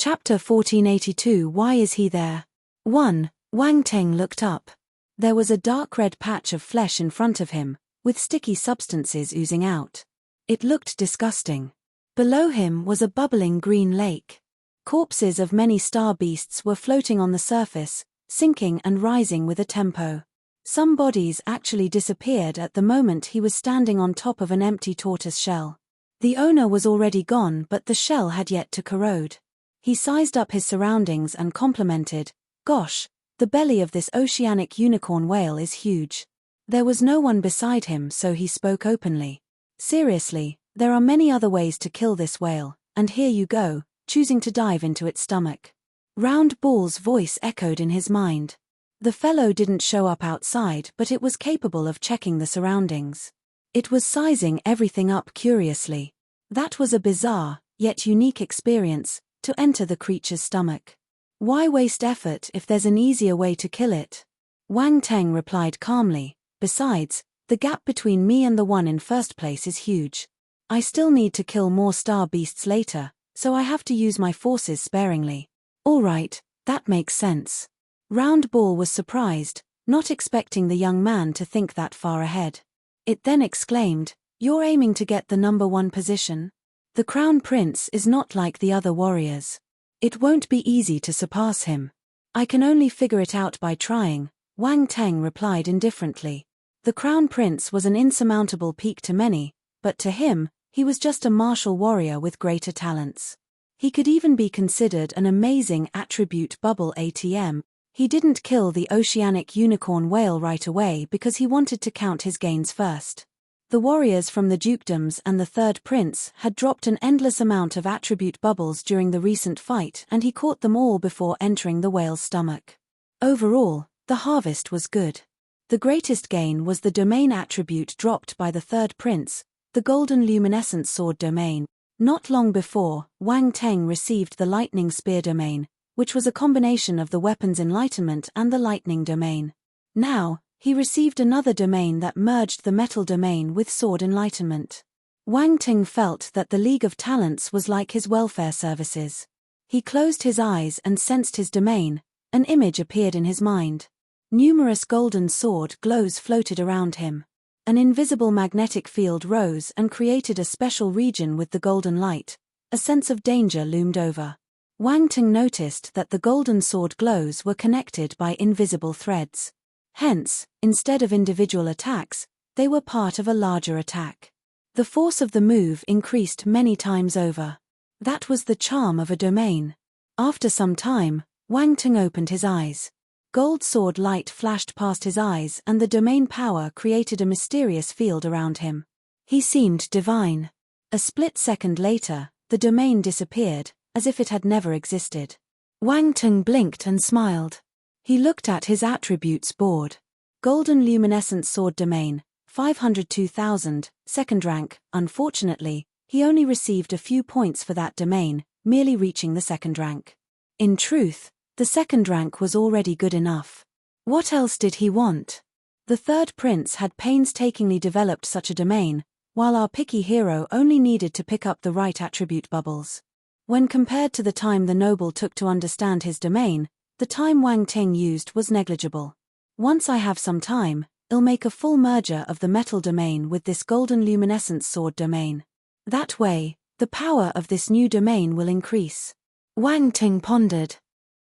Chapter 1482 Why is he there? 1. Wang Teng looked up. There was a dark red patch of flesh in front of him, with sticky substances oozing out. It looked disgusting. Below him was a bubbling green lake. Corpses of many star beasts were floating on the surface, sinking and rising with a tempo. Some bodies actually disappeared at the moment he was standing on top of an empty tortoise shell. The owner was already gone, but the shell had yet to corrode. He sized up his surroundings and complimented, "Gosh, the belly of this oceanic unicorn whale is huge." There was no one beside him, so he spoke openly. "Seriously, there are many other ways to kill this whale, and here you go, choosing to dive into its stomach." Round Ball's voice echoed in his mind. The fellow didn't show up outside, but it was capable of checking the surroundings. It was sizing everything up curiously. That was a bizarre, yet unique experience, to enter the creature's stomach. Why waste effort if there's an easier way to kill it? Wang Teng replied calmly, "Besides, the gap between me and the one in first place is huge. I still need to kill more star beasts later, so I have to use my forces sparingly." "All right, that makes sense." Round Ball was surprised, not expecting the young man to think that far ahead. It then exclaimed, "You're aiming to get the number 1 position? The Crown Prince is not like the other warriors. It won't be easy to surpass him." "I can only figure it out by trying," Wang Teng replied indifferently. The Crown Prince was an insurmountable peak to many, but to him, he was just a martial warrior with greater talents. He could even be considered an amazing attribute bubble ATM. He didn't kill the oceanic unicorn whale right away because he wanted to count his gains first. The warriors from the dukedoms and the third prince had dropped an endless amount of attribute bubbles during the recent fight, and he caught them all before entering the whale's stomach. Overall, the harvest was good. The greatest gain was the domain attribute dropped by the third prince, the golden luminescent sword domain. Not long before, Wang Teng received the lightning spear domain, which was a combination of the weapon's enlightenment and the lightning domain. Now, he received another domain that merged the metal domain with sword enlightenment. Wang Teng felt that the League of Talents was like his welfare services. He closed his eyes and sensed his domain. An image appeared in his mind. Numerous golden sword glows floated around him. An invisible magnetic field rose and created a special region with the golden light. A sense of danger loomed over. Wang Teng noticed that the golden sword glows were connected by invisible threads. Hence, instead of individual attacks, they were part of a larger attack. The force of the move increased many times over. That was the charm of a domain. After some time, Wang Teng opened his eyes. Gold sword light flashed past his eyes and the domain power created a mysterious field around him. He seemed divine. A split second later, the domain disappeared, as if it had never existed. Wang Teng blinked and smiled. He looked at his attributes board. Golden luminescent sword domain, 502,000, second rank. Unfortunately, he only received a few points for that domain, merely reaching the second rank. In truth, the second rank was already good enough. What else did he want? The third prince had painstakingly developed such a domain, while our picky hero only needed to pick up the right attribute bubbles. When compared to the time the noble took to understand his domain, the time Wang Teng used was negligible. Once I have some time, I'll make a full merger of the metal domain with this golden luminescent sword domain. That way, the power of this new domain will increase. Wang Teng pondered.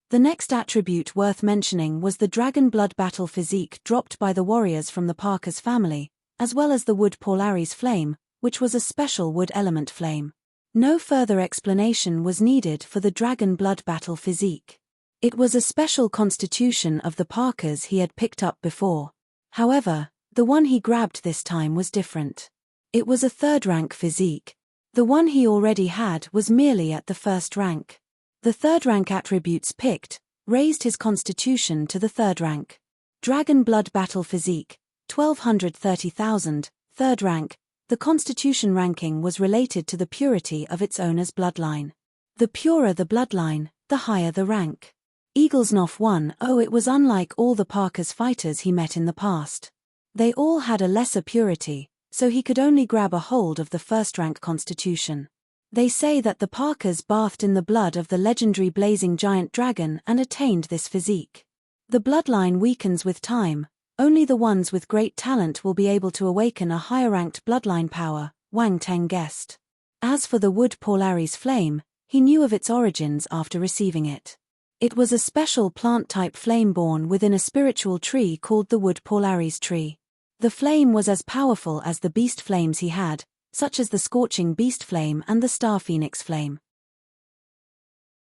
The next attribute worth mentioning was the dragon blood battle physique dropped by the warriors from the Parker's family, as well as the wood Paulari's flame, which was a special wood element flame. No further explanation was needed for the dragon blood battle physique. It was a special constitution of the Parkers he had picked up before. However, the one he grabbed this time was different. It was a third-rank physique. The one he already had was merely at the first rank. The third-rank attributes picked raised his constitution to the third rank. Dragon blood battle physique, 1,230,000, third rank. The constitution ranking was related to the purity of its owner's bloodline. The purer the bloodline, the higher the rank. Eaglesnoff 1.0 It was unlike all the Parker's fighters he met in the past. They all had a lesser purity, so he could only grab a hold of the first-rank constitution. They say that the Parkers bathed in the blood of the legendary blazing giant dragon and attained this physique. The bloodline weakens with time, only the ones with great talent will be able to awaken a higher-ranked bloodline power, Wang Teng guessed. As for the wood Paularis flame, he knew of its origins after receiving it. It was a special plant-type flame born within a spiritual tree called the wood Paularis tree. The flame was as powerful as the beast flames he had, such as the scorching beast flame and the star phoenix flame.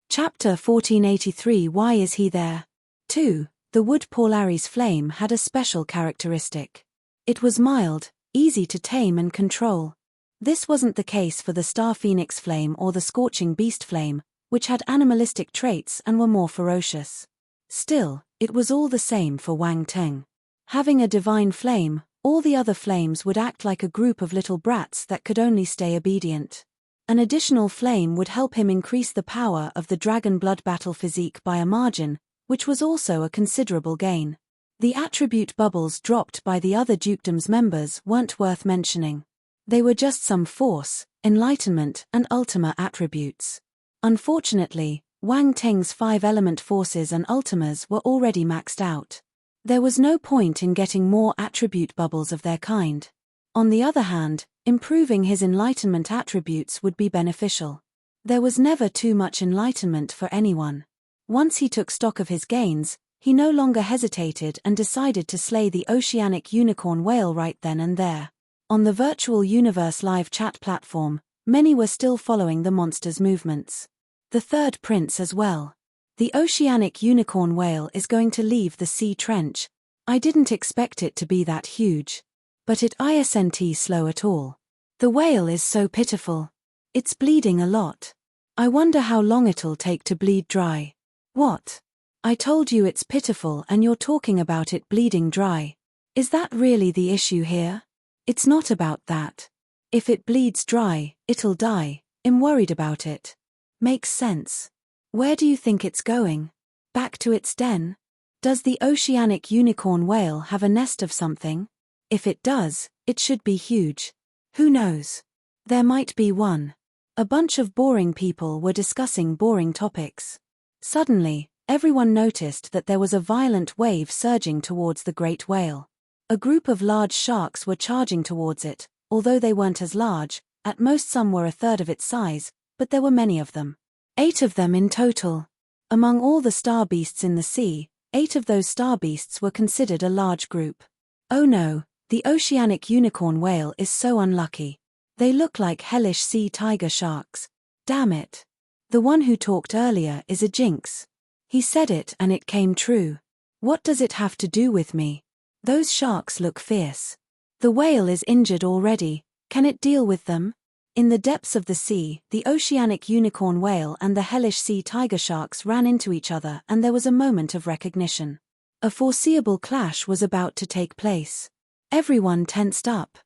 Chapter 1483 Why is he there? 2. The wood Paularis flame had a special characteristic. It was mild, easy to tame and control. This wasn't the case for the star phoenix flame or the scorching beast flame, which had animalistic traits and were more ferocious. Still, it was all the same for Wang Teng. Having a divine flame, all the other flames would act like a group of little brats that could only stay obedient. An additional flame would help him increase the power of the dragon blood battle physique by a margin, which was also a considerable gain. The attribute bubbles dropped by the other dukedom's members weren't worth mentioning. They were just some force, enlightenment, and ultima attributes. Unfortunately, Wang Teng's 5-element forces and ultimas were already maxed out. There was no point in getting more attribute bubbles of their kind. On the other hand, improving his enlightenment attributes would be beneficial. There was never too much enlightenment for anyone. Once he took stock of his gains, he no longer hesitated and decided to slay the oceanic unicorn whale right then and there. On the virtual universe live chat platform, many were still following the monster's movements. The third prince as well. The oceanic unicorn whale is going to leave the sea trench. I didn't expect it to be that huge. But it isn't slow at all. The whale is so pitiful. It's bleeding a lot. I wonder how long it'll take to bleed dry. What? I told you it's pitiful and you're talking about it bleeding dry. Is that really the issue here? It's not about that. If it bleeds dry, it'll die. I'm worried about it. Makes sense. Where do you think it's going? Back to its den? Does the oceanic unicorn whale have a nest of something? If it does, it should be huge. Who knows? There might be one. A bunch of boring people were discussing boring topics. Suddenly, everyone noticed that there was a violent wave surging towards the great whale. A group of large sharks were charging towards it, although they weren't as large, at most some were a third of its size, but there were many of them. 8 of them in total. Among all the star beasts in the sea, 8 of those star beasts were considered a large group. Oh no, the oceanic unicorn whale is so unlucky. They look like hellish sea tiger sharks. Damn it. The one who talked earlier is a jinx. He said it and it came true. What does it have to do with me? Those sharks look fierce. The whale is injured already. Can it deal with them? In the depths of the sea, the oceanic unicorn whale and the hellish sea tiger sharks ran into each other and there was a moment of recognition. A foreseeable clash was about to take place. Everyone tensed up.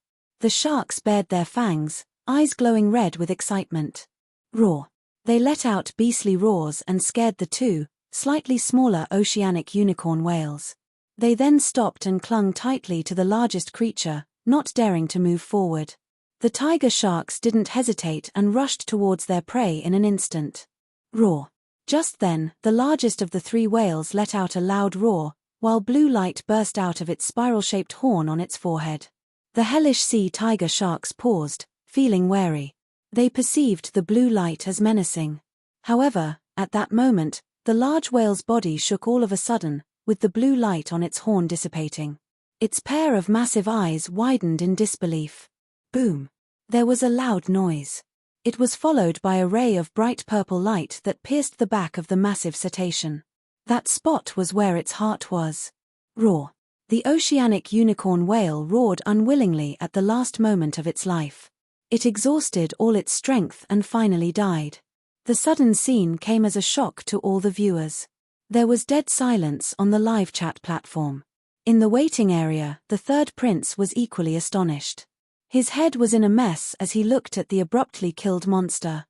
The sharks bared their fangs, eyes glowing red with excitement. Roar. They let out beastly roars and scared the 2, slightly smaller oceanic unicorn whales. They then stopped and clung tightly to the largest creature, not daring to move forward. The tiger sharks didn't hesitate and rushed towards their prey in an instant. Roar. Just then, the largest of the 3 whales let out a loud roar, while blue light burst out of its spiral-shaped horn on its forehead. The hellish sea tiger sharks paused, feeling wary. They perceived the blue light as menacing. However, at that moment, the large whale's body shook all of a sudden, with the blue light on its horn dissipating. Its pair of massive eyes widened in disbelief. Boom. There was a loud noise. It was followed by a ray of bright purple light that pierced the back of the massive cetacean. That spot was where its heart was. Roar. The oceanic unicorn whale roared unwillingly at the last moment of its life. It exhausted all its strength and finally died. The sudden scene came as a shock to all the viewers. There was dead silence on the live chat platform. In the waiting area, the third prince was equally astonished. His head was in a mess as he looked at the abruptly killed monster.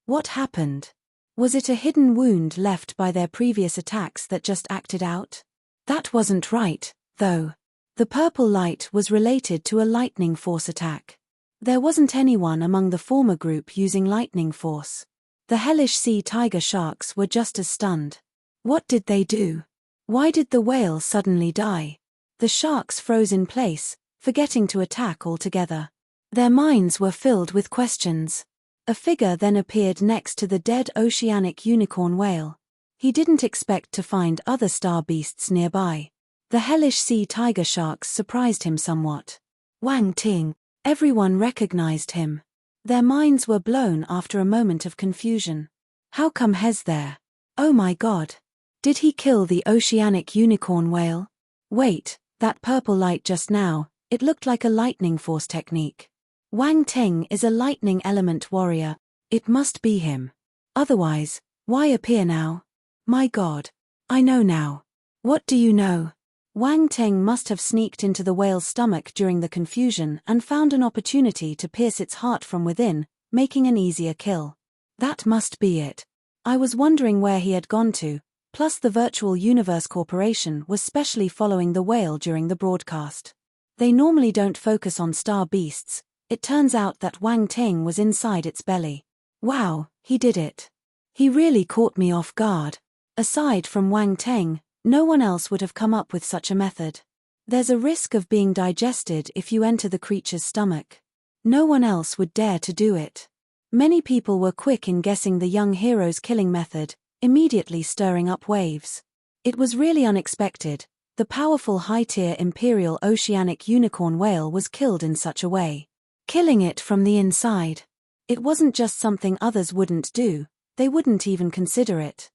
What happened? Was it a hidden wound left by their previous attacks that just acted out? That wasn't right, though. The purple light was related to a lightning force attack. There wasn't anyone among the former group using lightning force. The hellish sea tiger sharks were just as stunned. What did they do? Why did the whale suddenly die? The sharks froze in place, forgetting to attack altogether. Their minds were filled with questions. A figure then appeared next to the dead oceanic unicorn whale. He didn't expect to find other star beasts nearby. The hellish sea tiger sharks surprised him somewhat. Wang Ting. Everyone recognized him. Their minds were blown after a moment of confusion. How come Hez there? Oh my god. Did he kill the oceanic unicorn whale? Wait, that purple light just now, it looked like a lightning force technique. Wang Ting is a lightning element warrior. It must be him. Otherwise, why appear now? My god. I know now. What do you know? Wang Ting must have sneaked into the whale's stomach during the confusion and found an opportunity to pierce its heart from within, making an easier kill. That must be it. I was wondering where he had gone to, plus the Virtual Universe Corporation was specially following the whale during the broadcast. They normally don't focus on star beasts. It turns out that Wang Ting was inside its belly. Wow, he did it. He really caught me off guard. Aside from Wang Ting, no one else would have come up with such a method. There's a risk of being digested if you enter the creature's stomach. No one else would dare to do it. Many people were quick in guessing the young hero's killing method, immediately stirring up waves. It was really unexpected. The powerful high-tier imperial oceanic unicorn whale was killed in such a way. Killing it from the inside. It wasn't just something others wouldn't do, they wouldn't even consider it.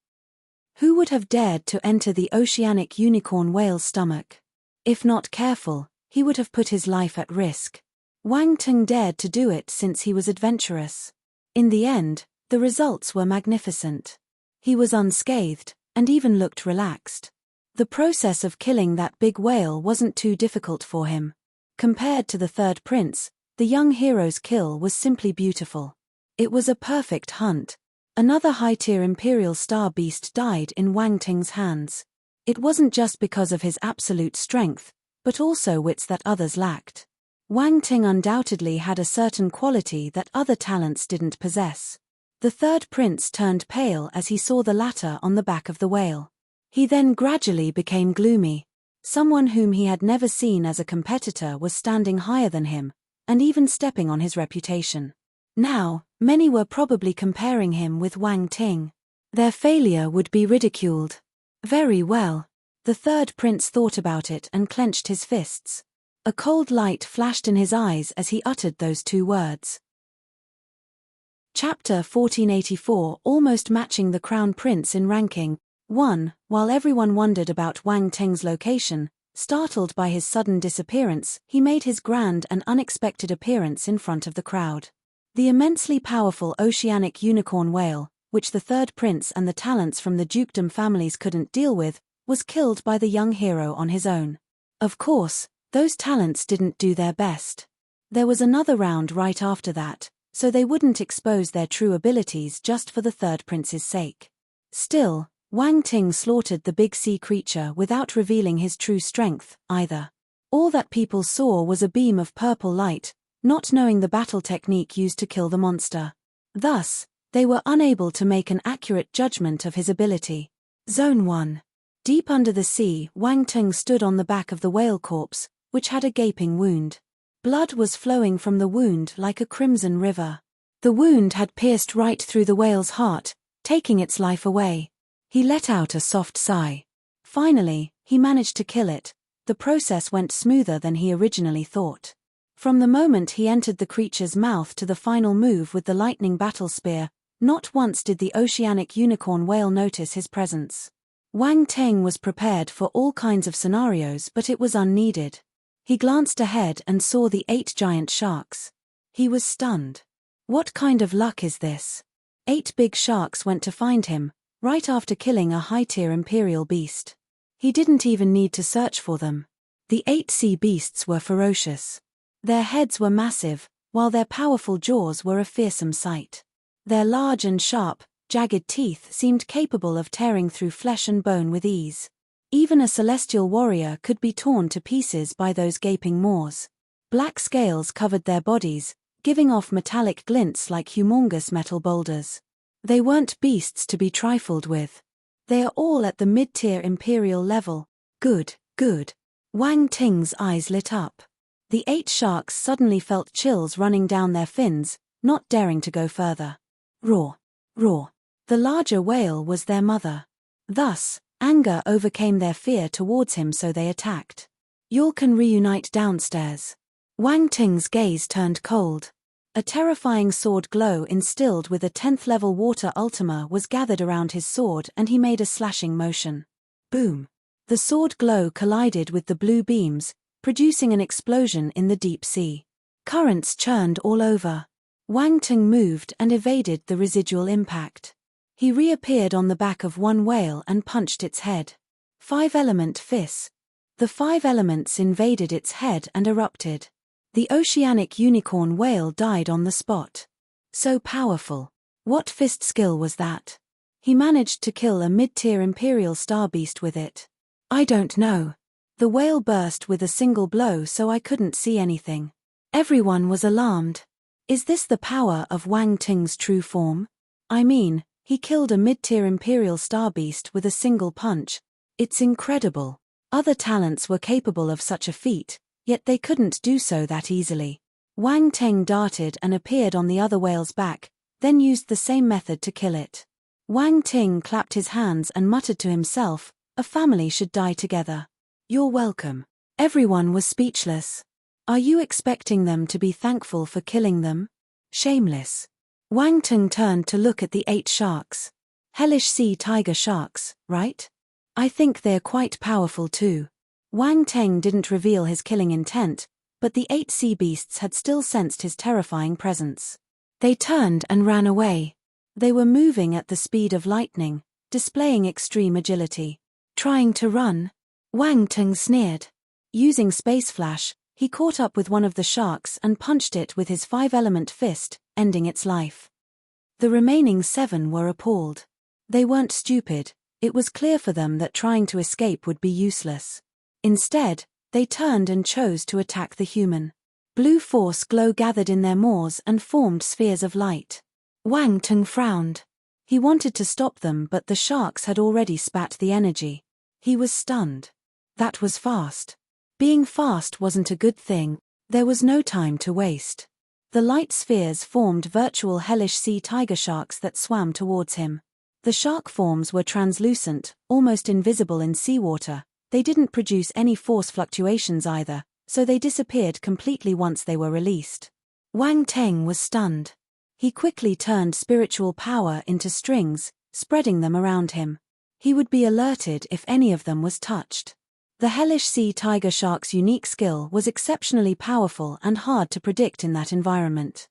Who would have dared to enter the oceanic unicorn whale's stomach? If not careful, he would have put his life at risk. Wang Ting dared to do it since he was adventurous. In the end, the results were magnificent. He was unscathed, and even looked relaxed. The process of killing that big whale wasn't too difficult for him. Compared to the third prince, the young hero's kill was simply beautiful. It was a perfect hunt. Another high-tier imperial star beast died in Wang Ting's hands. It wasn't just because of his absolute strength, but also wits that others lacked. Wang Ting undoubtedly had a certain quality that other talents didn't possess. The third prince turned pale as he saw the latter on the back of the whale. He then gradually became gloomy. Someone whom he had never seen as a competitor was standing higher than him, and even stepping on his reputation. Now, many were probably comparing him with Wang Ting. Their failure would be ridiculed. Very well. The third prince thought about it and clenched his fists. A cold light flashed in his eyes as he uttered those two words. Chapter 1484, almost matching the crown prince in ranking. 1. While everyone wondered about Wang Ting's location, startled by his sudden disappearance, he made his grand and unexpected appearance in front of the crowd. The immensely powerful oceanic unicorn whale, which the third prince and the talents from the dukedom families couldn't deal with, was killed by the young hero on his own. Of course, those talents didn't do their best. There was another round right after that, so they wouldn't expose their true abilities just for the third prince's sake. Still, Wang Ting slaughtered the big sea creature without revealing his true strength, either. All that people saw was a beam of purple light, not knowing the battle technique used to kill the monster. Thus, they were unable to make an accurate judgment of his ability. Zone 1. Deep under the sea, Wang Ting stood on the back of the whale corpse, which had a gaping wound. Blood was flowing from the wound like a crimson river. The wound had pierced right through the whale's heart, taking its life away. He let out a soft sigh. Finally, he managed to kill it. The process went smoother than he originally thought. From the moment he entered the creature's mouth to the final move with the lightning battle spear, not once did the oceanic unicorn whale notice his presence. Wang Ting was prepared for all kinds of scenarios, but it was unneeded. He glanced ahead and saw the 8 giant sharks. He was stunned. What kind of luck is this? 8 big sharks went to find him, right after killing a high-tier imperial beast. He didn't even need to search for them. The 8 sea beasts were ferocious. Their heads were massive, while their powerful jaws were a fearsome sight. Their large and sharp, jagged teeth seemed capable of tearing through flesh and bone with ease. Even a celestial warrior could be torn to pieces by those gaping maws. Black scales covered their bodies, giving off metallic glints like humongous metal boulders. They weren't beasts to be trifled with. They are all at the mid-tier imperial level. Good, good. Wang Ting's eyes lit up. The 8 sharks suddenly felt chills running down their fins, not daring to go further. Roar, roar. The larger whale was their mother. Thus, anger overcame their fear towards him, so they attacked. Y'all can reunite downstairs. Wang Ting's gaze turned cold. A terrifying sword glow instilled with a 10th level water ultima was gathered around his sword, and he made a slashing motion. Boom. The sword glow collided with the blue beams, producing an explosion in the deep sea. Currents churned all over. Wang Ting moved and evaded the residual impact. He reappeared on the back of one whale and punched its head. 5-element fist. The 5 elements invaded its head and erupted. The oceanic unicorn whale died on the spot. So powerful. What fist skill was that? He managed to kill a mid-tier imperial star beast with it. I don't know. The whale burst with a single blow, so I couldn't see anything. Everyone was alarmed. Is this the power of Wang Ting's true form? I mean, he killed a mid-tier imperial star beast with a single punch. It's incredible. Other talents were capable of such a feat, yet they couldn't do so that easily. Wang Ting darted and appeared on the other whale's back, then used the same method to kill it. Wang Ting clapped his hands and muttered to himself, a family should die together. You're welcome. Everyone was speechless. Are you expecting them to be thankful for killing them? Shameless. Wang Ting turned to look at the 8 sharks. Hellish sea tiger sharks, right? I think they're quite powerful too. Wang Ting didn't reveal his killing intent, but the 8 sea beasts had still sensed his terrifying presence. They turned and ran away. They were moving at the speed of lightning, displaying extreme agility. Trying to run? Wang Ting sneered. Using Space Flash, he caught up with one of the sharks and punched it with his 5-element fist, ending its life. The remaining 7 were appalled. They weren't stupid. It was clear for them that trying to escape would be useless. Instead, they turned and chose to attack the human. Blue force glow gathered in their maws and formed spheres of light. Wang Ting frowned. He wanted to stop them, but the sharks had already spat the energy. He was stunned. That was fast. Being fast wasn't a good thing. There was no time to waste. The light spheres formed virtual hellish sea tiger sharks that swam towards him. The shark forms were translucent, almost invisible in seawater. They didn't produce any force fluctuations either, so they disappeared completely once they were released. Wang Ting was stunned. He quickly turned spiritual power into strings, spreading them around him. He would be alerted if any of them was touched. The hellish sea tiger shark's unique skill was exceptionally powerful and hard to predict in that environment.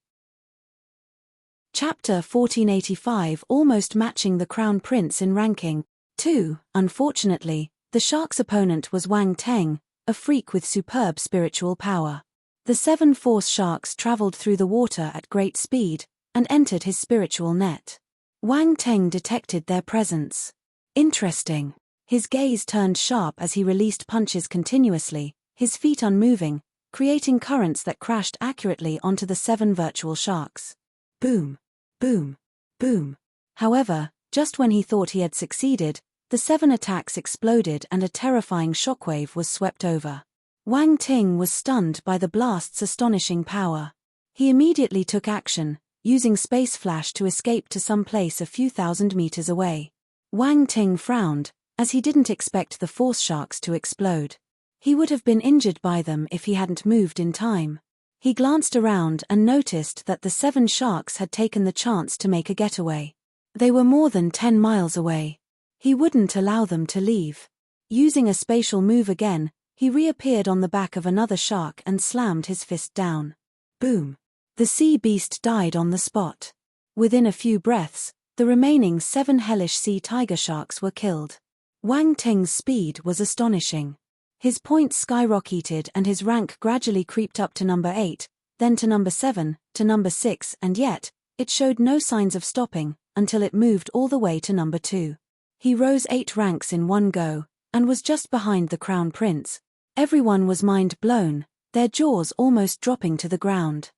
Chapter 1485, almost matching the Crown Prince in ranking. 2. Unfortunately, the shark's opponent was Wang Ting, a freak with superb spiritual power. The 7 force sharks traveled through the water at great speed and entered his spiritual net. Wang Ting detected their presence. Interesting. His gaze turned sharp as he released punches continuously, his feet unmoving, creating currents that crashed accurately onto the 7 virtual sharks. Boom, boom, boom. However, just when he thought he had succeeded, the 7 attacks exploded and a terrifying shockwave was swept over. Wang Ting was stunned by the blast's astonishing power. He immediately took action, using Space Flash to escape to some place a few thousand meters away. Wang Ting frowned, as he didn't expect the force sharks to explode. He would have been injured by them if he hadn't moved in time. He glanced around and noticed that the 7 sharks had taken the chance to make a getaway. They were more than 10 miles away. He wouldn't allow them to leave. Using a spatial move again, he reappeared on the back of another shark and slammed his fist down. Boom. The sea beast died on the spot. Within a few breaths, the remaining 7 hellish sea tiger sharks were killed. Wang Ting's speed was astonishing. His points skyrocketed and his rank gradually creeped up to number 8, then to number 7, to number 6, and yet, it showed no signs of stopping, until it moved all the way to number 2. He rose 8 ranks in one go, and was just behind the Crown Prince. Everyone was mind blown, their jaws almost dropping to the ground.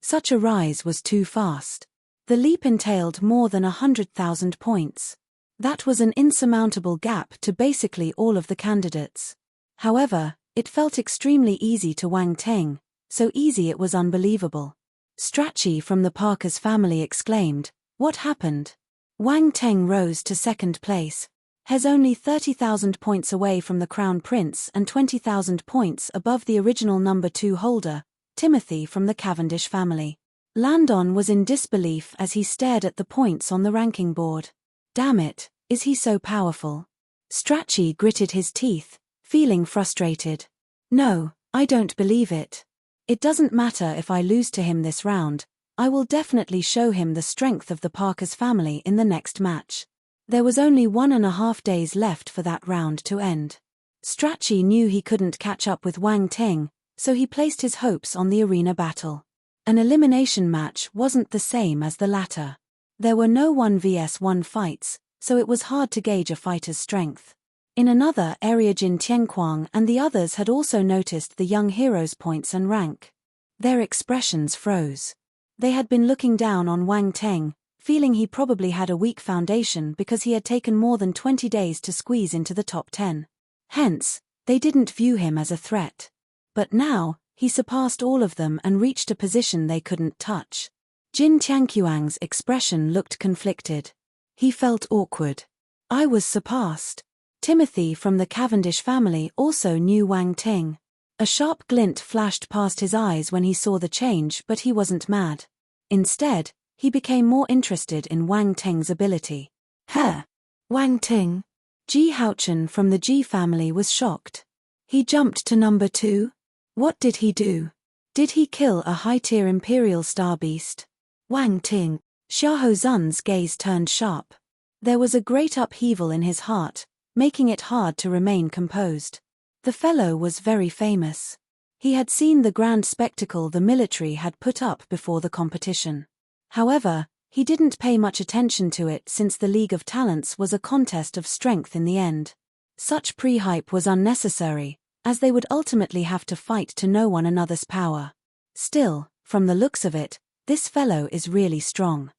Such a rise was too fast. The leap entailed more than 100,000 points. That was an insurmountable gap to basically all of the candidates. However, it felt extremely easy to Wang Ting, so easy it was unbelievable. Strachey from the Parker's family exclaimed, "What happened?" Wang Ting rose to second place. He's only 30,000 points away from the Crown Prince and 20,000 points above the original number 2 holder, Timothy from the Cavendish family. Landon was in disbelief as he stared at the points on the ranking board. Damn it, is he so powerful? Strachey gritted his teeth, feeling frustrated. No, I don't believe it. It doesn't matter if I lose to him this round, I will definitely show him the strength of the Parker's family in the next match. There was only 1.5 days left for that round to end. Strachey knew he couldn't catch up with Wang Ting, so he placed his hopes on the arena battle. An elimination match wasn't the same as the latter. There were no 1vs1 fights, so it was hard to gauge a fighter's strength. In another area, Jin Tianquang and the others had also noticed the young hero's points and rank. Their expressions froze. They had been looking down on Wang Ting, feeling he probably had a weak foundation because he had taken more than 20 days to squeeze into the top 10. Hence, they didn't view him as a threat. But now, he surpassed all of them and reached a position they couldn't touch. Jin Tianquang's expression looked conflicted. He felt awkward. I was surpassed. Timothy from the Cavendish family also knew Wang Ting. A sharp glint flashed past his eyes when he saw the change, but he wasn't mad. Instead, he became more interested in Wang Ting's ability. Huh? Wang Ting? Ji Haochen from the Ji family was shocked. He jumped to number 2? What did he do? Did he kill a high-tier Imperial Star Beast? Wang Ting. Xiahou Zun's gaze turned sharp. There was a great upheaval in his heart, making it hard to remain composed. The fellow was very famous. He had seen the grand spectacle the military had put up before the competition. However, he didn't pay much attention to it since the League of Talents was a contest of strength in the end. Such pre-hype was unnecessary, as they would ultimately have to fight to know one another's power. Still, from the looks of it, this fellow is really strong.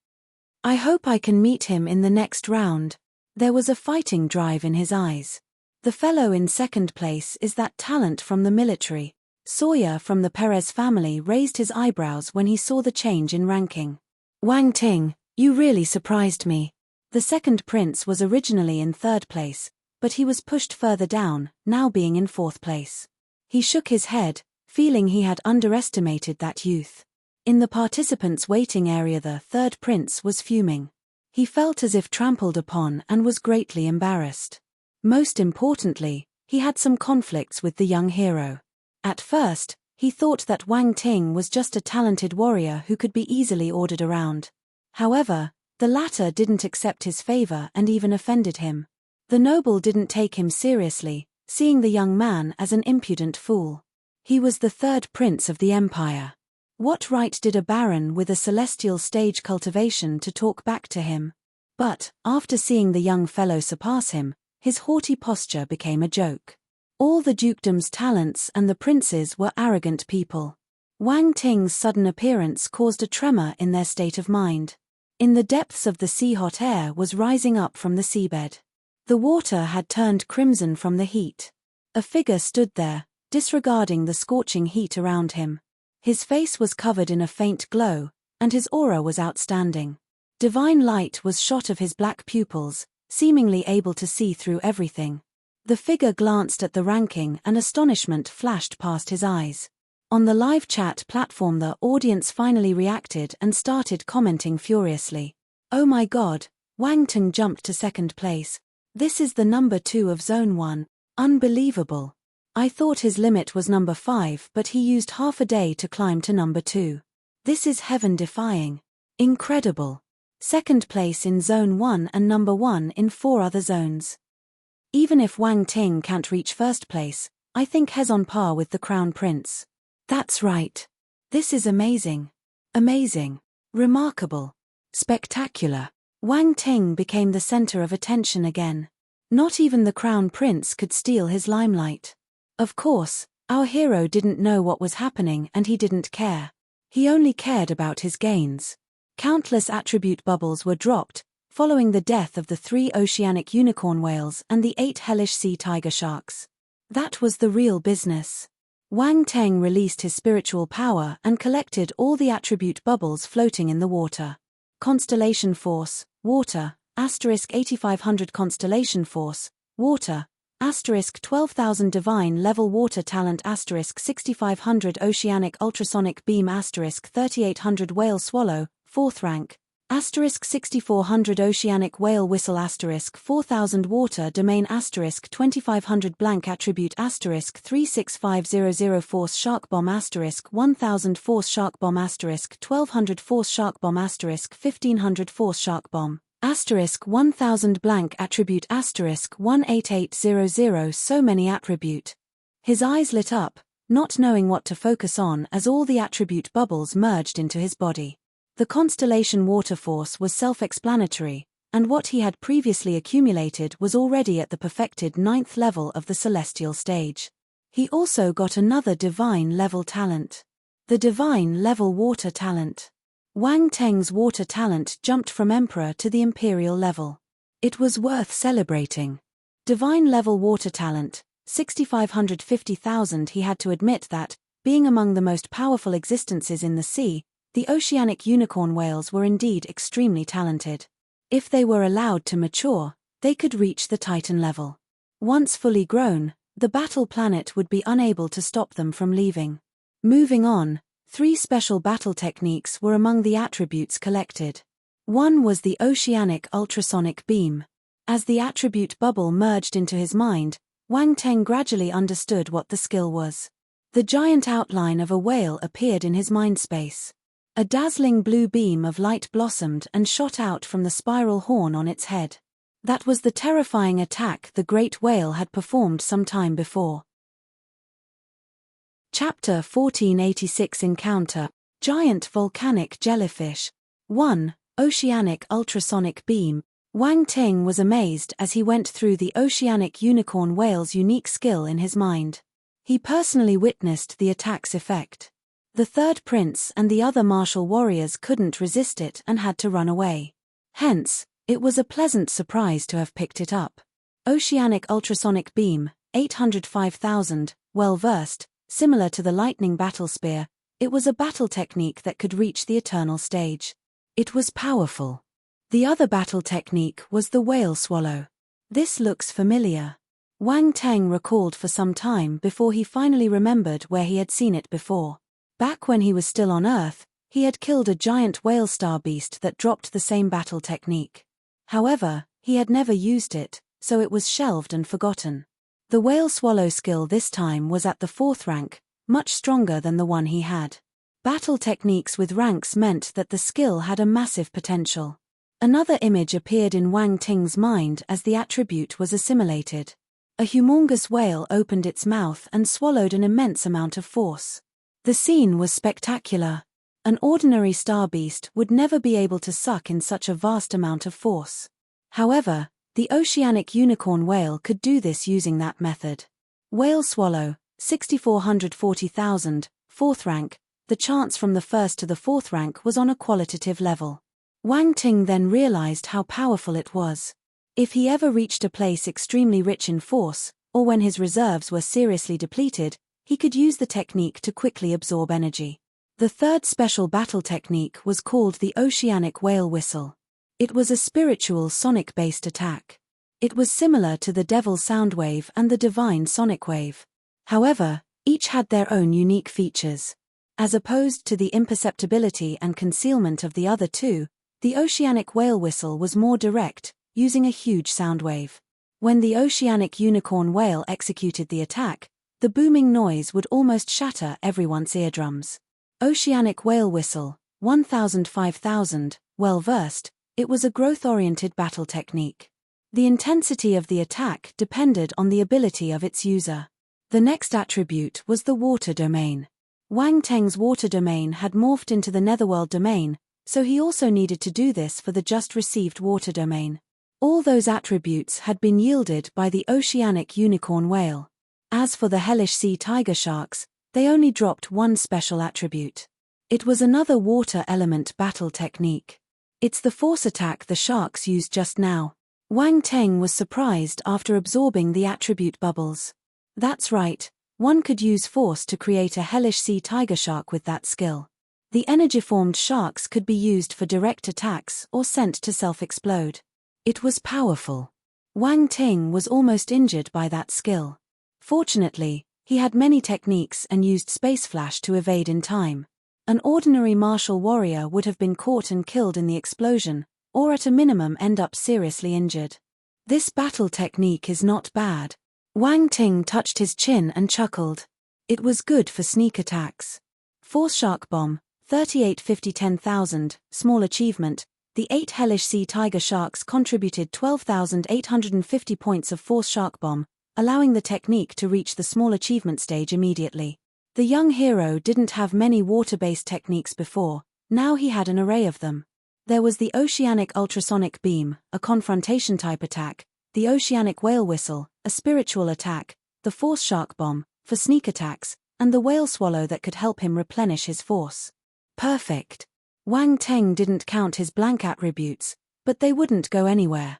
I hope I can meet him in the next round. There was a fighting drive in his eyes. The fellow in second place is that talent from the military. Sawyer from the Perez family raised his eyebrows when he saw the change in ranking. Wang Ting, you really surprised me. The second prince was originally in third place, but he was pushed further down, now being in fourth place. He shook his head, feeling he had underestimated that youth. In the participants' waiting area, the third prince was fuming. He felt as if trampled upon and was greatly embarrassed. Most importantly, he had some conflicts with the young hero. At first, he thought that Wang Ting was just a talented warrior who could be easily ordered around. However, the latter didn't accept his favor and even offended him. The noble didn't take him seriously, seeing the young man as an impudent fool. He was the third prince of the empire. What right did a baron with a celestial stage cultivation to talk back to him? But, after seeing the young fellow surpass him, his haughty posture became a joke. All the dukedom's talents and the princes were arrogant people. Wang Ting's sudden appearance caused a tremor in their state of mind. In the depths of the sea, hot air was rising up from the seabed. The water had turned crimson from the heat. A figure stood there, disregarding the scorching heat around him. His face was covered in a faint glow, and his aura was outstanding. Divine light was shot of his black pupils, seemingly able to see through everything. The figure glanced at the ranking and astonishment flashed past his eyes. On the live chat platform, the audience finally reacted and started commenting furiously. Oh my god, Wang Ting jumped to second place. This is the number 2 of Zone 1. Unbelievable. I thought his limit was number 5, but he used half a day to climb to number 2. This is heaven-defying. Incredible. Second place in Zone 1 and number 1 in 4 other zones. Even if Wang Ting can't reach first place, I think he's on par with the Crown Prince. That's right. This is amazing. Amazing. Remarkable. Spectacular. Wang Ting became the center of attention again. Not even the Crown Prince could steal his limelight. Of course, our hero didn't know what was happening and he didn't care. He only cared about his gains. Countless attribute bubbles were dropped, following the death of the 3 oceanic unicorn whales and the 8 hellish sea tiger sharks. That was the real business. Wang Teng released his spiritual power and collected all the attribute bubbles floating in the water. Constellation Force, Water, *8500 Constellation Force, Water, *12,000 Divine Level Water Talent *6500 Oceanic Ultrasonic Beam *3800 Whale Swallow, 4th rank, *6400 Oceanic Whale Whistle *4000 Water Domain *2500 Blank Attribute *36500 Force Shark Bomb *1000 Force Shark Bomb *1200 Force Shark Bomb *1500 Force Shark Bomb *1000 Blank Attribute *18800 So many attribute. His eyes lit up, not knowing what to focus on as all the attribute bubbles merged into his body. The Constellation Water Force was self-explanatory, and what he had previously accumulated was already at the perfected 9th level of the celestial stage. He also got another divine level talent. The divine level water talent. Wang Teng's water talent jumped from Emperor to the Imperial level. It was worth celebrating. Divine level water talent, 6,550,000. He had to admit that, being among the most powerful existences in the sea, the oceanic unicorn whales were indeed extremely talented. If they were allowed to mature, they could reach the Titan level. Once fully grown, the battle planet would be unable to stop them from leaving. Moving on, 3 special battle techniques were among the attributes collected. One was the oceanic ultrasonic beam. As the attribute bubble merged into his mind, Wang Teng gradually understood what the skill was. The giant outline of a whale appeared in his mind space. A dazzling blue beam of light blossomed and shot out from the spiral horn on its head. That was the terrifying attack the great whale had performed some time before. Chapter 1486 Encounter, Giant Volcanic Jellyfish. 1. Oceanic Ultrasonic Beam. Wang Teng was amazed as he went through the oceanic unicorn whale's unique skill in his mind. He personally witnessed the attack's effect. The third prince and the other martial warriors couldn't resist it and had to run away. Hence, it was a pleasant surprise to have picked it up. Oceanic Ultrasonic Beam, 805,000, well-versed, similar to the lightning battle spear, it was a battle technique that could reach the eternal stage. It was powerful. The other battle technique was the whale swallow. This looks familiar. Wang Teng recalled for some time before he finally remembered where he had seen it before. Back when he was still on Earth, he had killed a giant whale star beast that dropped the same battle technique. However, he had never used it, so it was shelved and forgotten. The whale swallow skill this time was at the 4th rank, much stronger than the one he had. Battle techniques with ranks meant that the skill had a massive potential. Another image appeared in Wang Teng's mind as the attribute was assimilated. A humongous whale opened its mouth and swallowed an immense amount of force. The scene was spectacular. An ordinary star beast would never be able to suck in such a vast amount of force. However, the oceanic unicorn whale could do this using that method. Whale swallow, 6,440,000, 4th rank. The chance from the 1st to the 4th rank was on a qualitative level. Wang Teng then realized how powerful it was. If he ever reached a place extremely rich in force, or when his reserves were seriously depleted, he could use the technique to quickly absorb energy. The third special battle technique was called the Oceanic Whale Whistle. It was a spiritual sonic-based attack. It was similar to the Devil's Soundwave and the Divine Sonic Wave. However, each had their own unique features. As opposed to the imperceptibility and concealment of the other two, the Oceanic Whale Whistle was more direct, using a huge sound wave. When the oceanic unicorn whale executed the attack, the booming noise would almost shatter everyone's eardrums. Oceanic Whale Whistle, 1,005,000, well-versed, it was a growth-oriented battle technique. The intensity of the attack depended on the ability of its user. The next attribute was the water domain. Wang Teng's water domain had morphed into the netherworld domain, so he also needed to do this for the just-received water domain. All those attributes had been yielded by the oceanic unicorn whale. As for the hellish sea tiger sharks, they only dropped one special attribute. It was another water element battle technique. It's the force attack the sharks used just now. Wang Teng was surprised after absorbing the attribute bubbles. That's right, one could use force to create a hellish sea tiger shark with that skill. The energy-formed sharks could be used for direct attacks or sent to self-explode. It was powerful. Wang Ting was almost injured by that skill. Fortunately, he had many techniques and used space flash to evade in time. An ordinary martial warrior would have been caught and killed in the explosion, or at a minimum end up seriously injured. This battle technique is not bad. Wang Ting touched his chin and chuckled. It was good for sneak attacks. Force Shark Bomb, 3850-10,000, small achievement. The 8 hellish sea tiger sharks contributed 12,850 points of Force Shark Bomb, allowing the technique to reach the small achievement stage immediately. The young hero didn't have many water-based techniques before, now he had an array of them. There was the Oceanic Ultrasonic Beam, a confrontation-type attack, the Oceanic Whale Whistle, a spiritual attack, the Force Shark Bomb, for sneak attacks, and the Whale Swallow that could help him replenish his force. Perfect. Wang Teng didn't count his blank attributes, but they wouldn't go anywhere.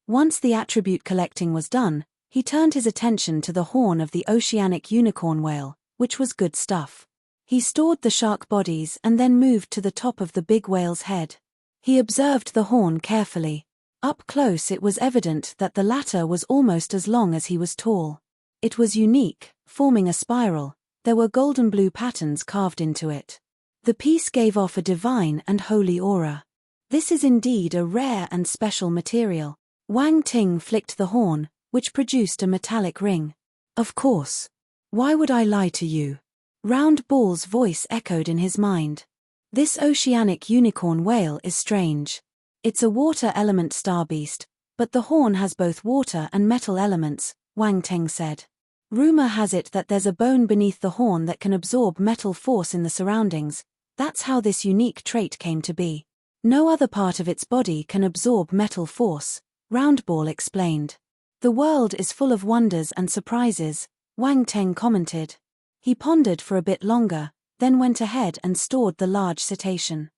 Once the attribute collecting was done, he turned his attention to the horn of the Oceanic Unicorn Whale, which was good stuff. He stored the shark bodies and then moved to the top of the big whale's head. He observed the horn carefully. Up close it was evident that the latter was almost as long as he was tall. It was unique, forming a spiral. There were golden blue patterns carved into it. The piece gave off a divine and holy aura. This is indeed a rare and special material. Wang Ting flicked the horn, which produced a metallic ring. Of course. Why would I lie to you? Round Ball's voice echoed in his mind. This Oceanic Unicorn Whale is strange. It's a water element star beast, but the horn has both water and metal elements, Wang Teng said. Rumor has it that there's a bone beneath the horn that can absorb metal force in the surroundings. That's how this unique trait came to be. No other part of its body can absorb metal force, Roundball explained. The world is full of wonders and surprises, Wang Teng commented. He pondered for a bit longer, then went ahead and stored the large cetacean.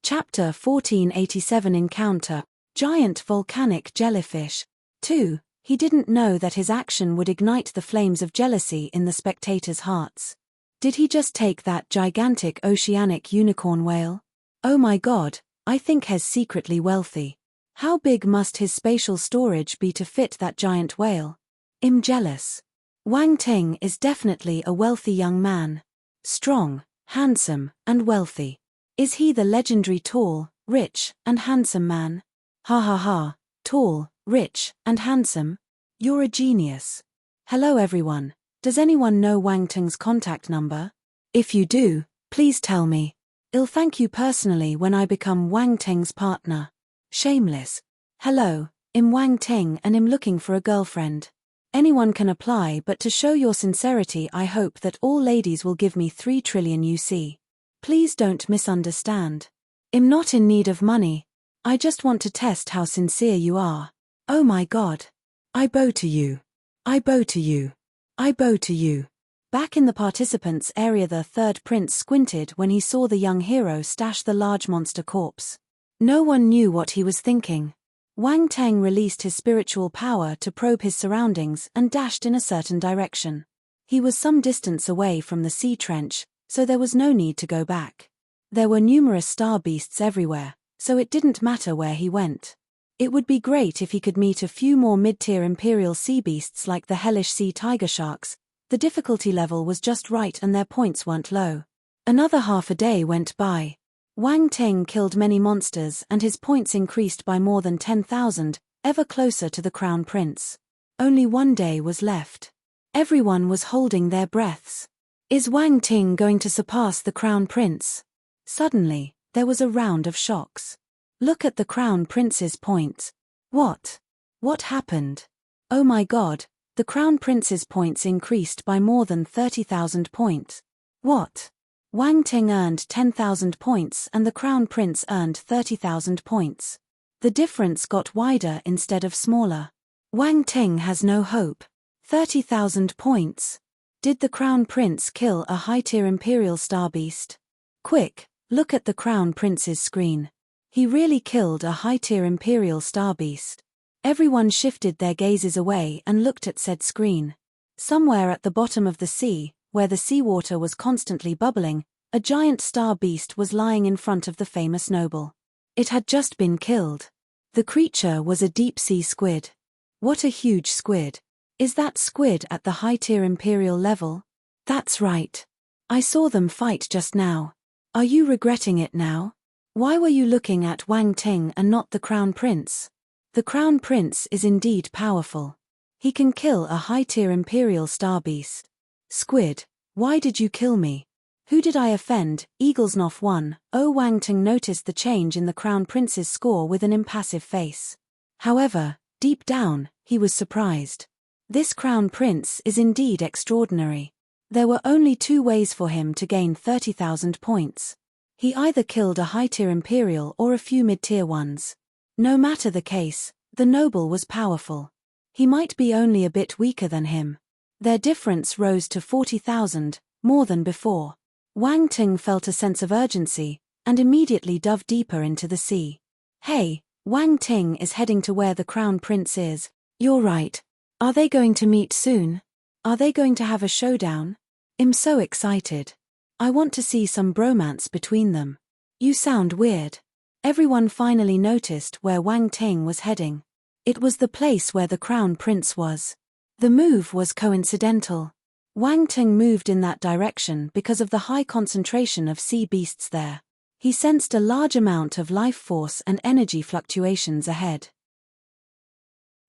Chapter 1487 Encounter, Giant Volcanic Jellyfish. 2. He didn't know that his action would ignite the flames of jealousy in the spectators' hearts. Did he just take that gigantic oceanic unicorn whale? Oh my god, I think he's secretly wealthy. How big must his spatial storage be to fit that giant whale? I'm jealous. Wang Ting is definitely a wealthy young man. Strong, handsome, and wealthy. Is he the legendary tall, rich, and handsome man? Ha ha ha, tall, rich, and handsome? You're a genius. Hello everyone. Does anyone know Wang Teng's contact number? If you do, please tell me. I'll thank you personally when I become Wang Teng's partner. Shameless. Hello, I'm Wang Teng and I'm looking for a girlfriend. Anyone can apply, but to show your sincerity I hope that all ladies will give me 3 trillion UC. Please don't misunderstand. I'm not in need of money. I just want to test how sincere you are. Oh my god. I bow to you. I bow to you. I bow to you. Back in the participants' area, the third prince squinted when he saw the young hero stash the large monster corpse. No one knew what he was thinking. Wang Teng released his spiritual power to probe his surroundings and dashed in a certain direction. He was some distance away from the sea trench, so there was no need to go back. There were numerous star beasts everywhere, so it didn't matter where he went. It would be great if he could meet a few more mid-tier imperial sea beasts like the hellish sea tiger sharks. The difficulty level was just right and their points weren't low. Another half a day went by. Wang Teng killed many monsters and his points increased by more than 10,000, ever closer to the crown prince. Only one day was left. Everyone was holding their breaths. Is Wang Ting going to surpass the crown prince? Suddenly, there was a round of shocks. Look at the crown prince's points. What? What happened? Oh my god, the crown prince's points increased by more than 30,000 points. What? Wang Ting earned 10,000 points and the crown prince earned 30,000 points. The difference got wider instead of smaller. Wang Ting has no hope. 30,000 points. Did the Crown Prince kill a high-tier Imperial Star Beast? Quick, look at the Crown Prince's screen. He really killed a high-tier Imperial Star Beast. Everyone shifted their gazes away and looked at said screen. Somewhere at the bottom of the sea, where the seawater was constantly bubbling, a giant star beast was lying in front of the famous noble. It had just been killed. The creature was a deep-sea squid. What a huge squid. Is that squid at the high-tier Imperial level? That's right. I saw them fight just now. Are you regretting it now? Why were you looking at Wang Ting and not the Crown Prince? The Crown Prince is indeed powerful. He can kill a high-tier Imperial Star Beast. Squid, why did you kill me? Who did I offend? Eaglesnoff 1. Wang Ting noticed the change in the Crown Prince's score with an impassive face. However, deep down, he was surprised. This Crown Prince is indeed extraordinary. There were only two ways for him to gain 30,000 points. He either killed a high-tier Imperial or a few mid-tier ones. No matter the case, the noble was powerful. He might be only a bit weaker than him. Their difference rose to 40,000, more than before. Wang Ting felt a sense of urgency, and immediately dove deeper into the sea. Hey, Wang Ting is heading to where the Crown Prince is. You're right. Are they going to meet soon? Are they going to have a showdown? I'm so excited. I want to see some bromance between them. You sound weird. Everyone finally noticed where Wang Ting was heading. It was the place where the Crown Prince was. The move was coincidental. Wang Ting moved in that direction because of the high concentration of sea beasts there. He sensed a large amount of life force and energy fluctuations ahead.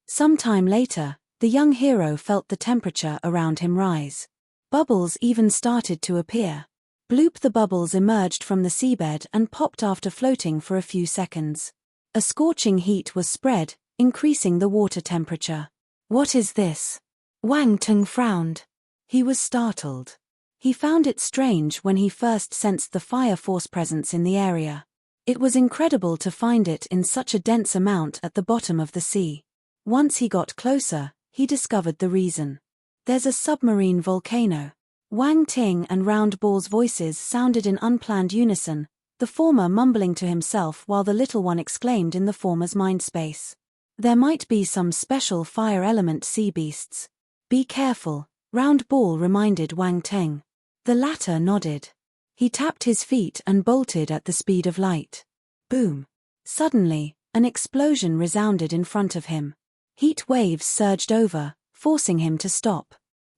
Some time later, the young hero felt the temperature around him rise. Bubbles even started to appear. Bloop, the bubbles emerged from the seabed and popped after floating for a few seconds. A scorching heat was spread, increasing the water temperature. What is this? Wang Ting frowned. He was startled. He found it strange when he first sensed the fire force presence in the area. It was incredible to find it in such a dense amount at the bottom of the sea. Once he got closer, he discovered the reason. There's a submarine volcano. Wang Ting and Round Ball's voices sounded in unplanned unison, the former mumbling to himself while the little one exclaimed in the former's mind space. There might be some special fire element sea beasts. Be careful, Round Ball reminded Wang Ting. The latter nodded. He tapped his feet and bolted at the speed of light. Boom. Suddenly, an explosion resounded in front of him. Heat waves surged over, forcing him to stop.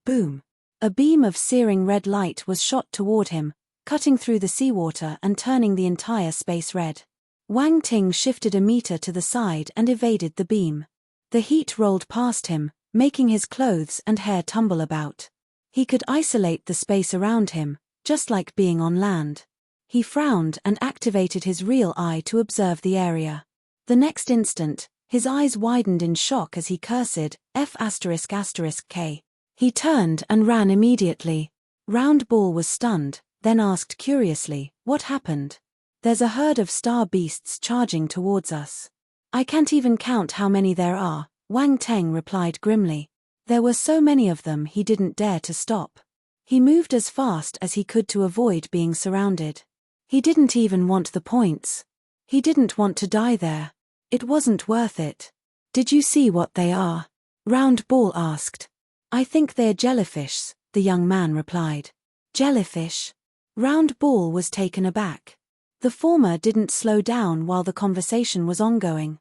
Boom. A beam of searing red light was shot toward him, cutting through the seawater and turning the entire space red. Wang Ting shifted a meter to the side and evaded the beam. The heat rolled past him, making his clothes and hair tumble about. He could isolate the space around him, just like being on land. He frowned and activated his real eye to observe the area. The next instant, his eyes widened in shock as he cursed, F***K. He turned and ran immediately. Round Ball was stunned, then asked curiously, what happened? There's a herd of star beasts charging towards us. I can't even count how many there are, Wang Ting replied grimly. There were so many of them he didn't dare to stop. He moved as fast as he could to avoid being surrounded. He didn't even want the points. He didn't want to die there. It wasn't worth it. Did you see what they are? Round Ball asked. I think they're jellyfish, the young man replied. Jellyfish? Round Ball was taken aback. The former didn't slow down while the conversation was ongoing.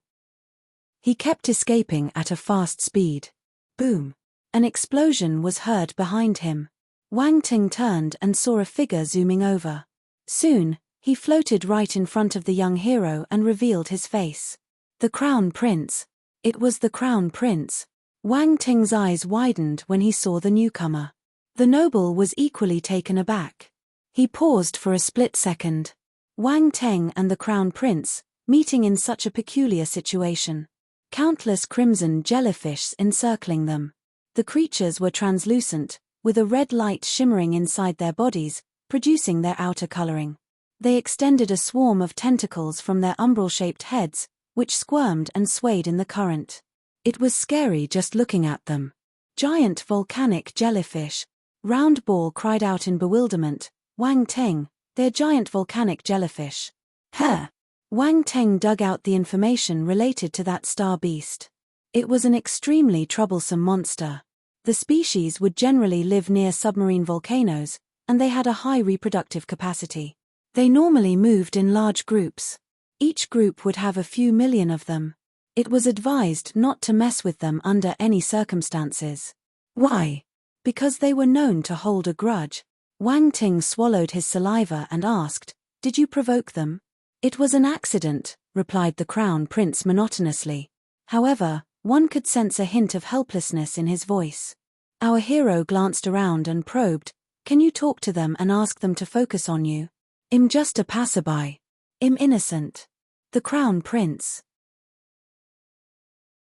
He kept escaping at a fast speed. Boom. An explosion was heard behind him. Wang Ting turned and saw a figure zooming over. Soon, he floated right in front of the young hero and revealed his face. The Crown Prince. It was the Crown Prince. Wang Ting's eyes widened when he saw the newcomer. The noble was equally taken aback. He paused for a split second. Wang Ting and the Crown Prince, meeting in such a peculiar situation. Countless crimson jellyfish encircling them. The creatures were translucent, with a red light shimmering inside their bodies, producing their outer coloring. They extended a swarm of tentacles from their umbral-shaped heads, which squirmed and swayed in the current. It was scary just looking at them. Giant volcanic jellyfish. Round Ball cried out in bewilderment, Wang Teng, they're giant volcanic jellyfish. Huh! Wang Teng dug out the information related to that star beast. It was an extremely troublesome monster. The species would generally live near submarine volcanoes, and they had a high reproductive capacity. They normally moved in large groups. Each group would have a few million of them. It was advised not to mess with them under any circumstances. Why? Because they were known to hold a grudge. Wang Ting swallowed his saliva and asked, "Did you provoke them?" "It was an accident," replied the Crown Prince monotonously. However, one could sense a hint of helplessness in his voice. Our hero glanced around and probed, "Can you talk to them and ask them to focus on you?" "I'm just a passerby. I'm innocent." The Crown Prince.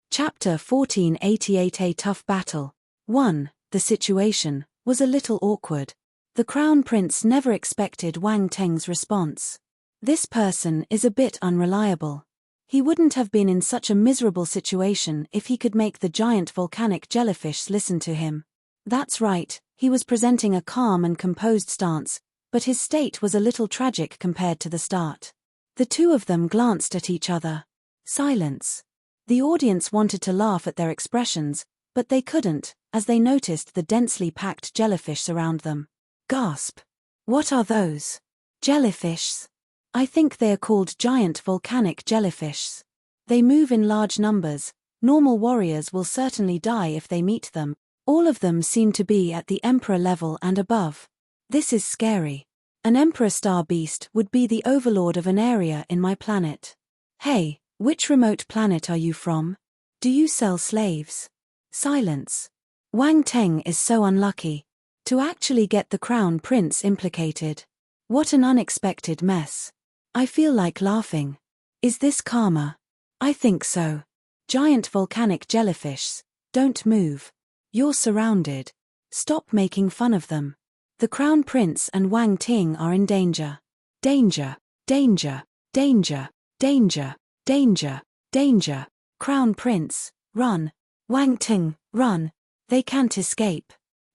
Chapter 1488. A Tough Battle. 1. The situation was a little awkward. The Crown Prince never expected Wang Teng's response. This person is a bit unreliable. He wouldn't have been in such a miserable situation if he could make the giant volcanic jellyfish listen to him. That's right, he was presenting a calm and composed stance, but his state was a little tragic compared to the start. The two of them glanced at each other. Silence. The audience wanted to laugh at their expressions, but they couldn't, as they noticed the densely packed jellyfish surround them. Gasp. What are those? Jellyfish? I think they are called giant volcanic jellyfish. They move in large numbers. Normal warriors will certainly die if they meet them. All of them seem to be at the Emperor level and above. This is scary. An Emperor star beast would be the overlord of an area in my planet. Hey, which remote planet are you from? Do you sell slaves? Silence. Wang Teng is so unlucky. To actually get the Crown Prince implicated. What an unexpected mess. I feel like laughing. Is this karma? I think so. Giant volcanic jellyfish, don't move. You're surrounded. Stop making fun of them. The Crown Prince and Wang Ting are in danger. Danger, danger, danger, danger, danger, danger. Crown Prince, run. Wang Ting, run. They can't escape.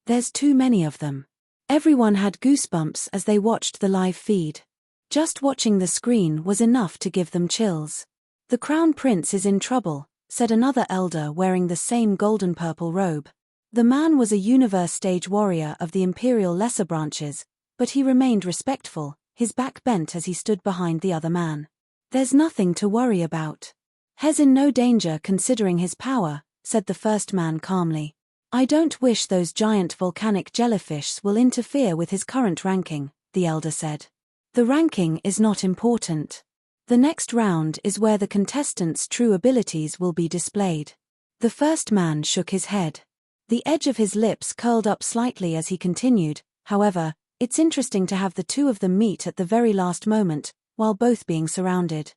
There's too many of them. Everyone had goosebumps as they watched the live feed. Just watching the screen was enough to give them chills. The Crown Prince is in trouble, said another elder wearing the same golden-purple robe. The man was a universe stage warrior of the Imperial lesser branches, but he remained respectful, his back bent as he stood behind the other man. There's nothing to worry about. He's in no danger considering his power, said the first man calmly. I don't wish those giant volcanic jellyfish will interfere with his current ranking, the elder said. The ranking is not important. The next round is where the contestants' true abilities will be displayed. The first man shook his head. The edge of his lips curled up slightly as he continued, however, it's interesting to have the two of them meet at the very last moment, while both being surrounded.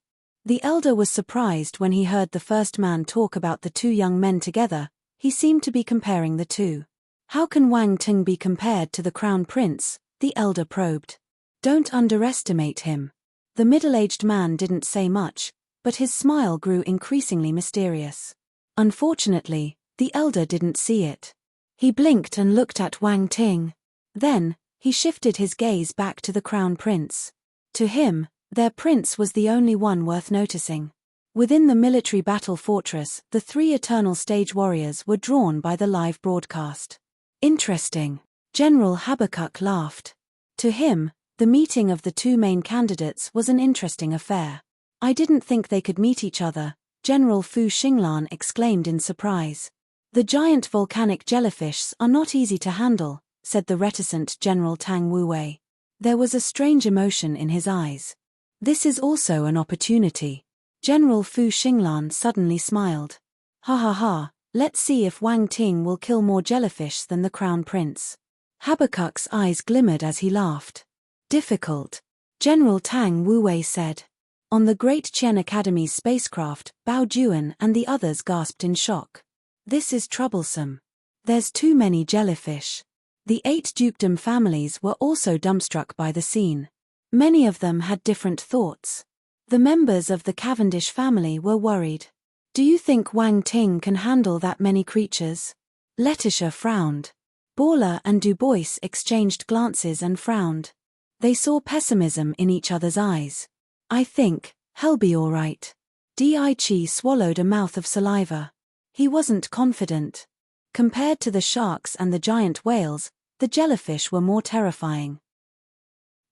The elder was surprised when he heard the first man talk about the two young men together. He seemed to be comparing the two. How can Wang Ting be compared to the Crown Prince? The elder probed. Don't underestimate him. The middle-aged man didn't say much, but his smile grew increasingly mysterious. Unfortunately, the elder didn't see it. He blinked and looked at Wang Ting. Then, he shifted his gaze back to the Crown Prince. To him, their prince was the only one worth noticing. Within the military battle fortress, the three eternal stage warriors were drawn by the live broadcast. Interesting. General Habakkuk laughed. To him, the meeting of the two main candidates was an interesting affair. I didn't think they could meet each other, General Fu Xinglan exclaimed in surprise. The giant volcanic jellyfish are not easy to handle, said the reticent General Tang Wuwei. There was a strange emotion in his eyes. This is also an opportunity. General Fu Xinglan suddenly smiled. Ha ha ha, let's see if Wang Ting will kill more jellyfish than the Crown Prince. Habakkuk's eyes glimmered as he laughed. Difficult. General Tang Wuwei said. On the Great Qian Academy's spacecraft, Bao Juan and the others gasped in shock. This is troublesome. There's too many jellyfish. The 8 dukedom families were also dumbstruck by the scene. Many of them had different thoughts. The members of the Cavendish family were worried. Do you think Wang Ting can handle that many creatures? Letitia frowned. Baller and Du Bois exchanged glances and frowned. They saw pessimism in each other's eyes. I think he'll be all right. Daichi swallowed a mouth of saliva. He wasn't confident. Compared to the sharks and the giant whales, the jellyfish were more terrifying.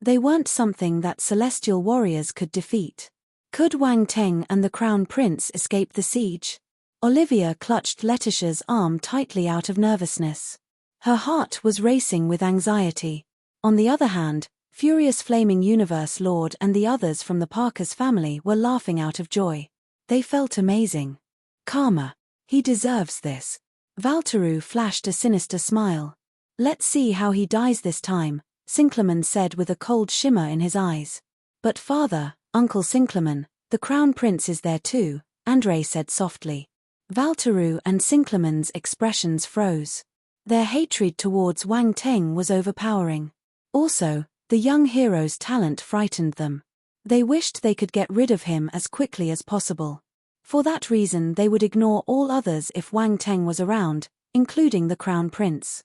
They weren't something that celestial warriors could defeat. Could Wang Teng and the Crown Prince escape the siege? Olivia clutched Letitia's arm tightly out of nervousness. Her heart was racing with anxiety. On the other hand, Furious Flaming Universe Lord and the others from the Parker's family were laughing out of joy. They felt amazing. Karma. He deserves this. Valteru flashed a sinister smile. Let's see how he dies this time, Sinclaman said with a cold shimmer in his eyes. But father, Uncle Sinclaman, the Crown Prince is there too, Andre said softly. Valteru and Sinclaman's expressions froze. Their hatred towards Wang Teng was overpowering. Also, the young hero's talent frightened them. They wished they could get rid of him as quickly as possible. For that reason they would ignore all others if Wang Teng was around, including the Crown Prince.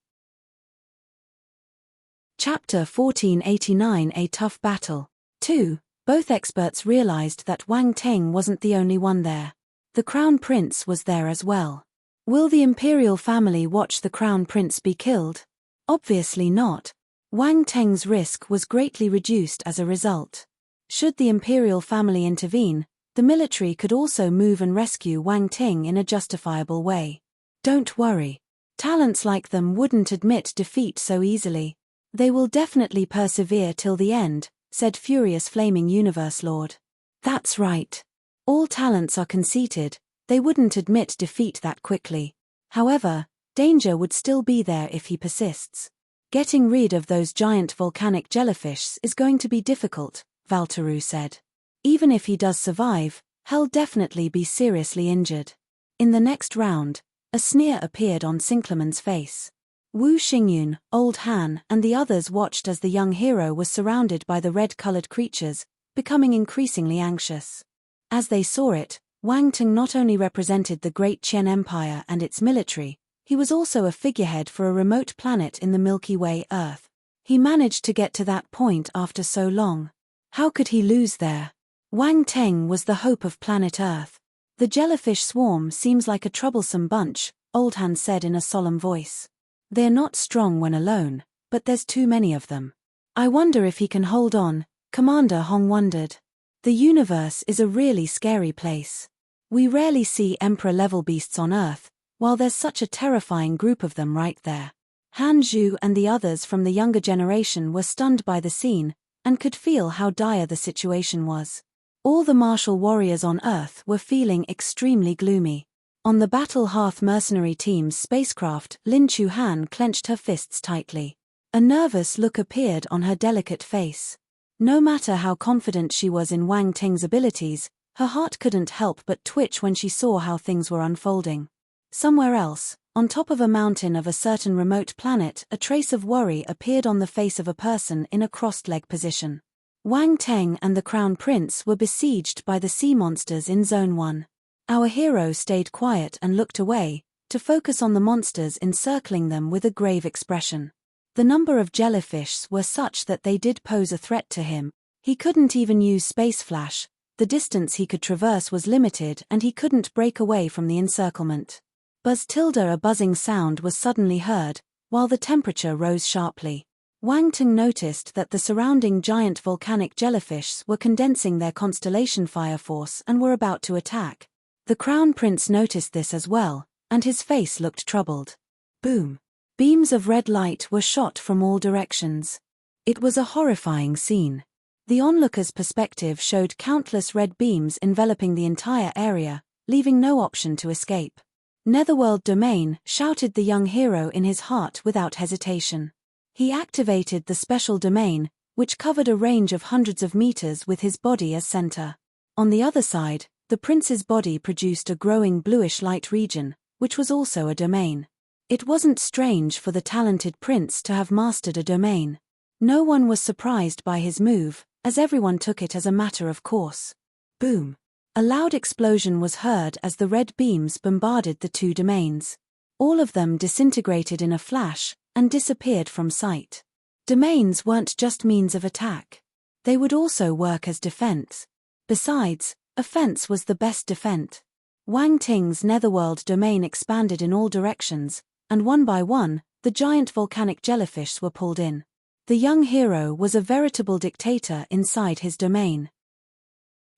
Chapter 1489 A Tough Battle. 2. Both experts realized that Wang Teng wasn't the only one there. The Crown Prince was there as well. Will the imperial family watch the Crown Prince be killed? Obviously not. Wang Teng's risk was greatly reduced as a result. Should the imperial family intervene, the military could also move and rescue Wang Teng in a justifiable way. Don't worry. Talents like them wouldn't admit defeat so easily. They will definitely persevere till the end, said Furious Flaming Universe Lord. That's right. All talents are conceited, they wouldn't admit defeat that quickly. However, danger would still be there if he persists. Getting rid of those giant volcanic jellyfish is going to be difficult, Valteru said. Even if he does survive, he'll definitely be seriously injured. In the next round, a sneer appeared on Sinclaman's face. Wu Xingyun, Old Han and the others watched as the young hero was surrounded by the red-colored creatures, becoming increasingly anxious. As they saw it, Wang Teng not only represented the Great Qian Empire and its military, he was also a figurehead for a remote planet in the Milky Way Earth. He managed to get to that point after so long. How could he lose there? Wang Teng was the hope of planet Earth. The jellyfish swarm seems like a troublesome bunch, Old Han said in a solemn voice. They're not strong when alone, but there's too many of them. I wonder if he can hold on, Commander Hong wondered. The universe is a really scary place. We rarely see Emperor-level beasts on Earth, while there's such a terrifying group of them right there. Han Zhu and the others from the younger generation were stunned by the scene, and could feel how dire the situation was. All the martial warriors on Earth were feeling extremely gloomy. On the Battle Hearth mercenary team's spacecraft, Lin Chuhan clenched her fists tightly. A nervous look appeared on her delicate face. No matter how confident she was in Wang Teng's abilities, her heart couldn't help but twitch when she saw how things were unfolding. Somewhere else, on top of a mountain of a certain remote planet, a trace of worry appeared on the face of a person in a crossed-leg position. Wang Teng and the Crown Prince were besieged by the sea monsters in Zone 1. Our hero stayed quiet and looked away, to focus on the monsters encircling them with a grave expression. The number of jellyfish were such that they did pose a threat to him. He couldn't even use space flash, the distance he could traverse was limited and he couldn't break away from the encirclement. A buzzing sound was suddenly heard, while the temperature rose sharply. Wang Teng noticed that the surrounding giant volcanic jellyfish were condensing their constellation fire force and were about to attack. The Crown Prince noticed this as well, and his face looked troubled. Boom! Beams of red light were shot from all directions. It was a horrifying scene. The onlooker's perspective showed countless red beams enveloping the entire area, leaving no option to escape. Netherworld domain, shouted the young hero in his heart without hesitation. He activated the special domain, which covered a range of hundreds of meters with his body as center. On the other side, the prince's body produced a growing bluish light region, which was also a domain. It wasn't strange for the talented prince to have mastered a domain. No one was surprised by his move, as everyone took it as a matter of course. Boom! A loud explosion was heard as the red beams bombarded the two domains. All of them disintegrated in a flash, and disappeared from sight. Domains weren't just means of attack. They would also work as defense. Besides, offense was the best defense. Wang Ting's netherworld domain expanded in all directions, and one by one, the giant volcanic jellyfish were pulled in. The young hero was a veritable dictator inside his domain.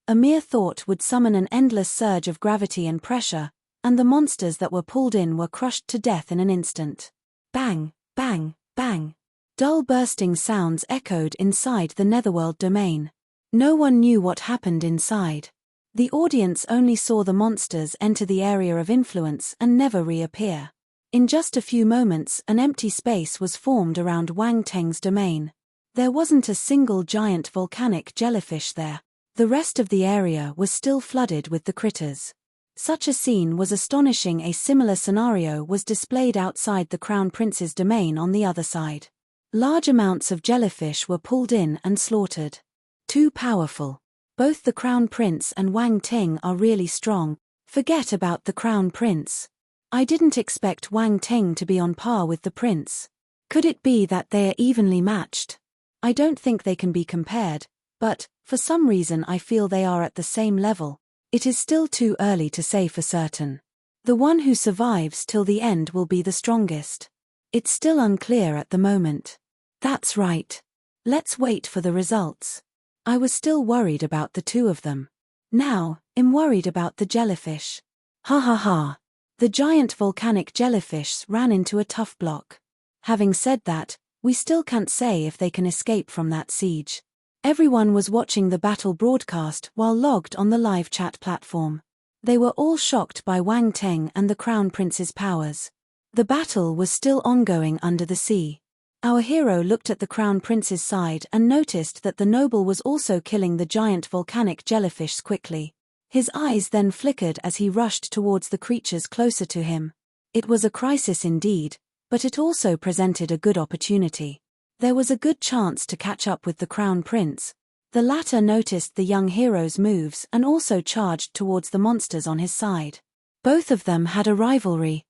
A mere thought would summon an endless surge of gravity and pressure, and the monsters that were pulled in were crushed to death in an instant. Bang, bang, bang. Dull bursting sounds echoed inside the netherworld domain. No one knew what happened inside. The audience only saw the monsters enter the area of influence and never reappear. In just a few moments, an empty space was formed around Wang Teng's domain. There wasn't a single giant volcanic jellyfish there. The rest of the area was still flooded with the critters. Such a scene was astonishing. A similar scenario was displayed outside the Crown Prince's domain on the other side. Large amounts of jellyfish were pulled in and slaughtered. Too powerful. Both the Crown Prince and Wang Ting are really strong. Forget about the Crown Prince. I didn't expect Wang Ting to be on par with the prince. Could it be that they are evenly matched? I don't think they can be compared, but, for some reason I feel they are at the same level. It is still too early to say for certain. The one who survives till the end will be the strongest. It's still unclear at the moment. That's right. Let's wait for the results. I was still worried about the two of them. Now, I'm worried about the jellyfish. Ha ha ha. The giant volcanic jellyfish ran into a tough block. Having said that, we still can't say if they can escape from that siege. Everyone was watching the battle broadcast while logged on the live chat platform. They were all shocked by Wang Teng and the Crown Prince's powers. The battle was still ongoing under the sea. Our hero looked at the Crown Prince's side and noticed that the noble was also killing the giant volcanic jellyfish quickly. His eyes then flickered as he rushed towards the creatures closer to him. It was a crisis indeed, but it also presented a good opportunity. There was a good chance to catch up with the Crown Prince. The latter noticed the young hero's moves and also charged towards the monsters on his side. Both of them had a rivalry.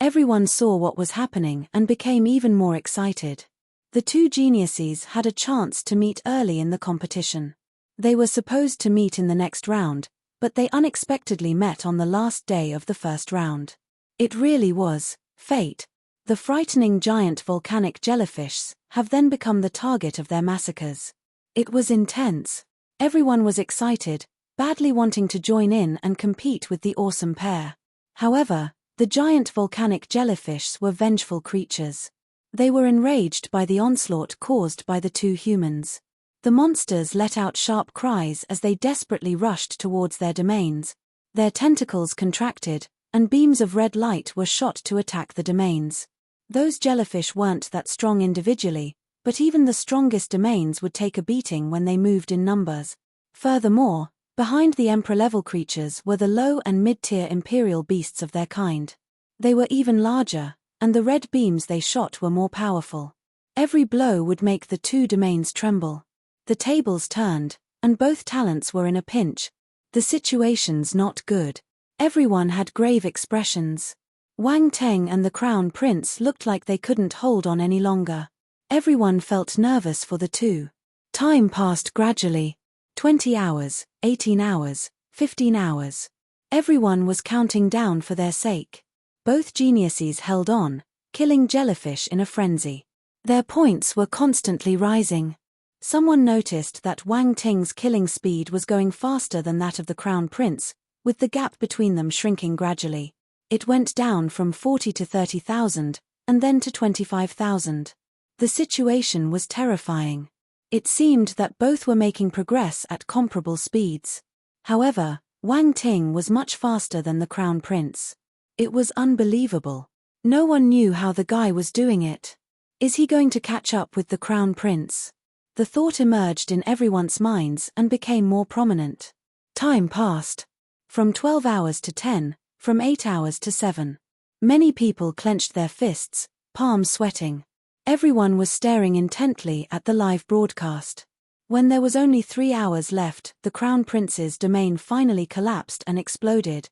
Everyone saw what was happening and became even more excited. The two geniuses had a chance to meet early in the competition. They were supposed to meet in the next round, but they unexpectedly met on the last day of the first round. It really was fate. The frightening giant volcanic jellyfish have then become the target of their massacres. It was intense. Everyone was excited, badly wanting to join in and compete with the awesome pair. However, the giant volcanic jellyfish were vengeful creatures. They were enraged by the onslaught caused by the two humans. The monsters let out sharp cries as they desperately rushed towards their domains. Their tentacles contracted, and beams of red light were shot to attack the domains. Those jellyfish weren't that strong individually, but even the strongest domains would take a beating when they moved in numbers. Furthermore, behind the emperor-level creatures were the low and mid-tier imperial beasts of their kind. They were even larger, and the red beams they shot were more powerful. Every blow would make the two domains tremble. The tables turned, and both talents were in a pinch. The situation's not good. Everyone had grave expressions. Wang Teng and the Crown Prince looked like they couldn't hold on any longer. Everyone felt nervous for the two. Time passed gradually. 20 hours, 18 hours, 15 hours. Everyone was counting down for their sake. Both geniuses held on, killing jellyfish in a frenzy. Their points were constantly rising. Someone noticed that Wang Ting's killing speed was going faster than that of the Crown Prince, with the gap between them shrinking gradually. It went down from 40 to 30,000, and then to 25,000. The situation was terrifying. It seemed that both were making progress at comparable speeds. However, Wang Ting was much faster than the Crown Prince. It was unbelievable. No one knew how the guy was doing it. Is he going to catch up with the Crown Prince? The thought emerged in everyone's minds and became more prominent. Time passed. From 12 hours to 10, from 8 hours to 7. Many people clenched their fists, palms sweating. Everyone was staring intently at the live broadcast. When there was only 3 hours left, the Crown Prince's domain finally collapsed and exploded.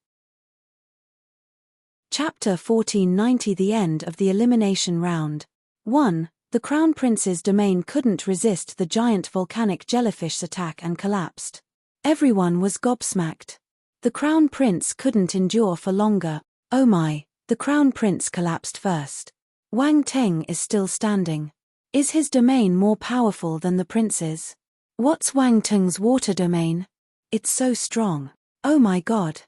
Chapter 1490 The End of the Elimination Round. 1. The Crown Prince's domain couldn't resist the giant volcanic jellyfish's attack and collapsed. Everyone was gobsmacked. The Crown Prince couldn't endure for longer. Oh my, the Crown Prince collapsed first. Wang Teng is still standing. Is his domain more powerful than the prince's? What's Wang Teng's water domain? It's so strong. Oh my god.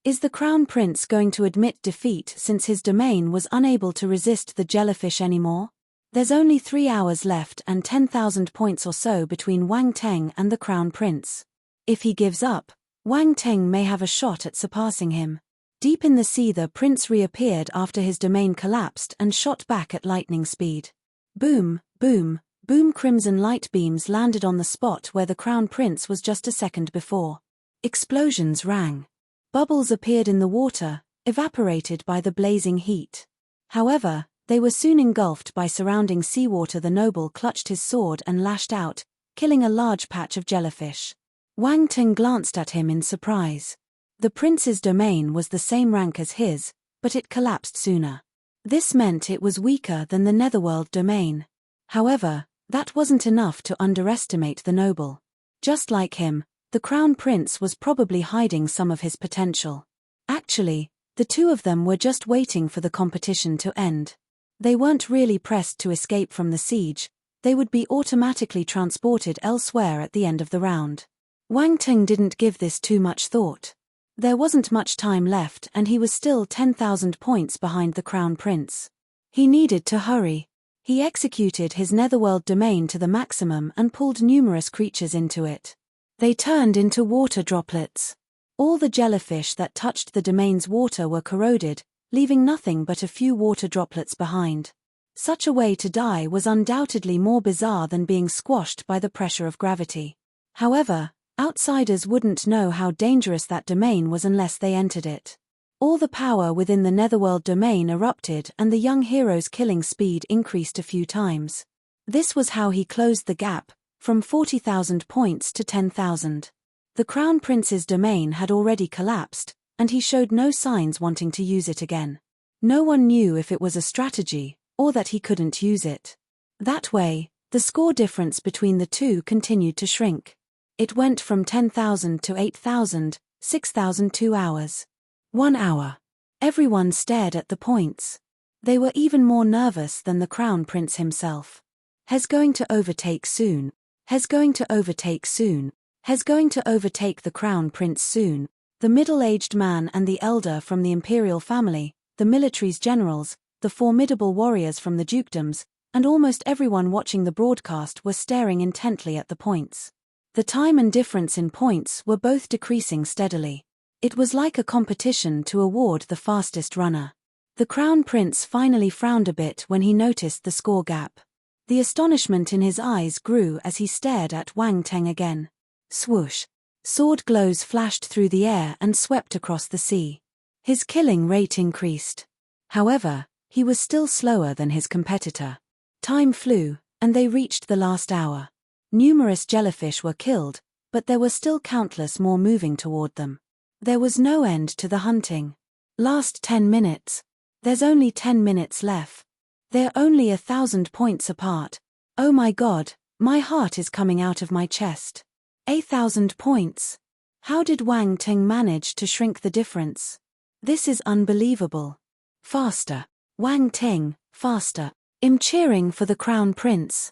Is the Crown Prince going to admit defeat since his domain was unable to resist the jellyfish anymore? There's only 3 hours left and 10,000 points or so between Wang Teng and the Crown Prince. If he gives up, Wang Teng may have a shot at surpassing him. Deep in the sea, the prince reappeared after his domain collapsed and shot back at lightning speed. Boom, boom, boom. Crimson light beams landed on the spot where the Crown Prince was just a second before. Explosions rang. Bubbles appeared in the water, evaporated by the blazing heat. However, they were soon engulfed by surrounding seawater. The noble clutched his sword and lashed out, killing a large patch of jellyfish. Wang Teng glanced at him in surprise. The prince's domain was the same rank as his, but it collapsed sooner. This meant it was weaker than the Netherworld domain. However, that wasn't enough to underestimate the noble. Just like him, the Crown Prince was probably hiding some of his potential. Actually, the two of them were just waiting for the competition to end. They weren't really pressed to escape from the siege. They would be automatically transported elsewhere at the end of the round. Wang Teng didn't give this too much thought. There wasn't much time left and he was still 10,000 points behind the Crown Prince. He needed to hurry. He executed his Netherworld domain to the maximum and pulled numerous creatures into it. They turned into water droplets. All the jellyfish that touched the domain's water were corroded, leaving nothing but a few water droplets behind. Such a way to die was undoubtedly more bizarre than being squashed by the pressure of gravity. However, outsiders wouldn't know how dangerous that domain was unless they entered it. All the power within the Netherworld domain erupted and the young hero's killing speed increased a few times. This was how he closed the gap, from 40,000 points to 10,000. The Crown Prince's domain had already collapsed, and he showed no signs wanting to use it again. No one knew if it was a strategy, or that he couldn't use it. That way, the score difference between the two continued to shrink. It went from 10,000 to 8,000, 6,000 2 hours. 1 hour. Everyone stared at the points. They were even more nervous than the Crown Prince himself. He's going to overtake soon. He's going to overtake soon. He's going to overtake the Crown Prince soon. The middle-aged man and the elder from the imperial family, the military's generals, the formidable warriors from the dukedoms, and almost everyone watching the broadcast were staring intently at the points. The time and difference in points were both decreasing steadily. It was like a competition to award the fastest runner. The Crown Prince finally frowned a bit when he noticed the score gap. The astonishment in his eyes grew as he stared at Wang Teng again. Swoosh! Sword glows flashed through the air and swept across the sea. His killing rate increased. However, he was still slower than his competitor. Time flew, and they reached the last hour. Numerous jellyfish were killed, but there were still countless more moving toward them. There was no end to the hunting. Last 10 minutes. There's only 10 minutes left. They're only 1,000 points apart. Oh my god, my heart is coming out of my chest. 8,000 points. How did Wang Teng manage to shrink the difference? This is unbelievable. Faster. Wang Teng, faster. I'm cheering for the Crown Prince.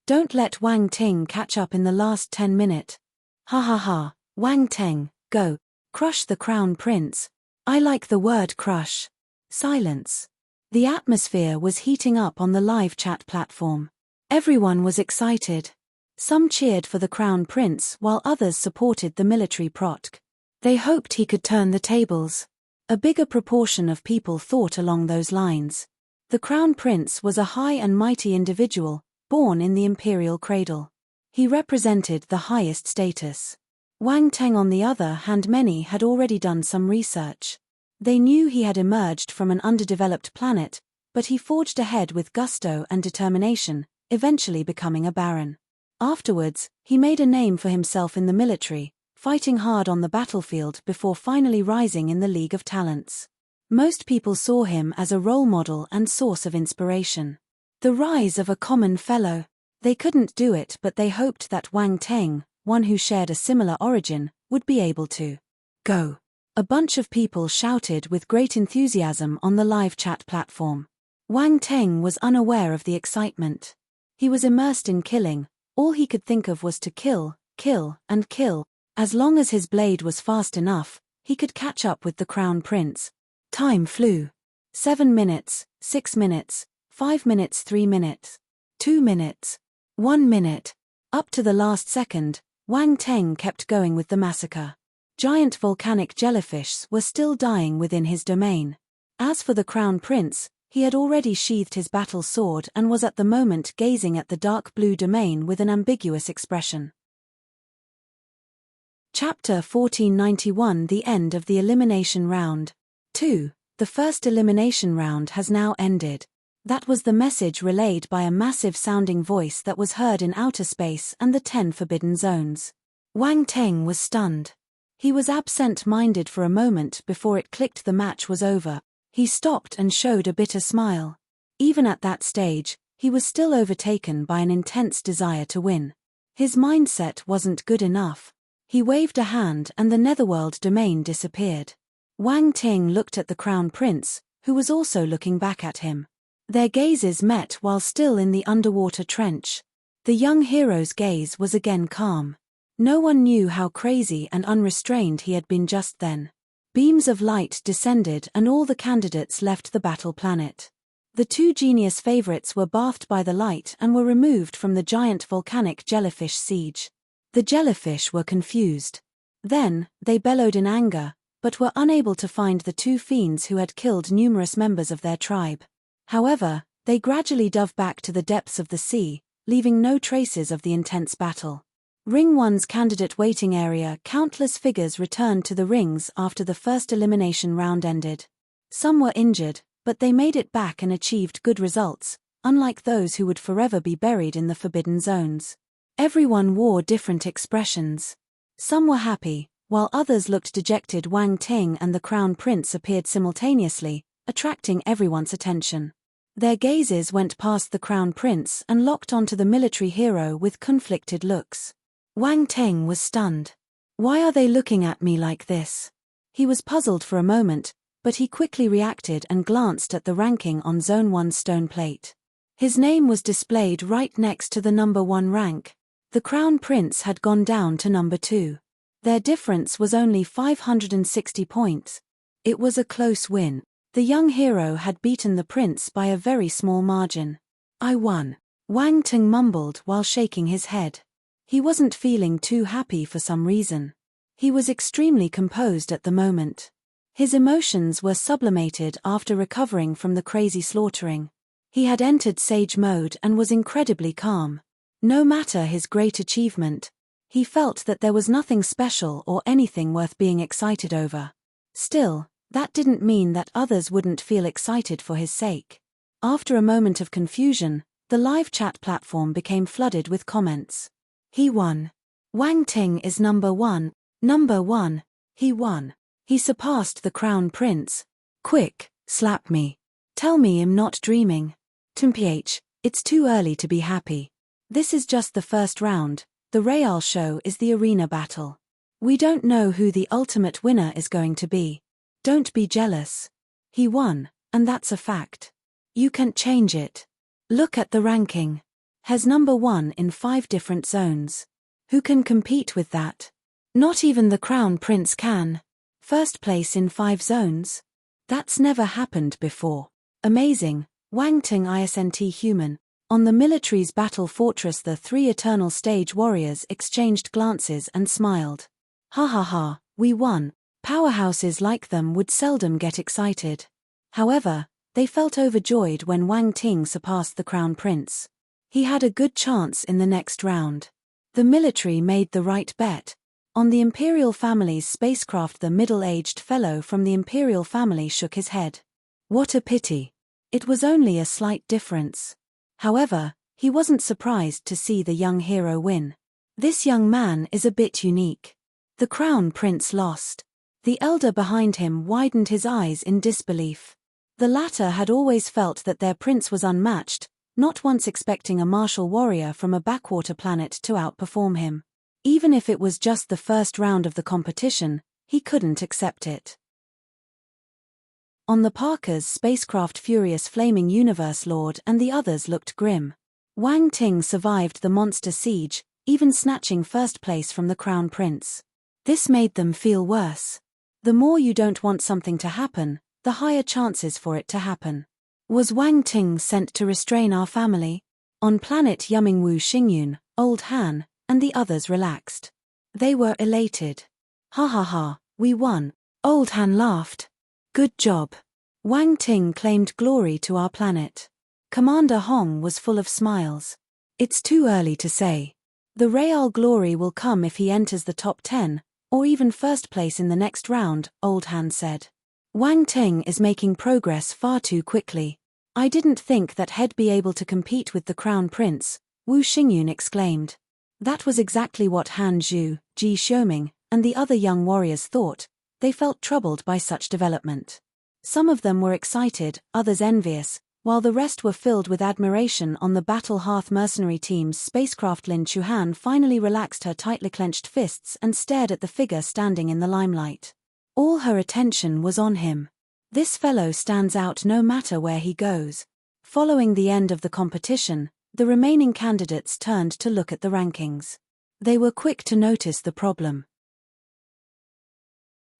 Don't let Wang Teng catch up in the last 10 minutes. Ha ha ha, Wang Teng, go. Crush the Crown Prince. I like the word crush. Silence. The atmosphere was heating up on the live chat platform. Everyone was excited. Some cheered for the Crown Prince while others supported the military protk. They hoped he could turn the tables. A bigger proportion of people thought along those lines. The Crown Prince was a high and mighty individual, born in the imperial cradle. He represented the highest status. Wang Teng on the other hand, many had already done some research. They knew he had emerged from an underdeveloped planet, but he forged ahead with gusto and determination, eventually becoming a baron. Afterwards, he made a name for himself in the military, fighting hard on the battlefield before finally rising in the League of Talents. Most people saw him as a role model and source of inspiration. The rise of a common fellow. They couldn't do it, but they hoped that Wang Teng, one who shared a similar origin, would be able to. Go. A bunch of people shouted with great enthusiasm on the live chat platform. Wang Teng was unaware of the excitement. He was immersed in killing. All he could think of was to kill, kill, and kill. As long as his blade was fast enough, he could catch up with the Crown Prince. Time flew. 7 minutes, 6 minutes, 5 minutes, 3 minutes, 2 minutes, 1 minute. Up to the last second, Wang Teng kept going with the massacre. Giant volcanic jellyfish were still dying within his domain. As for the Crown Prince, he had already sheathed his battle sword and was at the moment gazing at the dark blue domain with an ambiguous expression. Chapter 1491. The end of the elimination round. 2. The first elimination round has now ended. That was the message relayed by a massive-sounding voice that was heard in outer space and the 10 forbidden zones. Wang Teng was stunned. He was absent-minded for a moment before it clicked the match was over. He stopped and showed a bitter smile. Even at that stage, he was still overtaken by an intense desire to win. His mindset wasn't good enough. He waved a hand and the netherworld domain disappeared. Wang Teng looked at the Crown Prince, who was also looking back at him. Their gazes met while still in the underwater trench. The young hero's gaze was again calm. No one knew how crazy and unrestrained he had been just then. Beams of light descended and all the candidates left the battle planet. The 2 genius favorites were bathed by the light and were removed from the giant volcanic jellyfish siege. The jellyfish were confused. Then, they bellowed in anger, but were unable to find the 2 fiends who had killed numerous members of their tribe. However, they gradually dove back to the depths of the sea, leaving no traces of the intense battle. Ring 1's candidate waiting area. Countless figures returned to the rings after the first elimination round ended. Some were injured, but they made it back and achieved good results, unlike those who would forever be buried in the forbidden zones. Everyone wore different expressions. Some were happy, while others looked dejected. Wang Teng and the Crown Prince appeared simultaneously, attracting everyone's attention. Their gazes went past the Crown Prince and locked onto the military hero with conflicted looks. Wang Teng was stunned. Why are they looking at me like this? He was puzzled for a moment, but he quickly reacted and glanced at the ranking on Zone 1's stone plate. His name was displayed right next to the number 1 rank. The Crown Prince had gone down to number 2. Their difference was only 560 points. It was a close win. The young hero had beaten the prince by a very small margin. I won. Wang Teng mumbled while shaking his head. He wasn't feeling too happy for some reason. He was extremely composed at the moment. His emotions were sublimated after recovering from the crazy slaughtering. He had entered sage mode and was incredibly calm. No matter his great achievement, he felt that there was nothing special or anything worth being excited over. Still, that didn't mean that others wouldn't feel excited for his sake. After a moment of confusion, the live chat platform became flooded with comments. He won. Wang Teng is number 1. Number 1. He won. He surpassed the Crown Prince. Quick, slap me. Tell me I'm not dreaming. Mph, it's too early to be happy. This is just the first round. The real show is the arena battle. We don't know who the ultimate winner is going to be. Don't be jealous. He won, and that's a fact. You can't change it. Look at the ranking. Has number 1 in 5 different zones. Who can compete with that? Not even the Crown Prince can. First place in 5 zones? That's never happened before. Amazing. Wang Teng isn't human. On the military's battle fortress, the 3 eternal stage warriors exchanged glances and smiled. Ha ha ha, we won. Powerhouses like them would seldom get excited. However, they felt overjoyed when Wang Teng surpassed the Crown Prince. He had a good chance in the next round. The military made the right bet. On the Imperial family's spacecraft, the middle-aged fellow from the Imperial family shook his head. What a pity. It was only a slight difference. However, he wasn't surprised to see the young hero win. This young man is a bit unique. The Crown Prince lost. The elder behind him widened his eyes in disbelief. The latter had always felt that their prince was unmatched, not once expecting a martial warrior from a backwater planet to outperform him. Even if it was just the first round of the competition, he couldn't accept it. On the Parker's spacecraft, furious flaming universe lord and the others looked grim. Wang Ting survived the monster siege, even snatching first place from the crown prince. This made them feel worse. The more you don't want something to happen, the higher chances for it to happen. Was Wang Ting sent to restrain our family? On planet Yumingwu, Xingyun, Old Han, and the others relaxed. They were elated. Ha ha ha, we won. Old Han laughed. Good job. Wang Ting claimed glory to our planet. Commander Hong was full of smiles. It's too early to say. The real glory will come if he enters the top 10, or even first place in the next round, Old Han said. Wang Ting is making progress far too quickly. I didn't think that he'd be able to compete with the crown prince, Wu Xingyun exclaimed. That was exactly what Han Zhu, Ji Xiuming, and the other young warriors thought. They felt troubled by such development. Some of them were excited, others envious, while the rest were filled with admiration. On the Battle Hearth mercenary team's spacecraft, Lin Chuhan finally relaxed her tightly clenched fists and stared at the figure standing in the limelight. All her attention was on him. This fellow stands out no matter where he goes. Following the end of the competition, the remaining candidates turned to look at the rankings. They were quick to notice the problem.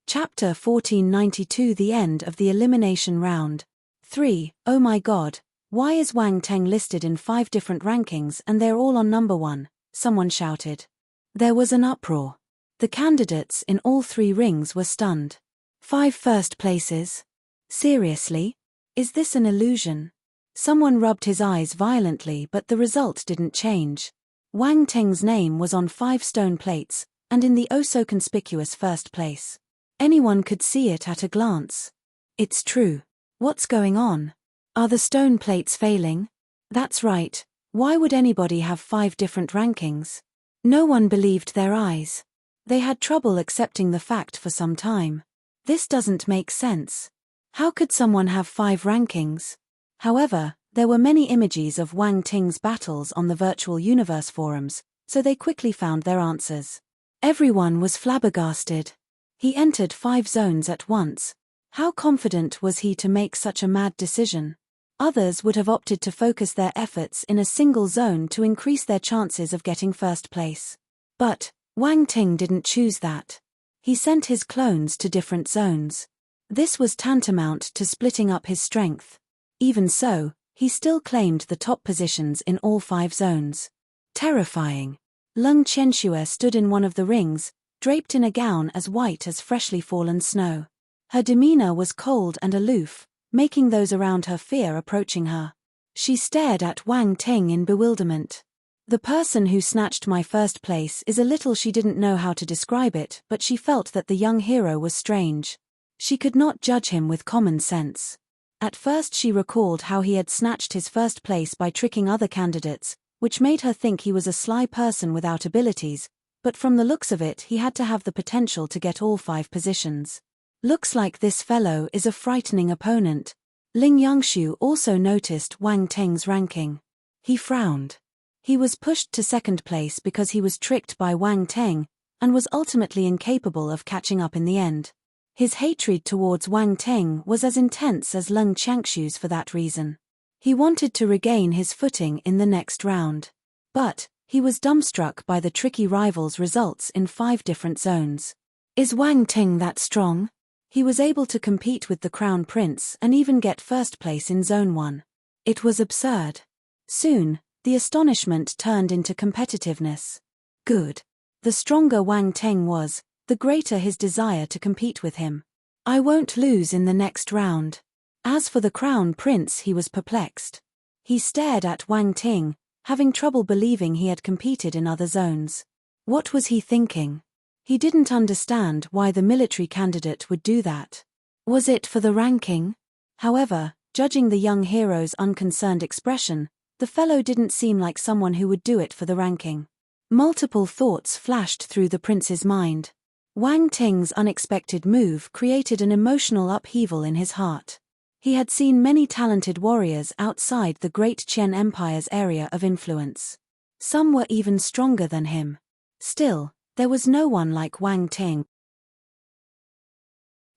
Chapter 1492, the end of the elimination round. 3. Oh my god, why is Wang Ting listed in 5 different rankings and they're all on number 1? Someone shouted. There was an uproar. The candidates in all 3 rings were stunned. 5 first places? Seriously? Is this an illusion? Someone rubbed his eyes violently, but the result didn't change. Wang Ting's name was on 5 stone plates, and in the oh-so-conspicuous first place. Anyone could see it at a glance. It's true. What's going on? Are the stone plates failing? That's right. Why would anybody have 5 different rankings? No one believed their eyes. They had trouble accepting the fact for some time. This doesn't make sense. How could someone have 5 rankings? However, there were many images of Wang Ting's battles on the virtual universe forums, so they quickly found their answers. Everyone was flabbergasted. He entered 5 zones at once. How confident was he to make such a mad decision? Others would have opted to focus their efforts in a single zone to increase their chances of getting first place. But Wang Ting didn't choose that. He sent his clones to different zones. This was tantamount to splitting up his strength. Even so, he still claimed the top positions in all 5 zones. Terrifying. Lung Qianxue stood in one of the rings, draped in a gown as white as freshly fallen snow. Her demeanor was cold and aloof, making those around her fear approaching her. She stared at Wang Ting in bewilderment. The person who snatched my first place is a little, she didn't know how to describe it, but she felt that the young hero was strange. She could not judge him with common sense. At first she recalled how he had snatched his first place by tricking other candidates, which made her think he was a sly person without abilities, but from the looks of it he had to have the potential to get all 5 positions. Looks like this fellow is a frightening opponent. Ling Yangshu also noticed Wang Ting's ranking. He frowned. He was pushed to second place because he was tricked by Wang Ting, and was ultimately incapable of catching up in the end. His hatred towards Wang Ting was as intense as Lung Qianxu's for that reason. He wanted to regain his footing in the next round. But he was dumbstruck by the tricky rival's results in 5 different zones. Is Wang Ting that strong? He was able to compete with the Crown Prince and even get first place in Zone 1. It was absurd. Soon, the astonishment turned into competitiveness. Good. The stronger Wang Ting was, the greater his desire to compete with him. I won't lose in the next round. As for the Crown Prince, he was perplexed. He stared at Wang Ting, having trouble believing he had competed in other zones. What was he thinking? He didn't understand why the military candidate would do that. Was it for the ranking? However, judging the young hero's unconcerned expression, the fellow didn't seem like someone who would do it for the ranking. Multiple thoughts flashed through the prince's mind. Wang Ting's unexpected move created an emotional upheaval in his heart. He had seen many talented warriors outside the Great Qian Empire's area of influence. Some were even stronger than him. Still, there was no one like Wang Ting.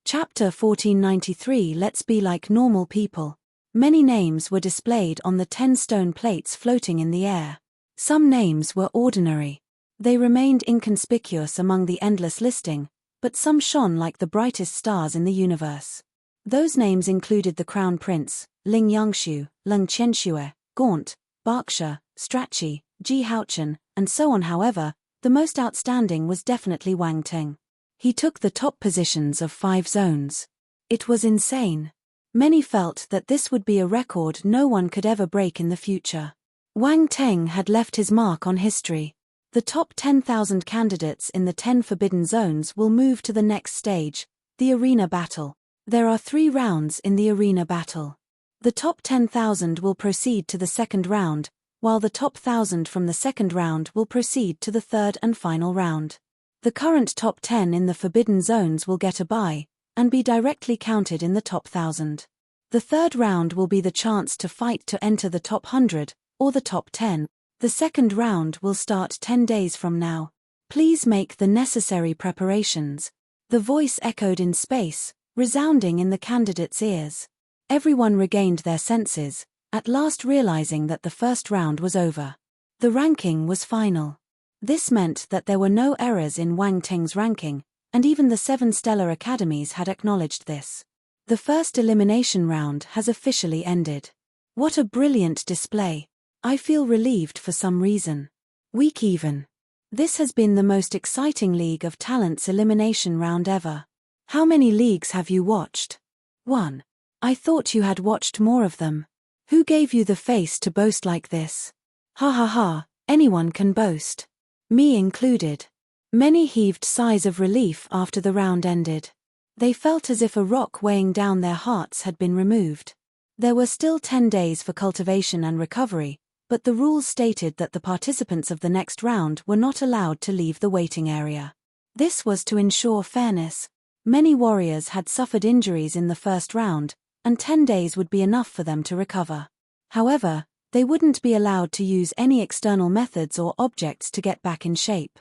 Chapter 1493. Let's be like normal people. Many names were displayed on the 10 stone plates floating in the air. Some names were ordinary. They remained inconspicuous among the endless listing, but some shone like the brightest stars in the universe. Those names included the Crown Prince, Ling Yangshu, Leng Qianxue, Gaunt, Berkshire, Strachey, Ji Haochen, and so on. However, the most outstanding was definitely Wang Ting. He took the top positions of 5 zones. It was insane. Many felt that this would be a record no one could ever break in the future. Wang Ting had left his mark on history. The top 10,000 candidates in the 10 forbidden zones will move to the next stage, the arena battle. There are 3 rounds in the arena battle. The top 10,000 will proceed to the second round, while the top 1,000 from the second round will proceed to the third and final round. The current top 10 in the forbidden zones will get a bye, and be directly counted in the top 1,000. The third round will be the chance to fight to enter the top 100, or the top 10. The second round will start 10 days from now. Please make the necessary preparations. The voice echoed in space, resounding in the candidates' ears. Everyone regained their senses, at last realizing that the first round was over. The ranking was final. This meant that there were no errors in Wang Ting's ranking, and even the 7 stellar academies had acknowledged this. The first elimination round has officially ended. What a brilliant display. I feel relieved for some reason. Weak even. This has been the most exciting League of Talents elimination round ever. How many leagues have you watched? 1. I thought you had watched more of them. Who gave you the face to boast like this? Ha ha ha, anyone can boast. Me included. Many heaved sighs of relief after the round ended. They felt as if a rock weighing down their hearts had been removed. There were still 10 days for cultivation and recovery, but the rules stated that the participants of the next round were not allowed to leave the waiting area. This was to ensure fairness. Many warriors had suffered injuries in the first round, and 10 days would be enough for them to recover. However, they wouldn't be allowed to use any external methods or objects to get back in shape.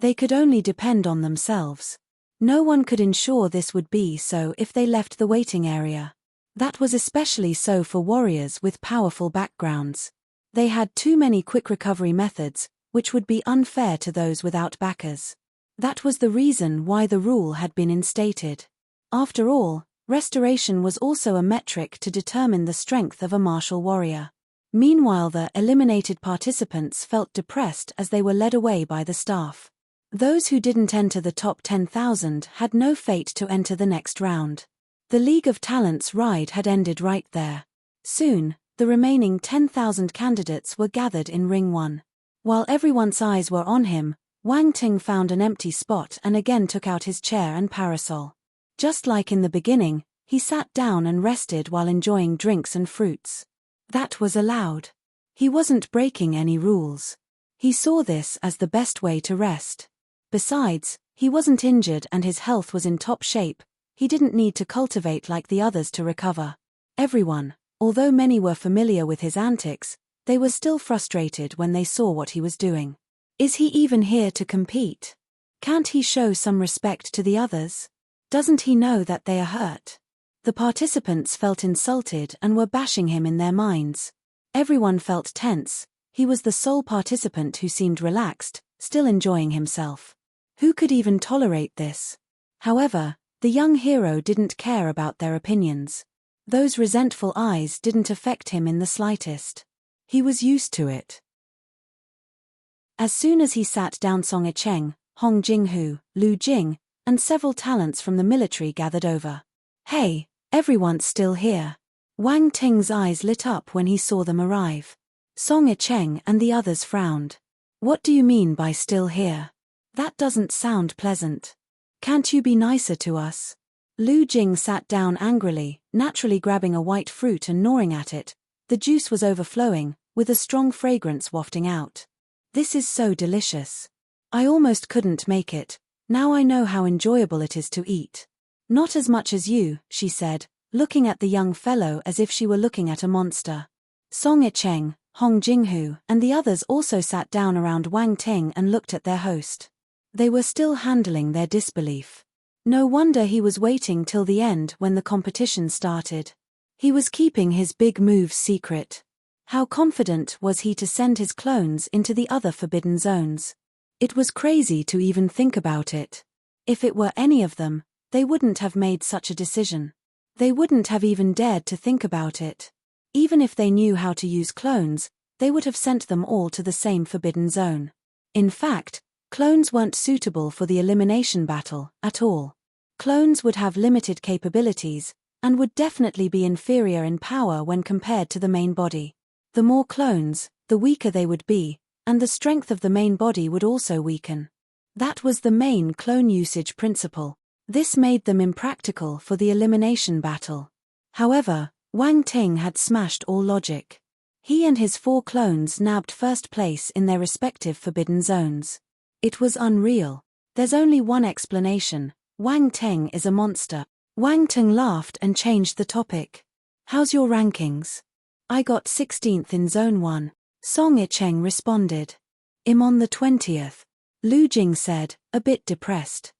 They could only depend on themselves. No one could ensure this would be so if they left the waiting area. That was especially so for warriors with powerful backgrounds. They had too many quick recovery methods, which would be unfair to those without backers. That was the reason why the rule had been instated. After all, restoration was also a metric to determine the strength of a martial warrior. Meanwhile, the eliminated participants felt depressed as they were led away by the staff. Those who didn't enter the top 10,000 had no fate to enter the next round. The League of Talents ride had ended right there. Soon, the remaining 10,000 candidates were gathered in Ring 1. While everyone's eyes were on him, Wang Ting found an empty spot and again took out his chair and parasol. Just like in the beginning, he sat down and rested while enjoying drinks and fruits. That was allowed. He wasn't breaking any rules. He saw this as the best way to rest. Besides, he wasn't injured and his health was in top shape. He didn't need to cultivate like the others to recover. Everyone, although many were familiar with his antics, they were still frustrated when they saw what he was doing. Is he even here to compete? Can't he show some respect to the others? Doesn't he know that they are hurt? The participants felt insulted and were bashing him in their minds. Everyone felt tense. He was the sole participant who seemed relaxed, still enjoying himself. Who could even tolerate this? However, the young hero didn't care about their opinions. Those resentful eyes didn't affect him in the slightest. He was used to it. As soon as he sat down, Song Yicheng, Hong Jinghu, Lu Jing, and several talents from the military gathered over. Hey, everyone's still here. Wang Ting's eyes lit up when he saw them arrive. Song Yicheng and the others frowned. What do you mean by still here? That doesn't sound pleasant. Can't you be nicer to us? Lu Jing sat down angrily, naturally grabbing a white fruit and gnawing at it. The juice was overflowing, with a strong fragrance wafting out. This is so delicious. I almost couldn't make it. Now I know how enjoyable it is to eat. Not as much as you, she said, looking at the young fellow as if she were looking at a monster. Song Yicheng, Hong Jinghu, and the others also sat down around Wang Ting and looked at their host. They were still handling their disbelief. No wonder he was waiting till the end when the competition started. He was keeping his big moves secret. How confident was he to send his clones into the other forbidden zones? It was crazy to even think about it. If it were any of them, they wouldn't have made such a decision. They wouldn't have even dared to think about it. Even if they knew how to use clones, they would have sent them all to the same forbidden zone. In fact, clones weren't suitable for the elimination battle at all. Clones would have limited capabilities, and would definitely be inferior in power when compared to the main body. The more clones, the weaker they would be, and the strength of the main body would also weaken. That was the main clone usage principle. This made them impractical for the elimination battle. However, Wang Ting had smashed all logic. He and his 4 clones nabbed first place in their respective forbidden zones. It was unreal. There's only one explanation: Wang Ting is a monster. Wang Ting laughed and changed the topic. How's your rankings? I got 16th in Zone 1. Song Yicheng responded. I'm on the 20th. Lu Jing said, a bit depressed.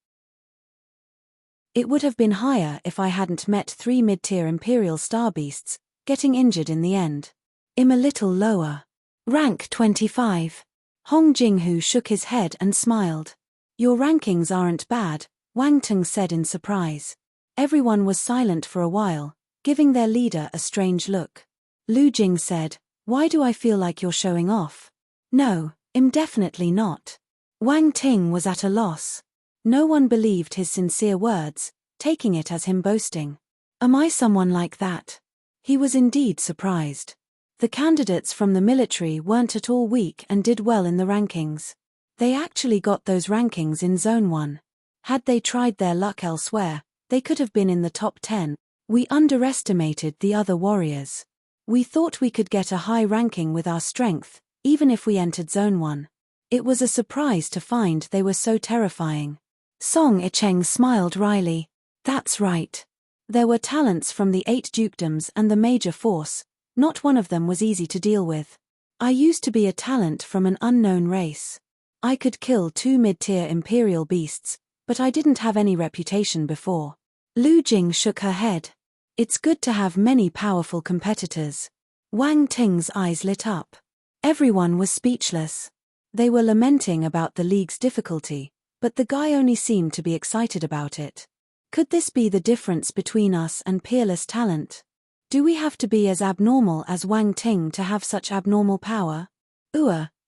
It would have been higher if I hadn't met 3 mid-tier Imperial Star Beasts, getting injured in the end. I'm a little lower. Rank 25. Hong Jinghu shook his head and smiled. Your rankings aren't bad, Wang Ting said in surprise. Everyone was silent for a while, giving their leader a strange look. Lu Jing said, why do I feel like you're showing off? No, I'm definitely not. Wang Ting was at a loss. No one believed his sincere words, taking it as him boasting. Am I someone like that? He was indeed surprised. The candidates from the military weren't at all weak and did well in the rankings. They actually got those rankings in Zone 1. Had they tried their luck elsewhere, they could have been in the top 10. We underestimated the other warriors. We thought we could get a high ranking with our strength, even if we entered Zone 1. It was a surprise to find they were so terrifying. Song Yicheng smiled wryly. That's right. There were talents from the 8 dukedoms and the major force. Not one of them was easy to deal with. I used to be a talent from an unknown race. I could kill 2 mid-tier Imperial beasts, but I didn't have any reputation before. Lu Jing shook her head. It's good to have many powerful competitors. Wang Ting's eyes lit up. Everyone was speechless. They were lamenting about the league's difficulty, but the guy only seemed to be excited about it. Could this be the difference between us and peerless talent? Do we have to be as abnormal as Wang Ting to have such abnormal power?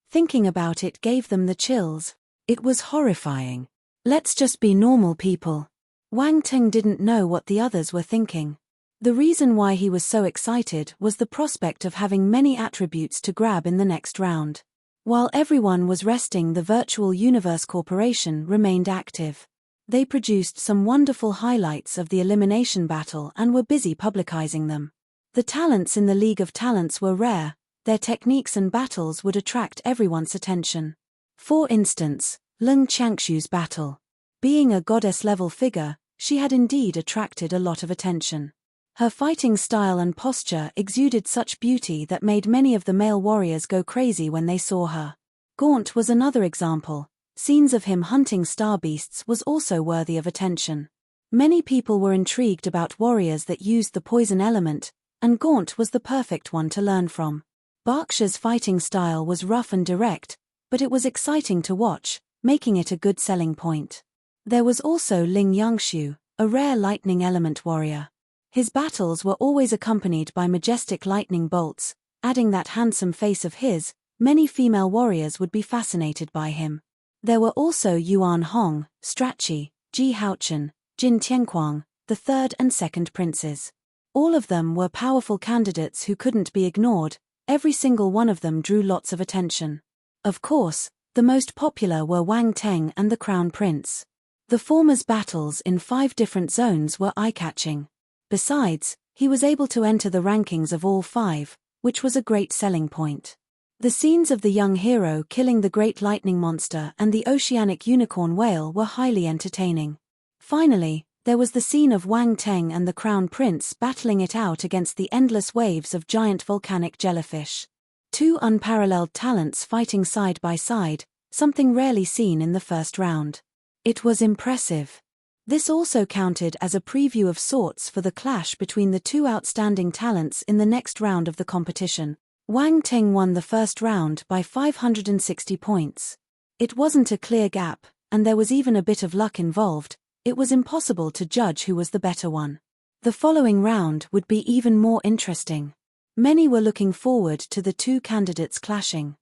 Thinking about it gave them the chills. It was horrifying. Let's just be normal people. Wang Ting didn't know what the others were thinking. The reason why he was so excited was the prospect of having many attributes to grab in the next round. While everyone was resting, the Virtual Universe Corporation remained active. They produced some wonderful highlights of the elimination battle and were busy publicizing them. The talents in the League of Talents were rare, their techniques and battles would attract everyone's attention. For instance, Lung Qiangshu's battle. Being a goddess-level figure, she had indeed attracted a lot of attention. Her fighting style and posture exuded such beauty that made many of the male warriors go crazy when they saw her. Gaunt was another example. Scenes of him hunting star beasts was also worthy of attention. Many people were intrigued about warriors that used the poison element, and Gaunt was the perfect one to learn from. Berkshire's fighting style was rough and direct, but it was exciting to watch, making it a good selling point. There was also Ling Yangshu, a rare lightning element warrior. His battles were always accompanied by majestic lightning bolts, adding that handsome face of his. Many female warriors would be fascinated by him. There were also Yuan Hong, Strachey, Ji Haochen, Jin Tianquang, the third and second princes. All of them were powerful candidates who couldn't be ignored. Every single one of them drew lots of attention. Of course, the most popular were Wang Teng and the Crown Prince. The former's battles in 5 different zones were eye-catching. Besides, he was able to enter the rankings of all 5, which was a great selling point. The scenes of the young hero killing the great lightning monster and the oceanic unicorn whale were highly entertaining. Finally, there was the scene of Wang Teng and the Crown Prince battling it out against the endless waves of giant volcanic jellyfish. Two unparalleled talents fighting side by side, something rarely seen in the first round. It was impressive. This also counted as a preview of sorts for the clash between the two outstanding talents in the next round of the competition. Wang Teng won the first round by 560 points. It wasn't a clear gap, and there was even a bit of luck involved. It was impossible to judge who was the better one. The following round would be even more interesting. Many were looking forward to the two candidates clashing.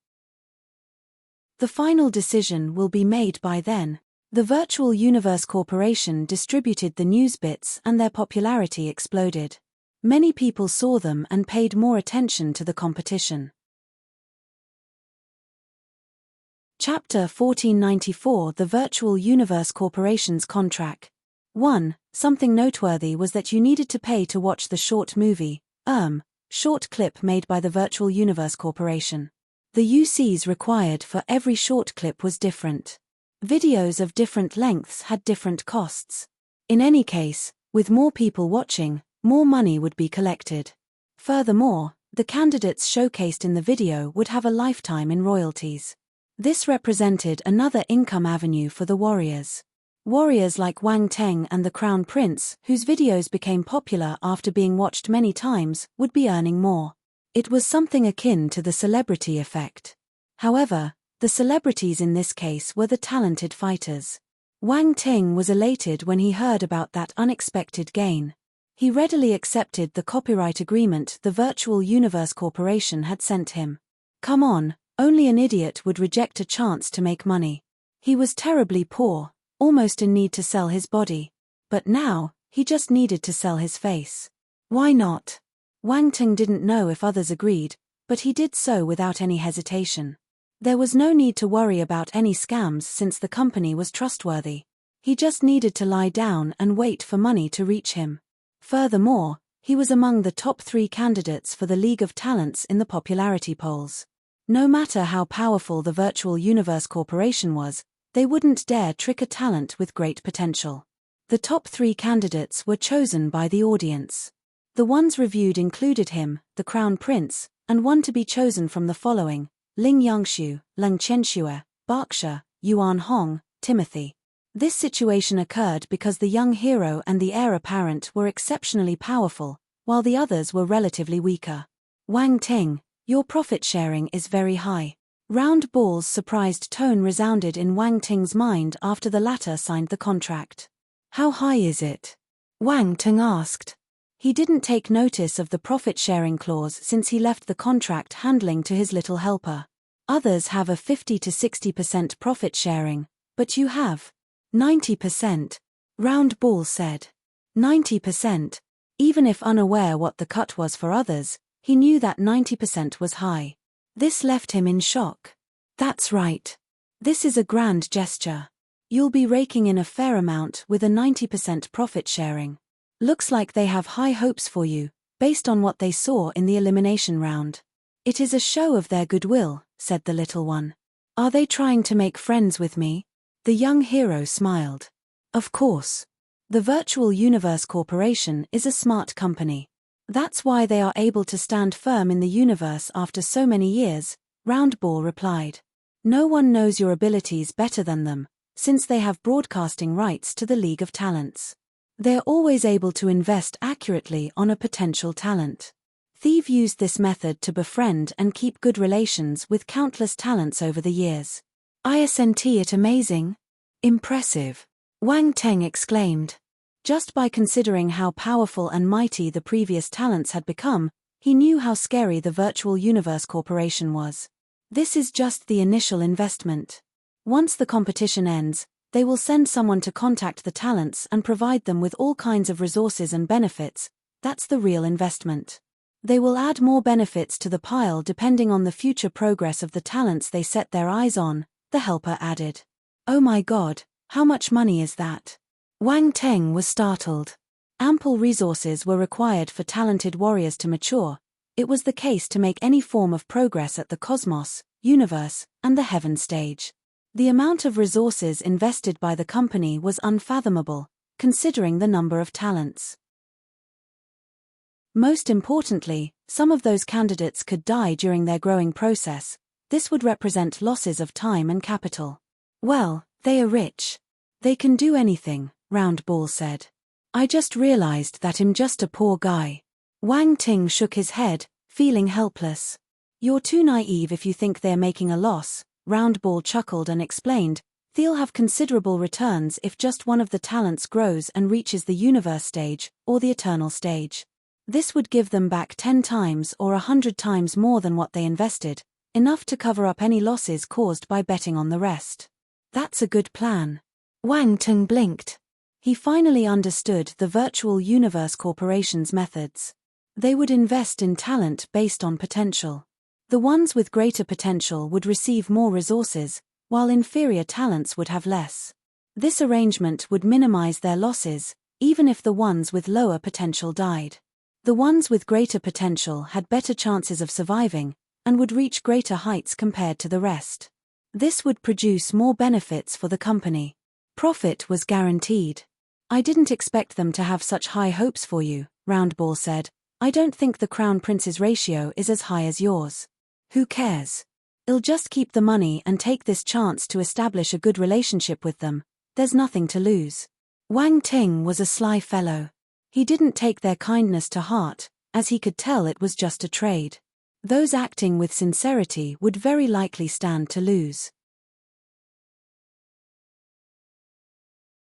The final decision will be made by then. The Virtual Universe Corporation distributed the news bits and their popularity exploded. Many people saw them and paid more attention to the competition. Chapter 1494 The Virtual Universe Corporation's Contract. 1. Something noteworthy was that you needed to pay to watch the short movie, short clip made by the Virtual Universe Corporation. The UCs required for every short clip was different. Videos of different lengths had different costs. In any case, with more people watching, more money would be collected. Furthermore, the candidates showcased in the video would have a lifetime in royalties. This represented another income avenue for the warriors. Warriors like Wang Teng and the Crown Prince, whose videos became popular after being watched many times, would be earning more. It was something akin to the celebrity effect. However, the celebrities in this case were the talented fighters. Wang Teng was elated when he heard about that unexpected gain. He readily accepted the copyright agreement the Virtual Universe Corporation had sent him. Come on, only an idiot would reject a chance to make money. He was terribly poor, almost in need to sell his body. But now, he just needed to sell his face. Why not? Wang Teng didn't know if others agreed, but he did so without any hesitation. There was no need to worry about any scams since the company was trustworthy. He just needed to lie down and wait for money to reach him. Furthermore, he was among the top 3 candidates for the League of Talents in the popularity polls. No matter how powerful the Virtual Universe Corporation was, they wouldn't dare trick a talent with great potential. The top 3 candidates were chosen by the audience. The ones reviewed included him, the Crown Prince, and one to be chosen from the following: Ling Yangshu, Leng Chenxue, Berkshire, Yuan Hong, Timothy. This situation occurred because the young hero and the heir apparent were exceptionally powerful, while the others were relatively weaker. Wang Teng, your profit sharing is very high. Round Ball's surprised tone resounded in Wang Teng's mind after the latter signed the contract. How high is it? Wang Teng asked. He didn't take notice of the profit-sharing clause since he left the contract handling to his little helper. Others have a 50 to 60% profit sharing, but you have 90%, Round Ball said. 90%. Even if unaware what the cut was for others, he knew that 90% was high. This left him in shock. That's right. This is a grand gesture. You'll be raking in a fair amount with a 90% profit sharing. Looks like they have high hopes for you, based on what they saw in the elimination round. It is a show of their goodwill, said the little one. Are they trying to make friends with me? The young hero smiled. Of course. The Virtual Universe Corporation is a smart company. That's why they are able to stand firm in the universe after so many years, Round Ball replied. No one knows your abilities better than them, since they have broadcasting rights to the League of Talents. They're always able to invest accurately on a potential talent. Thieve used this method to befriend and keep good relations with countless talents over the years. Isn't it amazing? Impressive. Wang Teng exclaimed. Just by considering how powerful and mighty the previous talents had become, he knew how scary the Virtual Universe Corporation was. This is just the initial investment. Once the competition ends, they will send someone to contact the talents and provide them with all kinds of resources and benefits. That's the real investment. They will add more benefits to the pile depending on the future progress of the talents they set their eyes on, the helper added. Oh my God, how much money is that? Wang Teng was startled. Ample resources were required for talented warriors to mature, It was the case to make any form of progress at the cosmos, universe, and the heaven stage. The amount of resources invested by the company was unfathomable, considering the number of talents. Most importantly, some of those candidates could die during their growing process. This would represent losses of time and capital. Well, they are rich. They can do anything, Round Ball said. I just realized that I'm just a poor guy. Wang Ting shook his head, feeling helpless. You're too naive if you think they're making a loss, Round Ball chuckled and explained. They'll have considerable returns if just one of the talents grows and reaches the universe stage, or the eternal stage. This would give them back 10 times or 100 times more than what they invested, enough to cover up any losses caused by betting on the rest. That's a good plan. Wang Ting blinked. He finally understood the Virtual Universe Corporation's methods. They would invest in talent based on potential. The ones with greater potential would receive more resources, while inferior talents would have less. This arrangement would minimize their losses, even if the ones with lower potential died. The ones with greater potential had better chances of surviving, and would reach greater heights compared to the rest. This would produce more benefits for the company. Profit was guaranteed. I didn't expect them to have such high hopes for you, Round Ball said. I don't think the Crown Prince's ratio is as high as yours. Who cares? I'll just keep the money and take this chance to establish a good relationship with them. There's nothing to lose. Wang Ting was a sly fellow. He didn't take their kindness to heart, as he could tell it was just a trade. Those acting with sincerity would very likely stand to lose.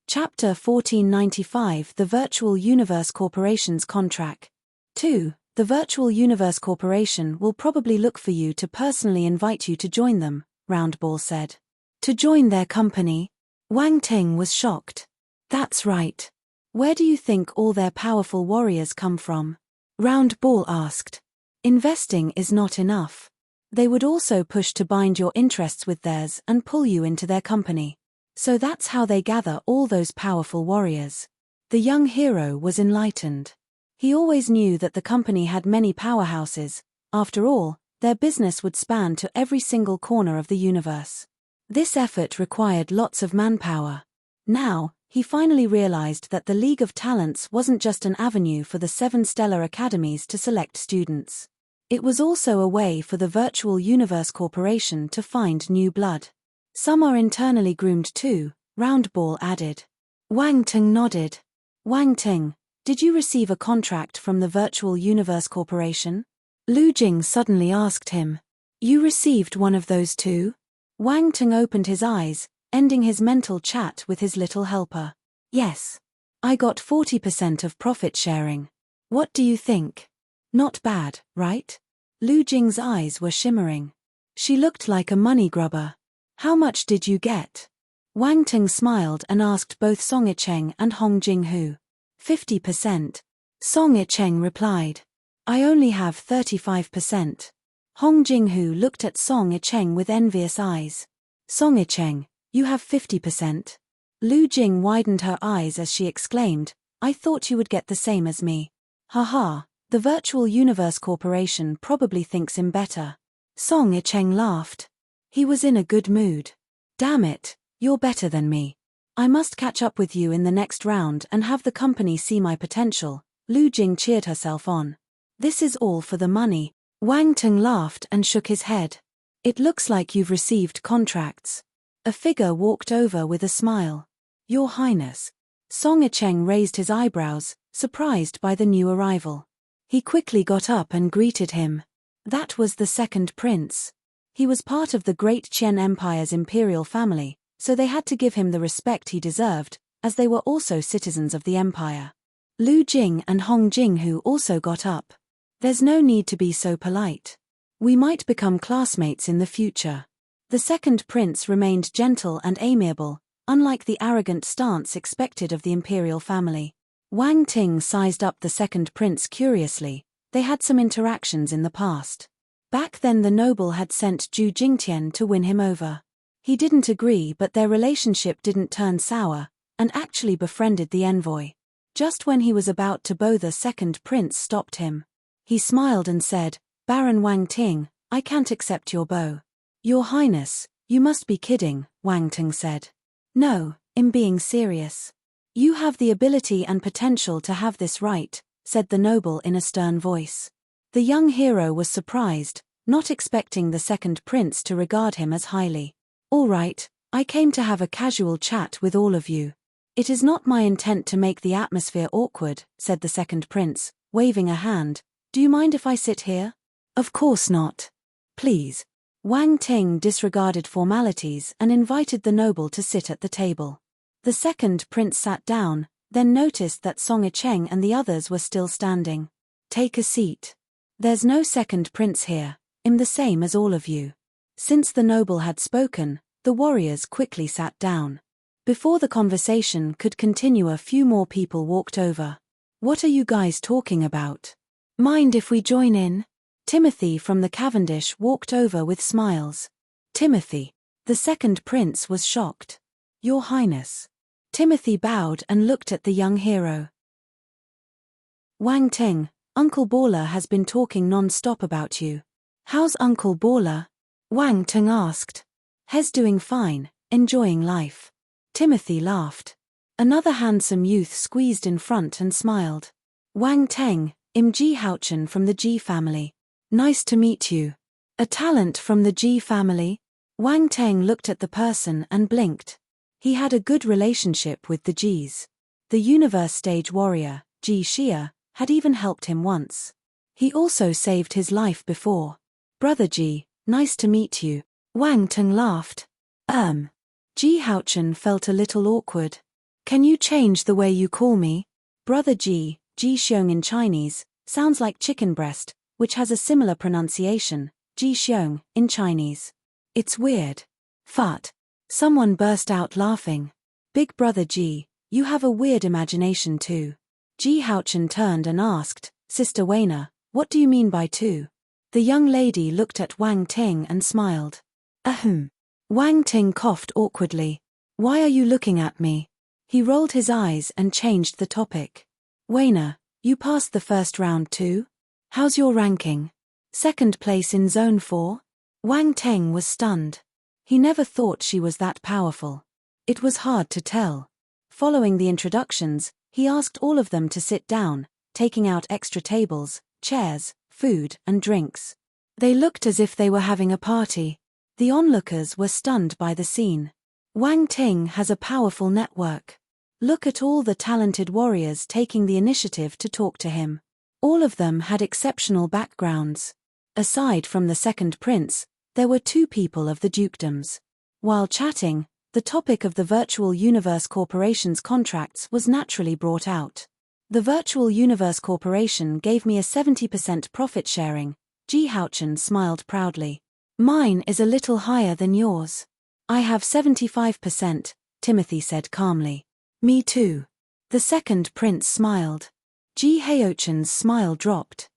Chapter 1495 The Virtual Universe Corporation's Contract. 2. The Virtual Universe Corporation will probably look for you to personally invite you to join them, Round Ball said. To join their company? Wang Ting was shocked. That's right. Where do you think all their powerful warriors come from? Round Ball asked. Investing is not enough. They would also push to bind your interests with theirs and pull you into their company. So that's how they gather all those powerful warriors. The young hero was enlightened. He always knew that the company had many powerhouses. After all, their business would span to every single corner of the universe. This effort required lots of manpower. Now, he finally realized that the League of Talents wasn't just an avenue for the 7 stellar academies to select students. It was also a way for the Virtual Universe Corporation to find new blood. Some are internally groomed too, Round Ball added. Wang Ting nodded. Wang Ting, did you receive a contract from the Virtual Universe Corporation? Lu Jing suddenly asked him. You received one of those too? Wang Ting opened his eyes, ending his mental chat with his little helper. Yes. I got 40% of profit sharing. What do you think? Not bad, right? Lu Jing's eyes were shimmering. She looked like a money grubber. How much did you get? Wang Ting smiled and asked both Song Yicheng and Hong Jinghu. 50%. Song Yicheng replied. I only have 35%. Hong Jinghu looked at Song Yicheng with envious eyes. Song Yicheng, you have 50%. Lu Jing widened her eyes as she exclaimed, I thought you would get the same as me. Haha, the Virtual Universe Corporation probably thinks him better. Song Yicheng laughed. He was in a good mood. Damn it, you're better than me. I must catch up with you in the next round and have the company see my potential. Lu Jing cheered herself on. This is all for the money. Wang Ting laughed and shook his head. It looks like you've received contracts. A figure walked over with a smile. Your Highness. Song Yicheng raised his eyebrows, surprised by the new arrival. He quickly got up and greeted him. That was the second prince. He was part of the Great Qian Empire's imperial family, so they had to give him the respect he deserved, as they were also citizens of the empire. Lu Jing and Hong Jinghu also got up. There's no need to be so polite. We might become classmates in the future. The second prince remained gentle and amiable, unlike the arrogant stance expected of the imperial family. Wang Ting sized up the second prince curiously. They had some interactions in the past. Back then the noble had sent Zhu Jingtian to win him over. He didn't agree, but their relationship didn't turn sour, and actually befriended the envoy. Just when he was about to bow, the second prince stopped him. He smiled and said, Baron Wang Ting, I can't accept your bow. Your Highness, you must be kidding, Wang Ting said. No, I'm being serious. You have the ability and potential to have this right, said the noble in a stern voice. The young hero was surprised, not expecting the second prince to regard him as highly. All right, I came to have a casual chat with all of you. It is not my intent to make the atmosphere awkward, said the second prince, waving a hand. Do you mind if I sit here? Of course not. Please. Wang Ting disregarded formalities and invited the noble to sit at the table. The second prince sat down, then noticed that Song Yicheng and the others were still standing. Take a seat. There's no second prince here. I'm the same as all of you. Since the noble had spoken, the warriors quickly sat down. Before the conversation could continue, a few more people walked over. What are you guys talking about? Mind if we join in? Timothy from the Cavendish walked over with smiles. Timothy. The second prince was shocked. Your Highness. Timothy bowed and looked at the young hero. Wang Ting, Uncle Baller has been talking non-stop about you. How's Uncle Baller? Wang Ting asked. He's doing fine, enjoying life. Timothy laughed. Another handsome youth squeezed in front and smiled. Wang Ting, I'm Ji Haochen from the Ji family. Nice to meet you. A talent from the Ji family? Wang Ting looked at the person and blinked. He had a good relationship with the Jis. The universe stage warrior, Ji Xia, had even helped him once. He also saved his life before. Brother Ji, nice to meet you. Wang Ting laughed. Ji Haochen felt a little awkward. Can you change the way you call me? Brother Ji, Ji Xiong in Chinese, sounds like chicken breast, which has a similar pronunciation, Ji Xiong, in Chinese. It's weird. Fart. Someone burst out laughing. Big Brother Ji, you have a weird imagination too. Ji Haochen turned and asked, Sister Weina, what do you mean by two? The young lady looked at Wang Ting and smiled. Ahem. Wang Ting coughed awkwardly. Why are you looking at me? He rolled his eyes and changed the topic. Weina, you passed the first round too? How's your ranking? Second place in Zone 4? Wang Ting was stunned. He never thought she was that powerful. It was hard to tell. Following the introductions, he asked all of them to sit down, taking out extra tables, chairs, food, and drinks. They looked as if they were having a party. The onlookers were stunned by the scene. Wang Ting has a powerful network. Look at all the talented warriors taking the initiative to talk to him. All of them had exceptional backgrounds. Aside from the second prince, there were two people of the dukedoms. While chatting, the topic of the Virtual Universe Corporation's contracts was naturally brought out. The Virtual Universe Corporation gave me a 70% profit sharing. Ji Haochen smiled proudly. Mine is a little higher than yours. I have 75%, Timothy said calmly. Me too. The second prince smiled. Ji Haochen's smile dropped.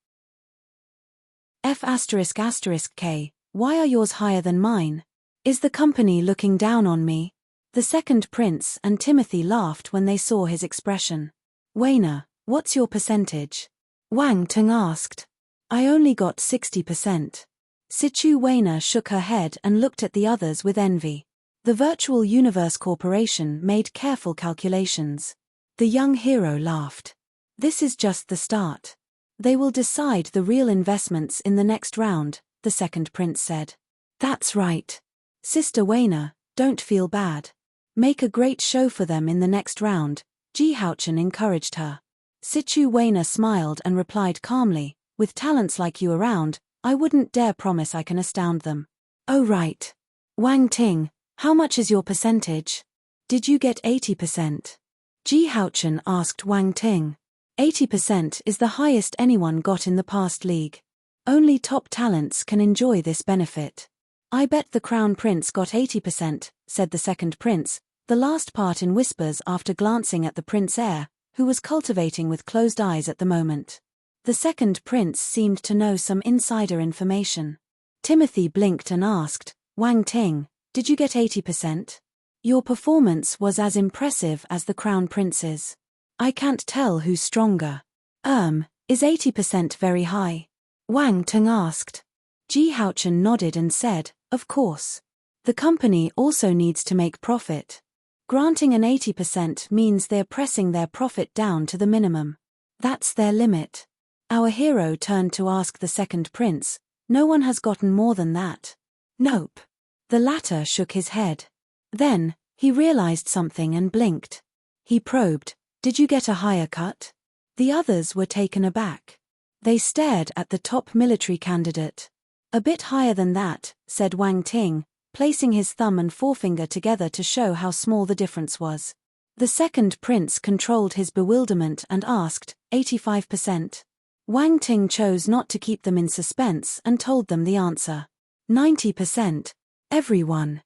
F***K, why are yours higher than mine? Is the company looking down on me? The second prince and Timothy laughed when they saw his expression. Weina, what's your percentage? Wang Ting asked. I only got 60%. Sichu Weina shook her head and looked at the others with envy. The Virtual Universe Corporation made careful calculations. The young hero laughed. This is just the start. They will decide the real investments in the next round, the second prince said. That's right. Sister Weina, don't feel bad. Make a great show for them in the next round, Ji Haochen encouraged her. Sichu Weina smiled and replied calmly, with talents like you around, I wouldn't dare promise I can astound them. Oh right. Wang Ting, how much is your percentage? Did you get 80%? Ji Haochen asked Wang Ting. 80% is the highest anyone got in the past league. Only top talents can enjoy this benefit. I bet the Crown Prince got 80%, said the second prince, the last part in whispers after glancing at the prince heir, who was cultivating with closed eyes at the moment. The second prince seemed to know some insider information. Timothy blinked and asked, Wang Ting, did you get 80%? Your performance was as impressive as the Crown Prince's. I can't tell who's stronger. Is 80% very high? Wang Teng asked. Ji Haochen nodded and said, of course. The company also needs to make profit. Granting an 80% means they're pressing their profit down to the minimum. That's their limit. Our hero turned to ask the second prince, no one has gotten more than that. Nope. The latter shook his head. Then, he realized something and blinked. He probed, did you get a higher cut? The others were taken aback. They stared at the top military candidate. A bit higher than that, said Wang Ting, placing his thumb and forefinger together to show how small the difference was. The second prince controlled his bewilderment and asked, 85%. Wang Ting chose not to keep them in suspense and told them the answer. 90%. Everyone.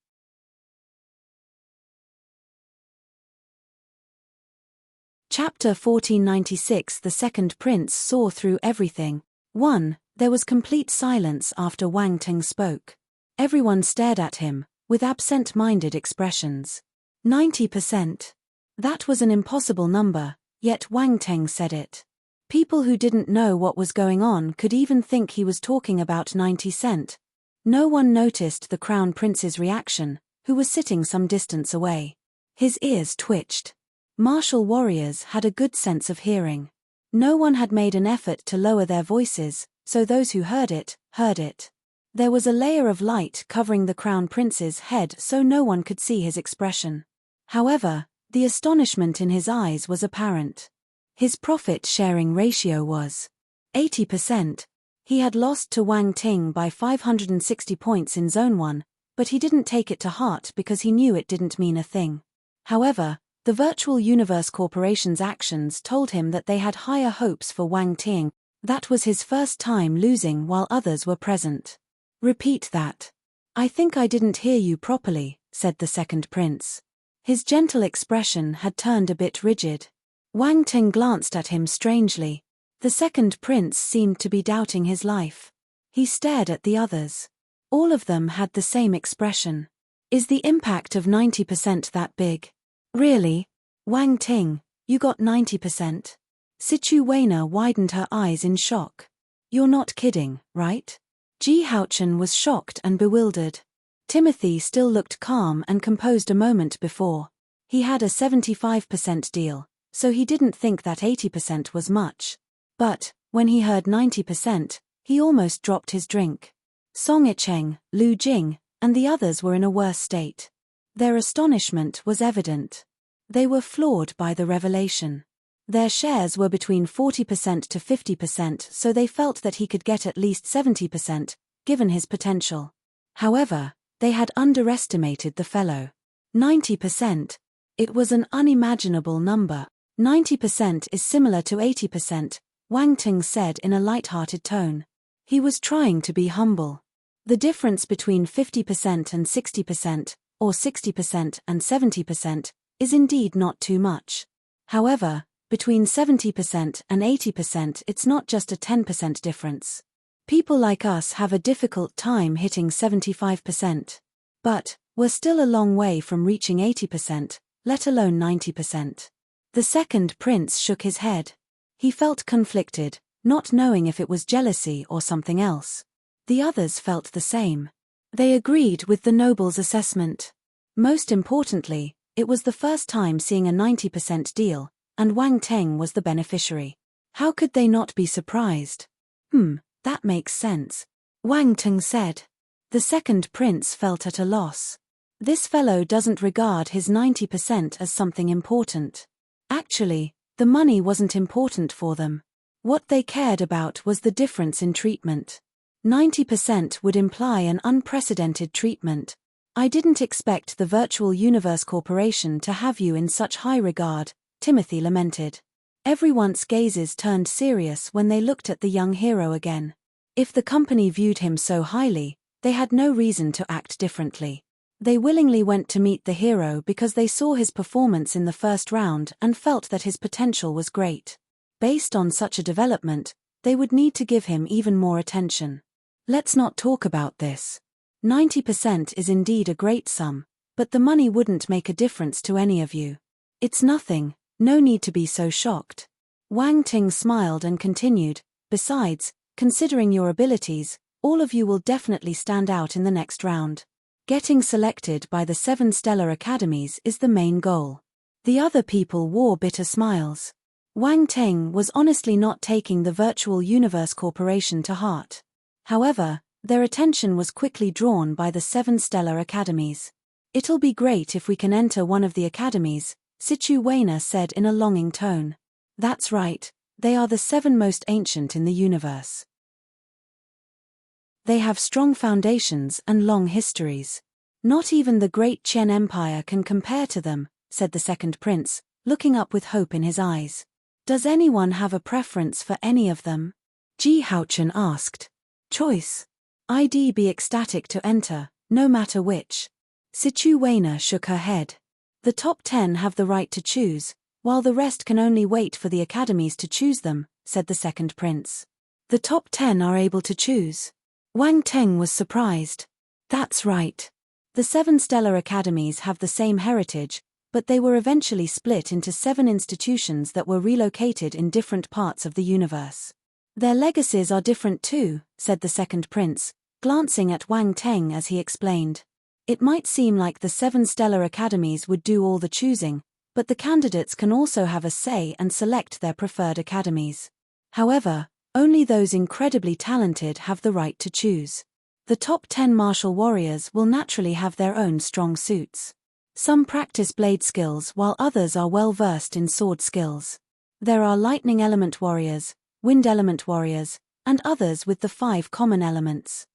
Chapter 1496. The second prince saw through everything. 1. There was complete silence after Wang Ting spoke. Everyone stared at him, with absent-minded expressions. 90%. That was an impossible number, yet Wang Ting said it. People who didn't know what was going on could even think he was talking about 90%. No one noticed the crown prince's reaction, who was sitting some distance away. His ears twitched. Martial warriors had a good sense of hearing. No one had made an effort to lower their voices, so those who heard it, heard it. There was a layer of light covering the crown prince's head so no one could see his expression. However, the astonishment in his eyes was apparent. His profit-sharing ratio was 80%. He had lost to Wang Ting by 560 points in Zone 1, but he didn't take it to heart because he knew it didn't mean a thing. However, the Virtual Universe Corporation's actions told him that they had higher hopes for Wang Ting. That was his first time losing while others were present. Repeat that. I think I didn't hear you properly, said the second prince. His gentle expression had turned a bit rigid. Wang Ting glanced at him strangely. The second prince seemed to be doubting his life. He stared at the others. All of them had the same expression. Is the impact of 90% that big? Really? Wang Ting, you got 90%? Situ Weina widened her eyes in shock. You're not kidding, right? Ji Haochen was shocked and bewildered. Timothy still looked calm and composed a moment before. He had a 75% deal, so he didn't think that 80% was much. But, when he heard 90%, he almost dropped his drink. Song Yicheng, Lu Jing, and the others were in a worse state. Their astonishment was evident. They were floored by the revelation. Their shares were between 40% to 50%, so they felt that he could get at least 70%, given his potential. However, they had underestimated the fellow. 90%. It was an unimaginable number. 90% is similar to 80%, Wang Ting said in a light-hearted tone. He was trying to be humble. The difference between 50% and 60%, or 60% and 70%, is indeed not too much. However, between 70% and 80% it's not just a 10% difference. People like us have a difficult time hitting 75%. But, we're still a long way from reaching 80%, let alone 90%. The second prince shook his head. He felt conflicted, not knowing if it was jealousy or something else. The others felt the same. They agreed with the noble's assessment. Most importantly, it was the first time seeing a 90% deal, and Wang Ting was the beneficiary. How could they not be surprised? That makes sense, Wang Ting said. The second prince felt at a loss. This fellow doesn't regard his 90% as something important. Actually, the money wasn't important for them. What they cared about was the difference in treatment. 90% would imply an unprecedented treatment. I didn't expect the Virtual Universe Corporation to have you in such high regard, Timothy lamented. Everyone's gazes turned serious when they looked at the young hero again. If the company viewed him so highly, they had no reason to act differently. They willingly went to meet the hero because they saw his performance in the first round and felt that his potential was great. Based on such a development, they would need to give him even more attention. Let's not talk about this. 90% is indeed a great sum, but the money wouldn't make a difference to any of you. It's nothing, no need to be so shocked. Wang Ting smiled and continued, besides, considering your abilities, all of you will definitely stand out in the next round. Getting selected by the 7 stellar academies is the main goal. The other people wore bitter smiles. Wang Ting was honestly not taking the Virtual Universe Corporation to heart. However, their attention was quickly drawn by the 7 stellar academies. It'll be great if we can enter one of the academies, Situ Weiner said in a longing tone. That's right, they are the 7 most ancient in the universe. They have strong foundations and long histories. Not even the great Qian Empire can compare to them, said the second prince, looking up with hope in his eyes. Does anyone have a preference for any of them? Ji Haochen asked. Choice. I'd be ecstatic to enter, no matter which. Situ Weiner shook her head. The top 10 have the right to choose, while the rest can only wait for the academies to choose them, said the second prince. The top 10 are able to choose. Wang Ting was surprised. That's right. The 7 stellar academies have the same heritage, but they were eventually split into 7 institutions that were relocated in different parts of the universe. Their legacies are different too, said the second prince, glancing at Wang Ting as he explained. It might seem like the 7 stellar academies would do all the choosing, but the candidates can also have a say and select their preferred academies. However, only those incredibly talented have the right to choose. The top 10 martial warriors will naturally have their own strong suits. Some practice blade skills while others are well versed in sword skills. There are lightning element warriors, wind element warriors, and others with the 5 common elements.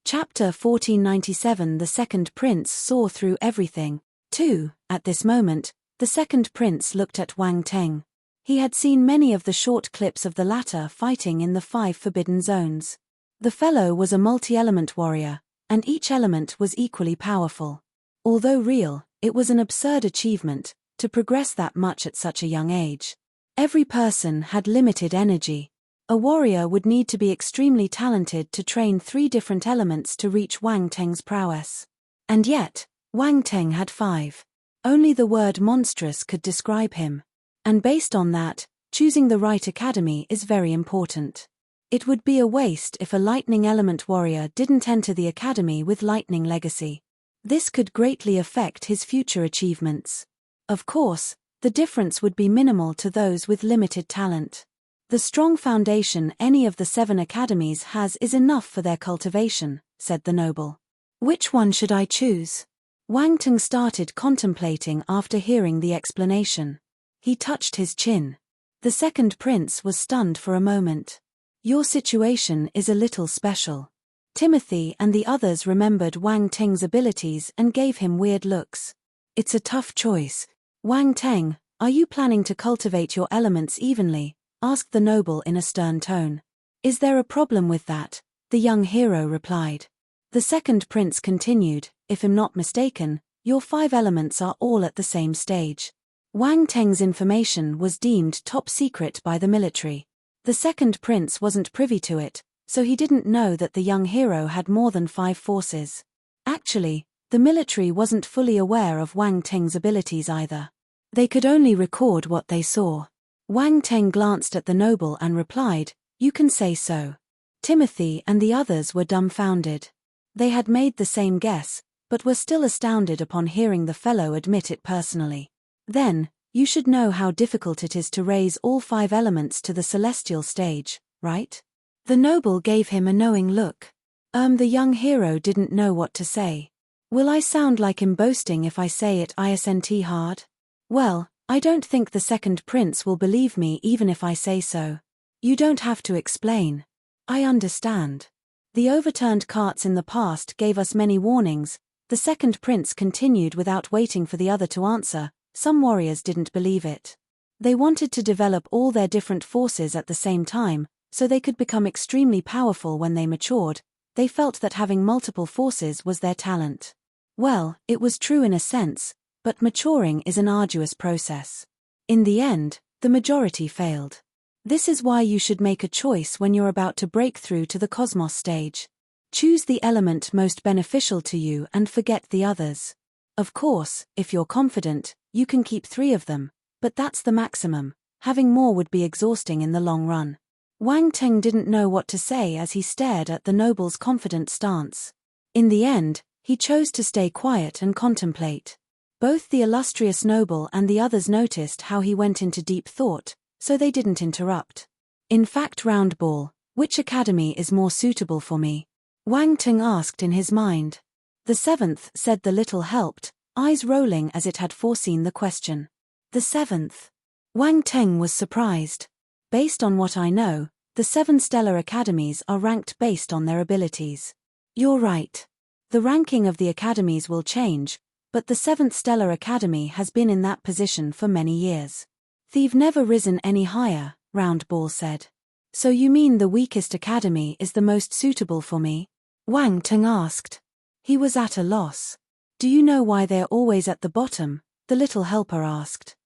Chapter 1497. The second prince saw through everything. 2. At this moment, the second prince looked at Wang Ting. He had seen many of the short clips of the latter fighting in the 5 forbidden zones. The fellow was a multi-element warrior, and each element was equally powerful. Although real, it was an absurd achievement to progress that much at such a young age. Every person had limited energy. A warrior would need to be extremely talented to train 3 different elements to reach Wang Teng's prowess. And yet, Wang Teng had 5. Only the word monstrous could describe him. And based on that, choosing the right academy is very important. It would be a waste if a lightning element warrior didn't enter the academy with lightning legacy. This could greatly affect his future achievements. Of course, the difference would be minimal to those with limited talent. The strong foundation any of the 7 academies has is enough for their cultivation, said the noble. Which one should I choose? Wang Teng started contemplating after hearing the explanation. He touched his chin. The second prince was stunned for a moment. Your situation is a little special. Timothy and the others remembered Wang Teng's abilities and gave him weird looks. It's a tough choice. Wang Teng, are you planning to cultivate your elements evenly? Asked the noble in a stern tone. Is there a problem with that? The young hero replied. The second prince continued, if I'm not mistaken, your 5 elements are all at the same stage. Wang Teng's information was deemed top secret by the military. The second prince wasn't privy to it, so he didn't know that the young hero had more than 5 forces. Actually, the military wasn't fully aware of Wang Teng's abilities either. They could only record what they saw. Wang Teng glanced at the noble and replied, you can say so. Timothy and the others were dumbfounded. They had made the same guess, but were still astounded upon hearing the fellow admit it personally. Then, you should know how difficult it is to raise all 5 elements to the celestial stage, right? The noble gave him a knowing look. The young hero didn't know what to say. Will I sound like I'm boasting if I say it isn't hard? Well, I don't think the second prince will believe me even if I say so. You don't have to explain. I understand. The overturned carts in the past gave us many warnings, the second prince continued without waiting for the other to answer. Some warriors didn't believe it. They wanted to develop all their different forces at the same time, so they could become extremely powerful when they matured. They felt that having multiple forces was their talent. Well, it was true in a sense, but maturing is an arduous process. In the end, the majority failed. This is why you should make a choice when you're about to break through to the cosmos stage. Choose the element most beneficial to you and forget the others. Of course, if you're confident, You can keep 3 of them, but that's the maximum. Having more would be exhausting in the long run. Wang Teng didn't know what to say as he stared at the noble's confident stance. In the end, he chose to stay quiet and contemplate. Both the illustrious noble and the others noticed how he went into deep thought, so they didn't interrupt. In fact, Round Ball, which academy is more suitable for me? Wang Teng asked in his mind. The 7th, said the little helped, eyes rolling as it had foreseen the question. The 7th. Wang Teng was surprised. Based on what I know, the 7 stellar academies are ranked based on their abilities. You're right. The ranking of the academies will change, but the 7th stellar academy has been in that position for many years. They've never risen any higher, Round Ball said. So you mean the weakest academy is the most suitable for me? Wang Teng asked. He was at a loss. Do you know why they're always at the bottom? The little helper asked.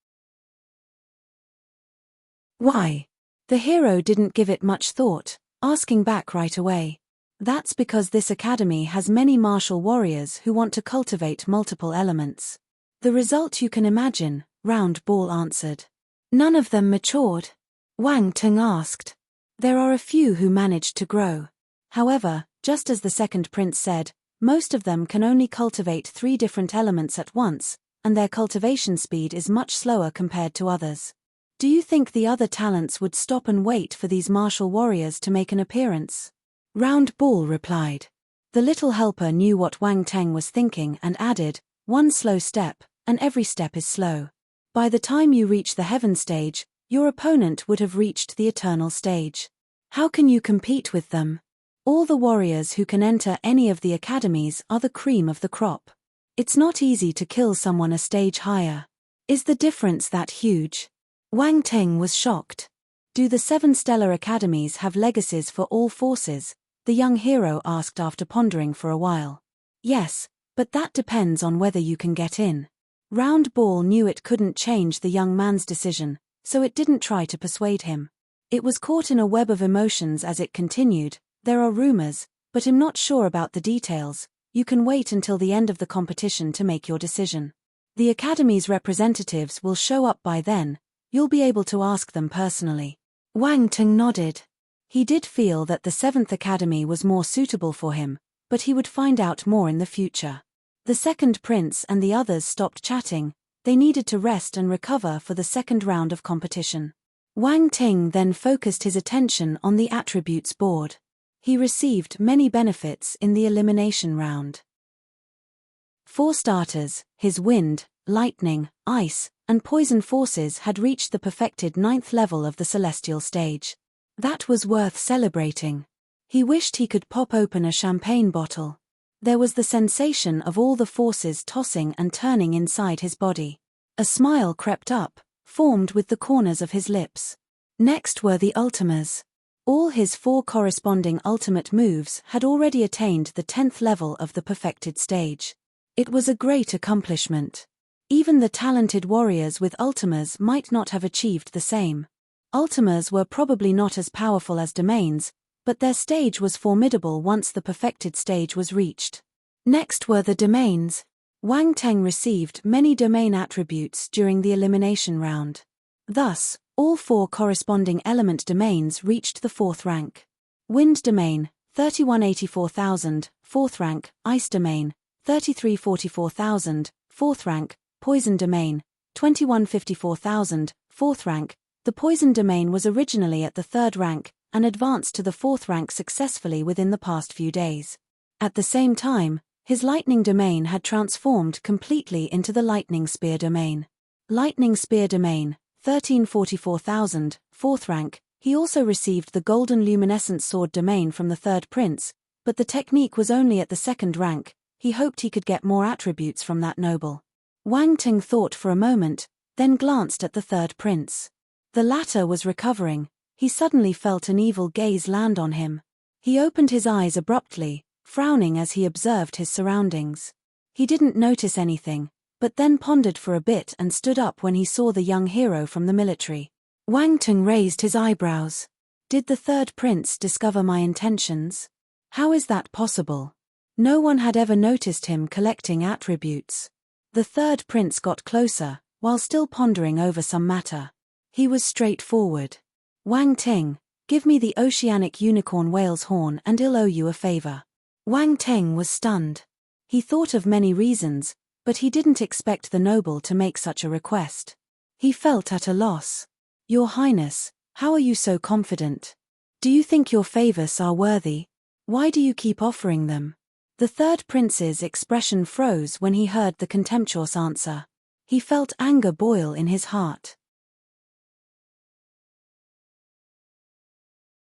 Why? The hero didn't give it much thought, asking back right away. That's because this academy has many martial warriors who want to cultivate multiple elements. The result you can imagine, Round Ball answered. None of them matured? Wang Teng asked. There are a few who managed to grow. However, just as the second prince said, most of them can only cultivate 3 different elements at once, and their cultivation speed is much slower compared to others. Do you think the other talents would stop and wait for these martial warriors to make an appearance? Round Ball replied. The little helper knew what Wang Teng was thinking and added, 1 slow step, and every step is slow. By the time you reach the heaven stage, your opponent would have reached the eternal stage. How can you compete with them? All the warriors who can enter any of the academies are the cream of the crop. It's not easy to kill someone a stage higher. Is the difference that huge? Wang Teng was shocked. Do the 7 stellar academies have legacies for all forces? The young hero asked after pondering for a while. Yes, but that depends on whether you can get in. Round Ball knew it couldn't change the young man's decision, so it didn't try to persuade him. It was caught in a web of emotions as it continued. There are rumors, but I'm not sure about the details. You can wait until the end of the competition to make your decision. The academy's representatives will show up by then. You'll be able to ask them personally. Wang Teng nodded. He did feel that the 7th academy was more suitable for him, but he would find out more in the future. The second prince and the others stopped chatting. They needed to rest and recover for the second round of competition. Wang Teng then focused his attention on the attributes board. He received many benefits in the elimination round. For starters, his wind, lightning, ice, and poison forces had reached the perfected 9th level of the celestial stage. That was worth celebrating. He wished he could pop open a champagne bottle. There was the sensation of all the forces tossing and turning inside his body. A smile crept up, formed with the corners of his lips. Next were the ultimas. All his 4 corresponding ultimate moves had already attained the 10th level of the perfected stage. It was a great accomplishment. Even the talented warriors with ultimas might not have achieved the same. Ultimas were probably not as powerful as domains, but their stage was formidable once the perfected stage was reached. Next were the domains. Wang Teng received many domain attributes during the elimination round. Thus, all 4 corresponding element domains reached the 4th rank. Wind domain, 3184,000, 4th rank. Ice domain, 3344,000, 4th rank. Poison domain, 2154,000, 4th rank. The poison domain was originally at the 3rd rank, and advanced to the 4th rank successfully within the past few days. At the same time, his lightning domain had transformed completely into the lightning spear domain. Lightning spear domain, 1344,000, 4th rank. He also received the golden luminescent sword domain from the 3rd prince, but the technique was only at the 2nd rank. He hoped he could get more attributes from that noble. Wang Teng thought for a moment, then glanced at the 3rd prince. The latter was recovering. He suddenly felt an evil gaze land on him. He opened his eyes abruptly, frowning as he observed his surroundings. He didn't notice anything, but then pondered for a bit and stood up when he saw the young hero from the military. Wang Teng raised his eyebrows. Did the 3rd prince discover my intentions? How is that possible? No one had ever noticed him collecting attributes. The 3rd prince got closer, while still pondering over some matter. He was straightforward. Wang Ting, give me the oceanic unicorn whale's horn and I'll owe you a favor. Wang Ting was stunned. He thought of many reasons, but he didn't expect the noble to make such a request. He felt at a loss. Your Highness, how are you so confident? Do you think your favors are worthy? Why do you keep offering them? The third prince's expression froze when he heard the contemptuous answer. He felt anger boil in his heart.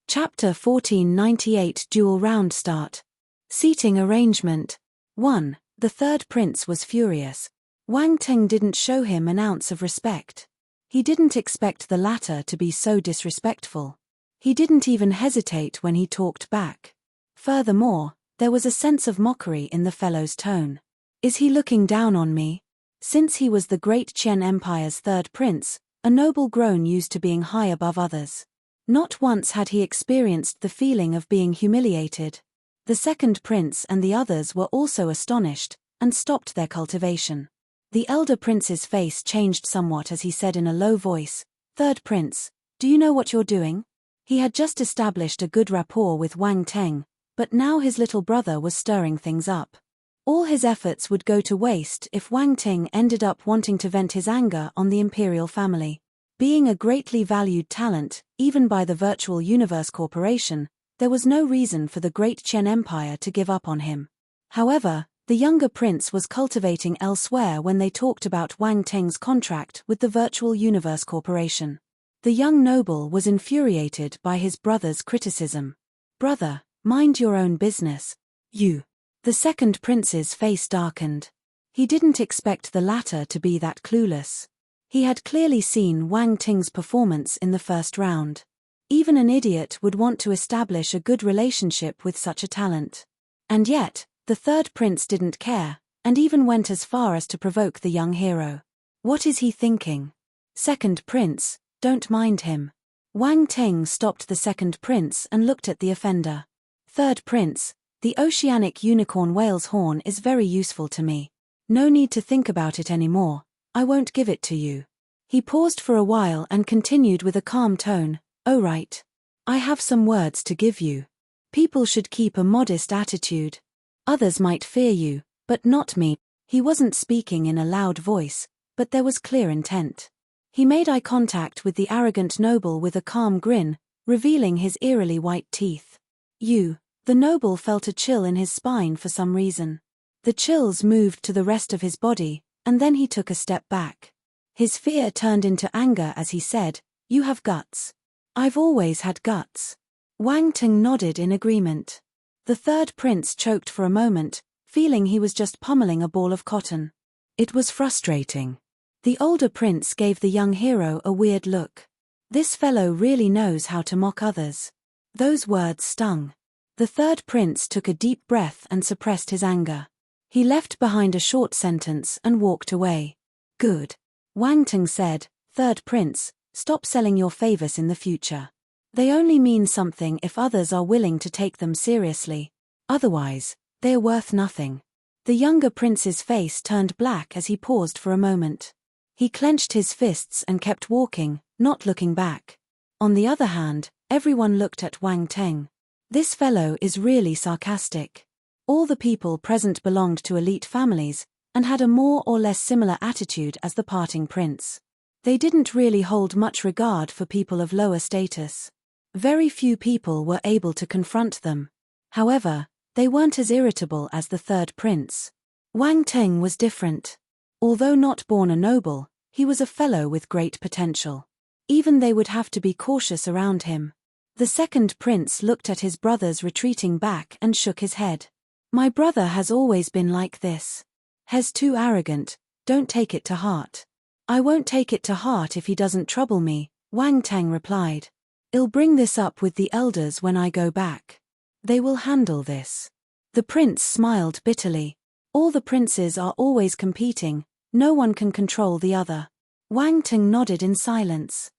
Chapter 1498 Dual Round Start. Seating Arrangement. 1. The third prince was furious. Wang Ting didn't show him an ounce of respect. He didn't expect the latter to be so disrespectful. He didn't even hesitate when he talked back. Furthermore, there was a sense of mockery in the fellow's tone. Is he looking down on me? Since he was the great Qian Empire's third prince, a noble grown used to being high above others. Not once had he experienced the feeling of being humiliated. The second prince and the others were also astonished, and stopped their cultivation. The elder prince's face changed somewhat as he said in a low voice, "Third prince, do you know what you're doing?" He had just established a good rapport with Wang Ting, but now his little brother was stirring things up. All his efforts would go to waste if Wang Ting ended up wanting to vent his anger on the imperial family. Being a greatly valued talent, even by the Virtual Universe Corporation, there was no reason for the great Qian Empire to give up on him. However, the younger prince was cultivating elsewhere when they talked about Wang Ting's contract with the Virtual Universe Corporation. The young noble was infuriated by his brother's criticism. "Brother, mind your own business. You." The second prince's face darkened. He didn't expect the latter to be that clueless. He had clearly seen Wang Ting's performance in the first round. Even an idiot would want to establish a good relationship with such a talent. And yet, the third prince didn't care, and even went as far as to provoke the young hero. What is he thinking? Second prince, don't mind him. Wang Ting stopped the second prince and looked at the offender. Third prince, the oceanic unicorn whale's horn is very useful to me. No need to think about it anymore, I won't give it to you. He paused for a while and continued with a calm tone, "Oh right. I have some words to give you. People should keep a modest attitude. Others might fear you, but not me." He wasn't speaking in a loud voice, but there was clear intent. He made eye contact with the arrogant noble with a calm grin, revealing his eerily white teeth. "You." The noble felt a chill in his spine for some reason. The chills moved to the rest of his body, and then he took a step back. His fear turned into anger as he said, "You have guts." "I've always had guts." Wang Ting nodded in agreement. The third prince choked for a moment, feeling he was just pummeling a ball of cotton. It was frustrating. The older prince gave the young hero a weird look. This fellow really knows how to mock others. Those words stung. The third prince took a deep breath and suppressed his anger. He left behind a short sentence and walked away. "Good." Wang Ting said, "Third prince, stop selling your favors in the future. They only mean something if others are willing to take them seriously. Otherwise, they are worth nothing." The younger prince's face turned black as he paused for a moment. He clenched his fists and kept walking, not looking back. On the other hand, everyone looked at Wang Ting. This fellow is really sarcastic. All the people present belonged to elite families, and had a more or less similar attitude as the parting prince. They didn't really hold much regard for people of lower status. Very few people were able to confront them. However, they weren't as irritable as the third prince. Wang Ting was different. Although not born a noble, he was a fellow with great potential. Even they would have to be cautious around him. The second prince looked at his brothers retreating back and shook his head. "My brother has always been like this. He's too arrogant, don't take it to heart." "I won't take it to heart if he doesn't trouble me," Wang Ting replied. "I'll bring this up with the elders when I go back. They will handle this." The prince smiled bitterly. All the princes are always competing, no one can control the other. Wang Ting nodded in silence.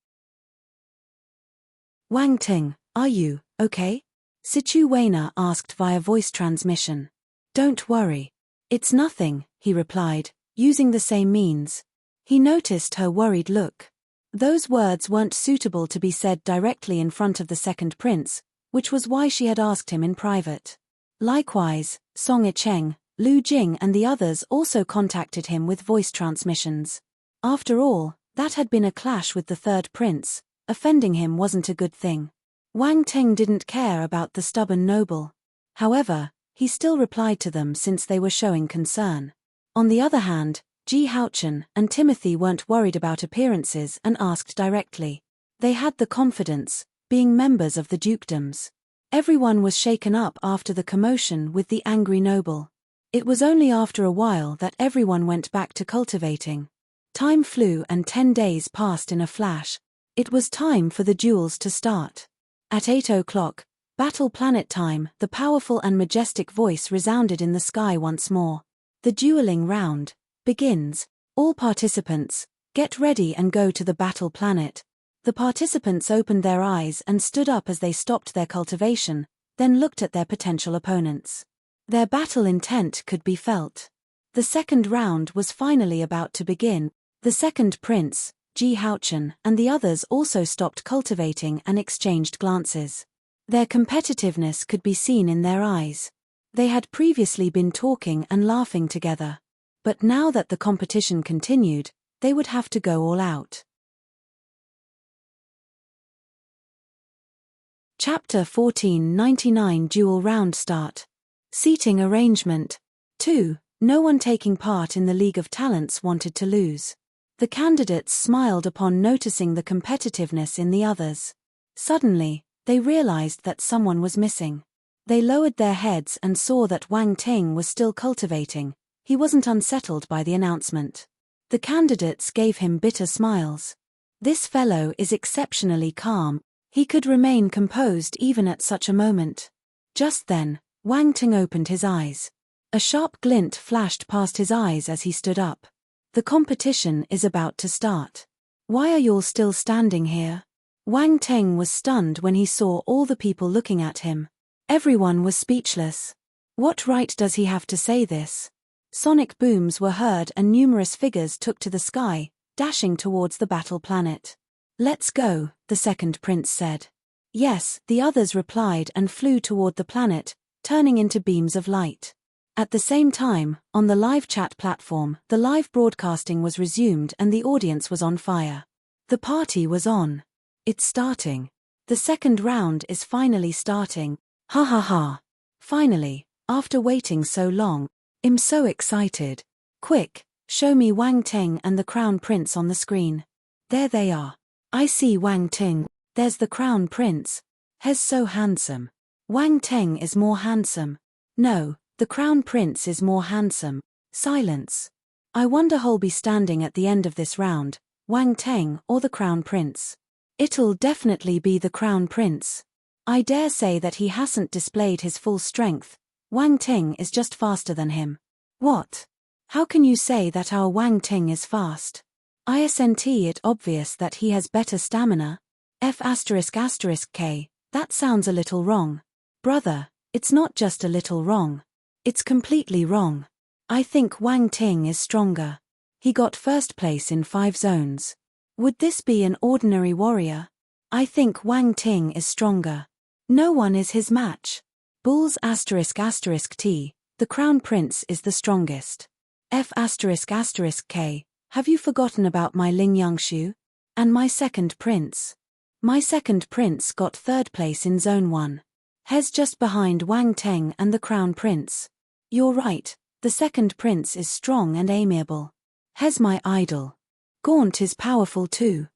"Wang Ting, are you okay?" Sichu Weina asked via voice transmission. "Don't worry. It's nothing," he replied, using the same means. He noticed her worried look. Those words weren't suitable to be said directly in front of the second prince, which was why she had asked him in private. Likewise, Song Yicheng, Lu Jing and the others also contacted him with voice transmissions. After all, that had been a clash with the third prince. Offending him wasn't a good thing. Wang Teng didn't care about the stubborn noble. However, he still replied to them since they were showing concern. On the other hand, Ji Haochen and Timothy weren't worried about appearances and asked directly. They had the confidence, being members of the dukedoms. Everyone was shaken up after the commotion with the angry noble. It was only after a while that everyone went back to cultivating. Time flew and 10 days passed in a flash. It was time for the duels to start. At 8 o'clock, battle planet time, the powerful and majestic voice resounded in the sky once more. The dueling round begins. All participants, get ready and go to the battle planet. The participants opened their eyes and stood up as they stopped their cultivation, then looked at their potential opponents. Their battle intent could be felt. The second round was finally about to begin. The second prince, Ji Haochen, and the others also stopped cultivating and exchanged glances. Their competitiveness could be seen in their eyes. They had previously been talking and laughing together. But now that the competition continued, they would have to go all out. Chapter 1499 Duel Round Start. Seating Arrangement. 2. No one taking part in the League of Talents wanted to lose. The candidates smiled upon noticing the competitiveness in the others. Suddenly, they realized that someone was missing. They lowered their heads and saw that Wang Ting was still cultivating. He wasn't unsettled by the announcement. The candidates gave him bitter smiles. This fellow is exceptionally calm. He could remain composed even at such a moment. Just then, Wang Ting opened his eyes. A sharp glint flashed past his eyes as he stood up. The competition is about to start. Why are you all still standing here? Wang Ting was stunned when he saw all the people looking at him. Everyone was speechless. What right does he have to say this? Sonic booms were heard and numerous figures took to the sky, dashing towards the battle planet. Let's go, the second prince said. Yes, the others replied and flew toward the planet, turning into beams of light. At the same time, on the live chat platform, the live broadcasting was resumed and the audience was on fire. The party was on. It's starting. The second round is finally starting. Ha ha ha. Finally, after waiting so long. I'm so excited. Quick, show me Wang Ting and the Crown Prince on the screen. There they are. I see Wang Ting. There's the Crown Prince. He's so handsome. Wang Ting is more handsome. No, the Crown Prince is more handsome. Silence. I wonder who'll be standing at the end of this round, Wang Ting or the Crown Prince. It'll definitely be the Crown Prince. I dare say that he hasn't displayed his full strength. Wang Ting is just faster than him. What? How can you say that our Wang Ting is fast? Isn't it obvious that he has better stamina? F***k, that sounds a little wrong. Brother, it's not just a little wrong. It's completely wrong. I think Wang Ting is stronger. He got first place in 5 zones. Would this be an ordinary warrior? I think Wang Ting is stronger. No one is his match. Bulls **T, the Crown Prince is the strongest. F***k, have you forgotten about my Ling Yangshu? And my second prince? My second prince got 3rd place in Zone 1. He's just behind Wang Teng and the Crown Prince. You're right, the second prince is strong and amiable. He's my idol. Gaunt is powerful too.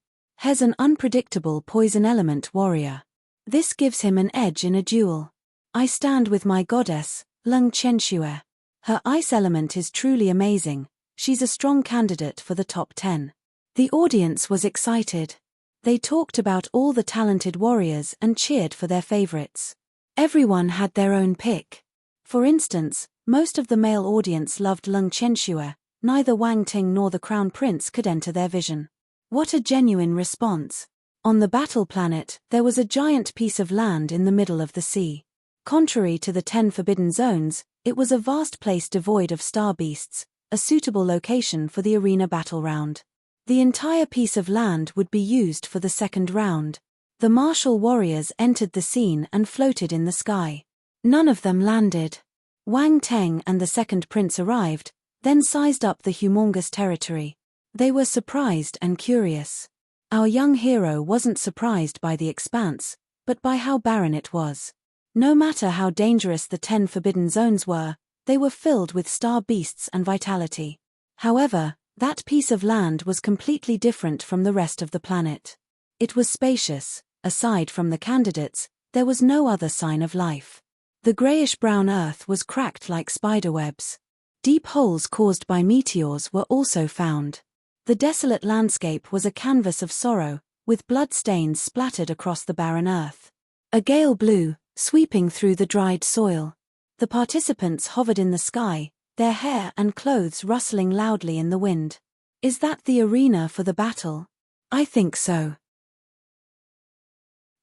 He's an unpredictable poison element warrior. This gives him an edge in a duel. I stand with my goddess, Lung Chenxue. Her ice element is truly amazing. She's a strong candidate for the top 10. The audience was excited. They talked about all the talented warriors and cheered for their favorites. Everyone had their own pick. For instance, most of the male audience loved Lung Chenxue. Neither Wang Ting nor the Crown Prince could enter their vision. What a genuine response. On the battle planet, there was a giant piece of land in the middle of the sea. Contrary to the 10 forbidden zones, it was a vast place devoid of star beasts, a suitable location for the arena battle round. The entire piece of land would be used for the second round. The martial warriors entered the scene and floated in the sky. None of them landed. Wang Teng and the second prince arrived, then sized up the humongous territory. They were surprised and curious. Our young hero wasn't surprised by the expanse, but by how barren it was. No matter how dangerous the 10 forbidden zones were, they were filled with star beasts and vitality. However, that piece of land was completely different from the rest of the planet. It was spacious. Aside from the candidates, there was no other sign of life. The grayish-brown earth was cracked like spiderwebs. Deep holes caused by meteors were also found. The desolate landscape was a canvas of sorrow, with blood stains splattered across the barren earth. A gale blew, sweeping through the dried soil. The participants hovered in the sky, their hair and clothes rustling loudly in the wind. Is that the arena for the battle? I think so.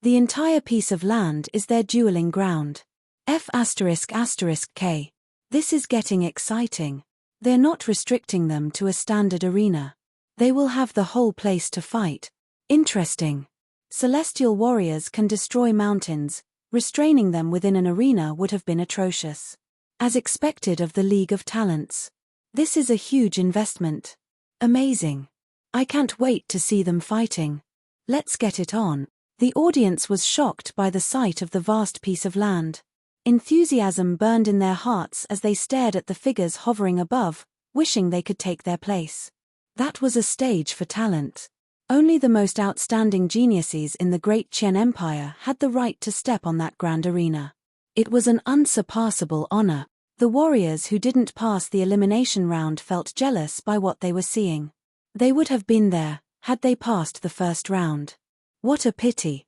The entire piece of land is their dueling ground. F***K. This is getting exciting. They're not restricting them to a standard arena. They will have the whole place to fight. Interesting. Celestial warriors can destroy mountains. Restraining them within an arena would have been atrocious. As expected of the League of Talents. This is a huge investment. Amazing. I can't wait to see them fighting. Let's get it on. The audience was shocked by the sight of the vast piece of land. Enthusiasm burned in their hearts as they stared at the figures hovering above, wishing they could take their place. That was a stage for talent. Only the most outstanding geniuses in the Great Qian Empire had the right to step on that grand arena. It was an unsurpassable honor. The warriors who didn't pass the elimination round felt jealous by what they were seeing. They would have been there, had they passed the first round. What a pity.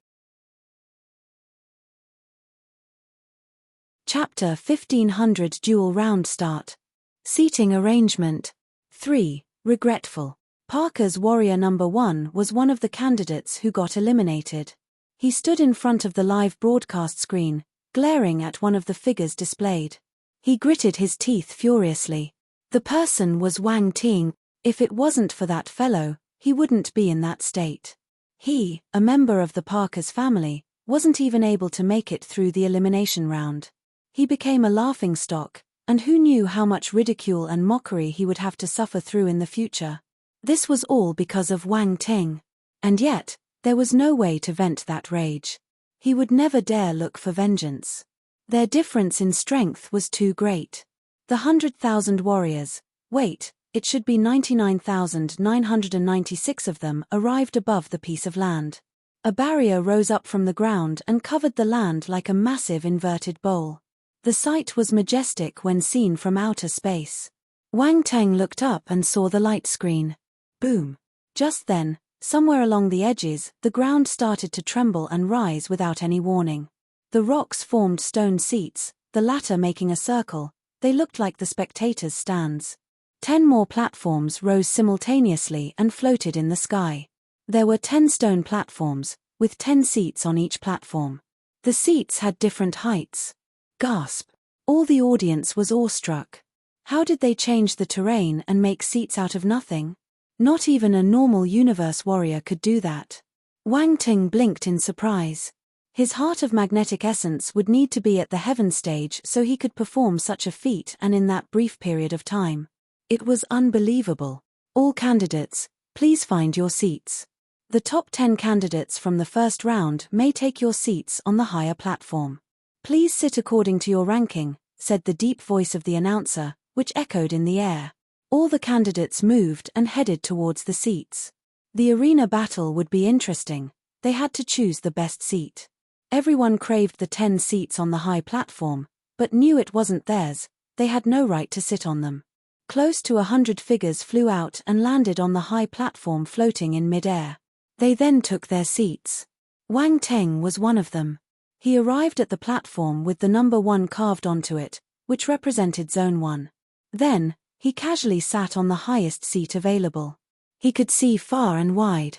Chapter 1500 Duel Round Start. Seating Arrangement. 3. Regretful. Parker's warrior number 1 was one of the candidates who got eliminated. He stood in front of the live broadcast screen, glaring at one of the figures displayed. He gritted his teeth furiously. The person was Wang Ting. If it wasn't for that fellow, he wouldn't be in that state. He, a member of the Parker's family, wasn't even able to make it through the elimination round. He became a laughingstock, and who knew how much ridicule and mockery he would have to suffer through in the future. This was all because of Wang Ting. And yet, there was no way to vent that rage. He would never dare look for vengeance. Their difference in strength was too great. The 100,000 warriors, wait, it should be 99,996 of them, arrived above the piece of land. A barrier rose up from the ground and covered the land like a massive inverted bowl. The sight was majestic when seen from outer space. Wang Teng looked up and saw the light screen. Boom. Just then, somewhere along the edges, the ground started to tremble and rise without any warning. The rocks formed stone seats, the latter making a circle. They looked like the spectators' stands. 10 more platforms rose simultaneously and floated in the sky. There were 10 stone platforms, with 10 seats on each platform. The seats had different heights. Gasp. All the audience was awestruck. How did they change the terrain and make seats out of nothing? Not even a normal universe warrior could do that. Wang Ting blinked in surprise. His heart of magnetic essence would need to be at the heaven stage so he could perform such a feat, and in that brief period of time. It was unbelievable. All candidates, please find your seats. The top 10 candidates from the first round may take your seats on the higher platform. Please sit according to your ranking, said the deep voice of the announcer, which echoed in the air. All the candidates moved and headed towards the seats. The arena battle would be interesting. They had to choose the best seat. Everyone craved the 10 seats on the high platform, but knew it wasn't theirs. They had no right to sit on them. Close to 100 figures flew out and landed on the high platform floating in mid-air. They then took their seats. Wang Teng was one of them. He arrived at the platform with the number 1 carved onto it, which represented Zone 1. Then, he casually sat on the highest seat available. He could see far and wide.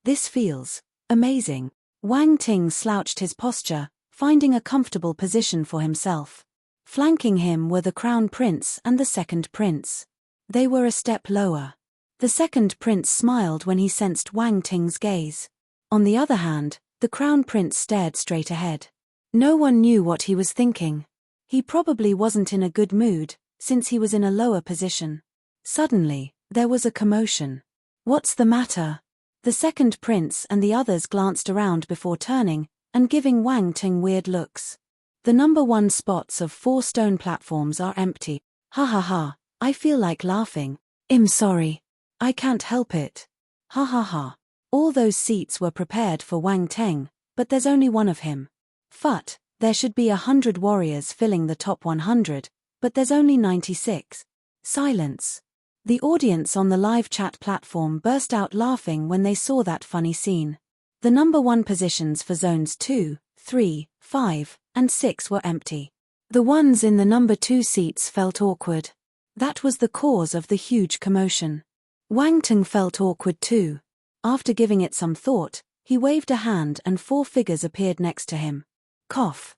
This feels amazing. Wang Ting slouched his posture, finding a comfortable position for himself. Flanking him were the Crown Prince and the Second Prince. They were a step lower. The second prince smiled when he sensed Wang Ting's gaze. On the other hand, the crown prince stared straight ahead. No one knew what he was thinking. He probably wasn't in a good mood, since he was in a lower position. Suddenly, there was a commotion. What's the matter? The second prince and the others glanced around before turning, and giving Wang Ting weird looks. The number 1 spots of 4 stone platforms are empty. Ha ha ha, I feel like laughing. I'm sorry. I can't help it. Ha ha ha. All those seats were prepared for Wang Ting, but there's only one of him. Phut, there should be 100 warriors filling the top 100, but there's only 96. Silence. The audience on the live chat platform burst out laughing when they saw that funny scene. The number 1 positions for zones 2, 3, 5, and 6 were empty. The ones in the number 2 seats felt awkward. That was the cause of the huge commotion. Wang Ting felt awkward too. After giving it some thought, he waved a hand and 4 figures appeared next to him. Cough.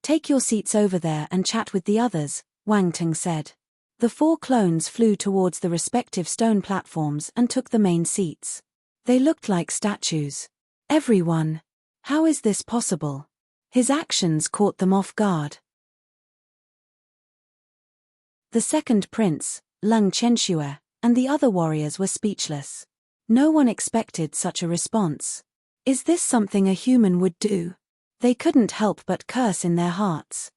Take your seats over there and chat with the others, Wang Ting said. The 4 clones flew towards the respective stone platforms and took the main seats. They looked like statues. Everyone. How is this possible? His actions caught them off guard. The second prince, Lung Chenxue, and the other warriors were speechless. No one expected such a response. Is this something a human would do? They couldn't help but curse in their hearts.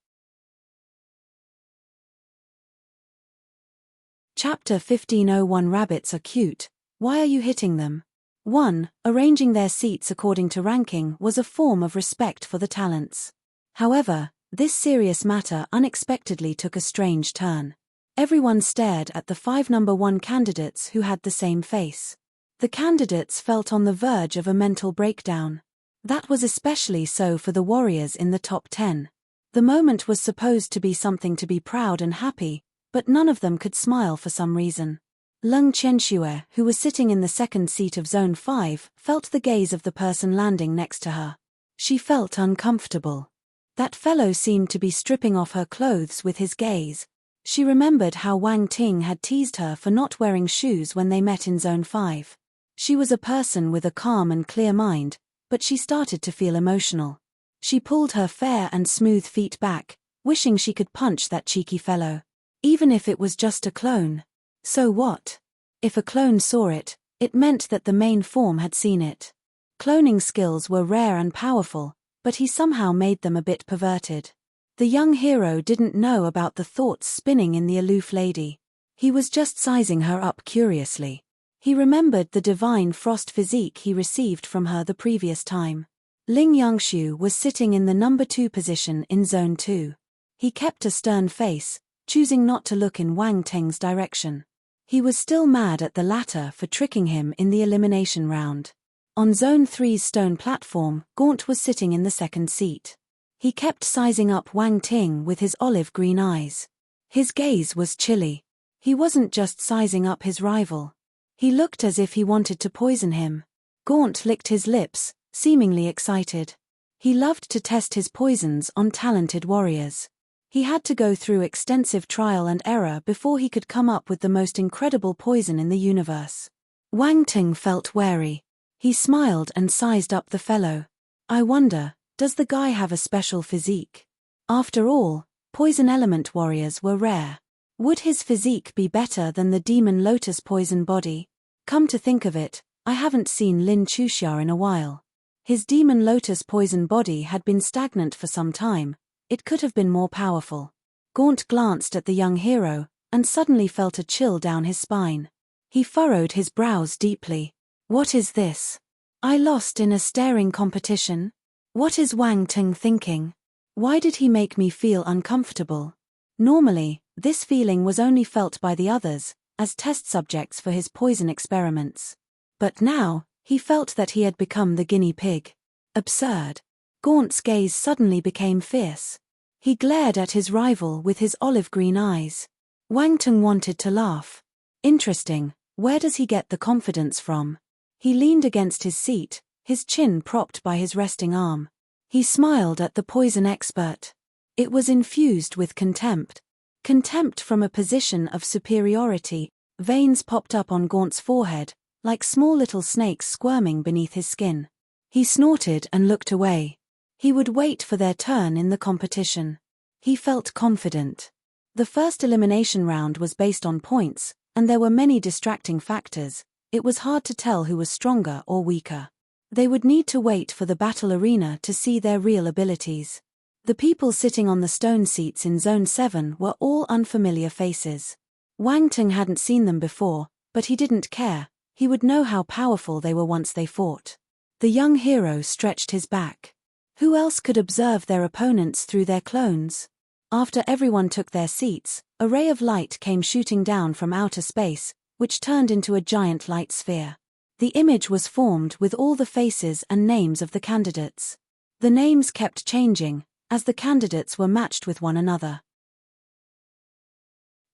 Chapter 15:01 Rabbits are cute, why are you hitting them? 1. Arranging their seats according to ranking was a form of respect for the talents. However, this serious matter unexpectedly took a strange turn. Everyone stared at the 5 number 1 candidates who had the same face. The candidates felt on the verge of a mental breakdown. That was especially so for the warriors in the top 10. The moment was supposed to be something to be proud and happy, but none of them could smile for some reason. Lung Chenxue, who was sitting in the second seat of Zone 5, felt the gaze of the person landing next to her. She felt uncomfortable. That fellow seemed to be stripping off her clothes with his gaze. She remembered how Wang Ting had teased her for not wearing shoes when they met in Zone 5. She was a person with a calm and clear mind, but she started to feel emotional. She pulled her fair and smooth feet back, wishing she could punch that cheeky fellow. Even if it was just a clone. So what? If a clone saw it, it meant that the main form had seen it. Cloning skills were rare and powerful, but he somehow made them a bit perverted. The young hero didn't know about the thoughts spinning in the aloof lady. He was just sizing her up curiously. He remembered the divine frost physique he received from her the previous time. Ling Yangshu was sitting in the number 2 position in Zone 2. He kept a stern face, choosing not to look in Wang Ting's direction. He was still mad at the latter for tricking him in the elimination round. On Zone 3's stone platform, Gaunt was sitting in the second seat. He kept sizing up Wang Ting with his olive green eyes. His gaze was chilly. He wasn't just sizing up his rival. He looked as if he wanted to poison him. Gaunt licked his lips, seemingly excited. He loved to test his poisons on talented warriors. He had to go through extensive trial and error before he could come up with the most incredible poison in the universe. Wang Ting felt wary. He smiled and sized up the fellow. I wonder, does the guy have a special physique? After all, poison element warriors were rare. Would his physique be better than the demon lotus poison body? Come to think of it, I haven't seen Lin Chuxia in a while. His demon lotus poison body had been stagnant for some time. It could have been more powerful. Gaunt glanced at the young hero, and suddenly felt a chill down his spine. He furrowed his brows deeply. What is this? I lost in a staring competition? What is Wang Ting thinking? Why did he make me feel uncomfortable? Normally, this feeling was only felt by the others, as test subjects for his poison experiments. But now, he felt that he had become the guinea pig. Absurd. Gaunt's gaze suddenly became fierce. He glared at his rival with his olive green eyes. Wang Ting wanted to laugh. Interesting, where does he get the confidence from? He leaned against his seat, his chin propped by his resting arm. He smiled at the poison expert. It was infused with contempt. Contempt from a position of superiority, Veins popped up on Gaunt's forehead, like small little snakes squirming beneath his skin. He snorted and looked away. He would wait for their turn in the competition. He felt confident. The first elimination round was based on points, and there were many distracting factors. It was hard to tell who was stronger or weaker. They would need to wait for the battle arena to see their real abilities. The people sitting on the stone seats in Zone 7 were all unfamiliar faces. Wang Ting hadn't seen them before, but he didn't care. He would know how powerful they were once they fought. The young hero stretched his back. Who else could observe their opponents through their clones? After everyone took their seats, a ray of light came shooting down from outer space, which turned into a giant light sphere. The image was formed with all the faces and names of the candidates. The names kept changing, as the candidates were matched with one another.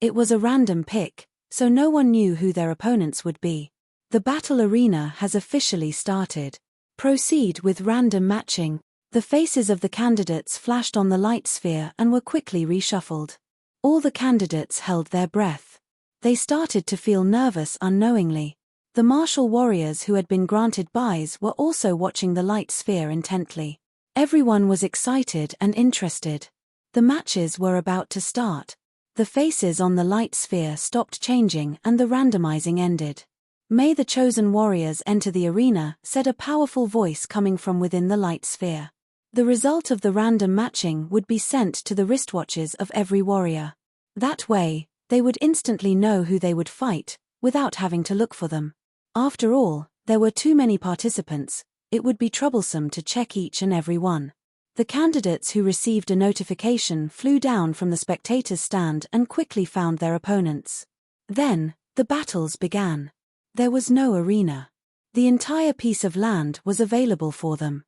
It was a random pick, so no one knew who their opponents would be. The battle arena has officially started. Proceed with random matching. The faces of the candidates flashed on the light sphere and were quickly reshuffled. All the candidates held their breath. They started to feel nervous unknowingly. The martial warriors who had been granted buys were also watching the light sphere intently. Everyone was excited and interested. The matches were about to start. The faces on the light sphere stopped changing and the randomizing ended. "May the chosen warriors enter the arena," said a powerful voice coming from within the light sphere. The result of the random matching would be sent to the wristwatches of every warrior. That way, they would instantly know who they would fight, without having to look for them. After all, there were too many participants. It would be troublesome to check each and every one. The candidates who received a notification flew down from the spectators' stand and quickly found their opponents. Then, the battles began. There was no arena. The entire piece of land was available for them.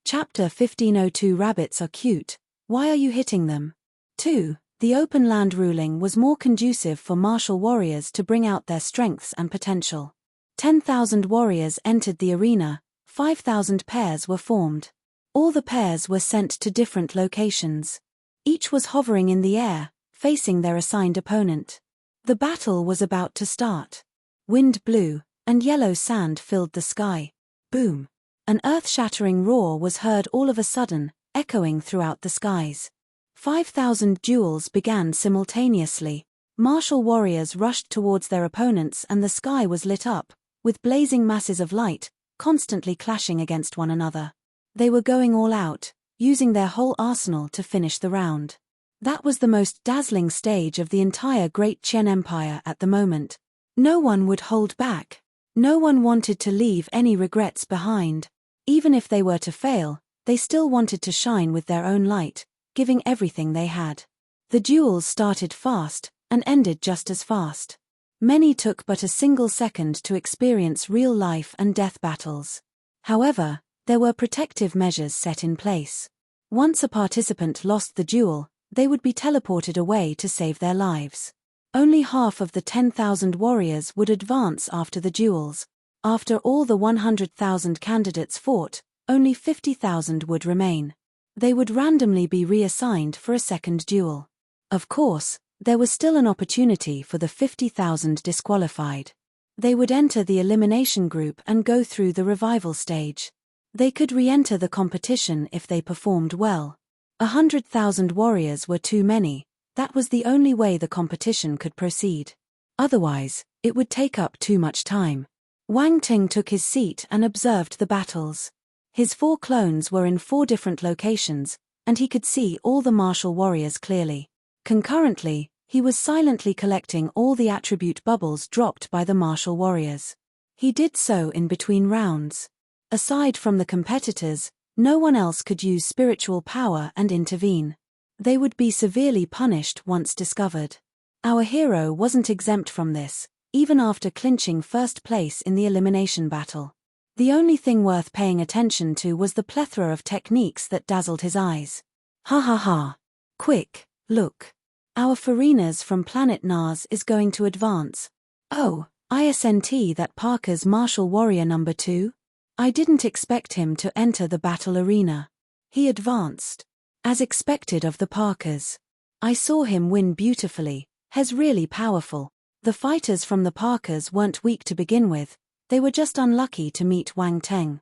Chapter 1502 Rabbits are cute. Why are you hitting them? 2. The open land ruling was more conducive for martial warriors to bring out their strengths and potential. 10,000 warriors entered the arena, 5,000 pairs were formed. All the pairs were sent to different locations. Each was hovering in the air, facing their assigned opponent. The battle was about to start. Wind blew, and yellow sand filled the sky. Boom! An earth-shattering roar was heard all of a sudden, echoing throughout the skies. 5,000 duels began simultaneously. Martial warriors rushed towards their opponents and the sky was lit up, with blazing masses of light, constantly clashing against one another. They were going all out, using their whole arsenal to finish the round. That was the most dazzling stage of the entire Great Qian Empire at the moment. No one would hold back. No one wanted to leave any regrets behind. Even if they were to fail, they still wanted to shine with their own light, giving everything they had. The duels started fast, and ended just as fast. Many took but a single second to experience real life and death battles. However, there were protective measures set in place. Once a participant lost the duel, they would be teleported away to save their lives. Only half of the 10,000 warriors would advance after the duels. After all the 100,000 candidates fought, only 50,000 would remain. They would randomly be reassigned for a second duel. Of course, there was still an opportunity for the 50,000 disqualified. They would enter the elimination group and go through the revival stage. They could re-enter the competition if they performed well. 100,000 warriors were too many. That was the only way the competition could proceed. Otherwise, it would take up too much time. Wang Ting took his seat and observed the battles. His 4 clones were in 4 different locations, and he could see all the martial warriors clearly. Concurrently, he was silently collecting all the attribute bubbles dropped by the martial warriors. He did so in between rounds. Aside from the competitors, no one else could use spiritual power and intervene. They would be severely punished once discovered. Our hero wasn't exempt from this, even after clinching first place in the elimination battle. The only thing worth paying attention to was the plethora of techniques that dazzled his eyes. Ha ha ha. Quick, look. Our Farinas from planet Nars is going to advance. Oh, isn't that Parker's martial warrior number 2? I didn't expect him to enter the battle arena. He advanced. As expected of the Parkers. I saw him win beautifully. He's really powerful. The fighters from the Parkers weren't weak to begin with, they were just unlucky to meet Wang Teng.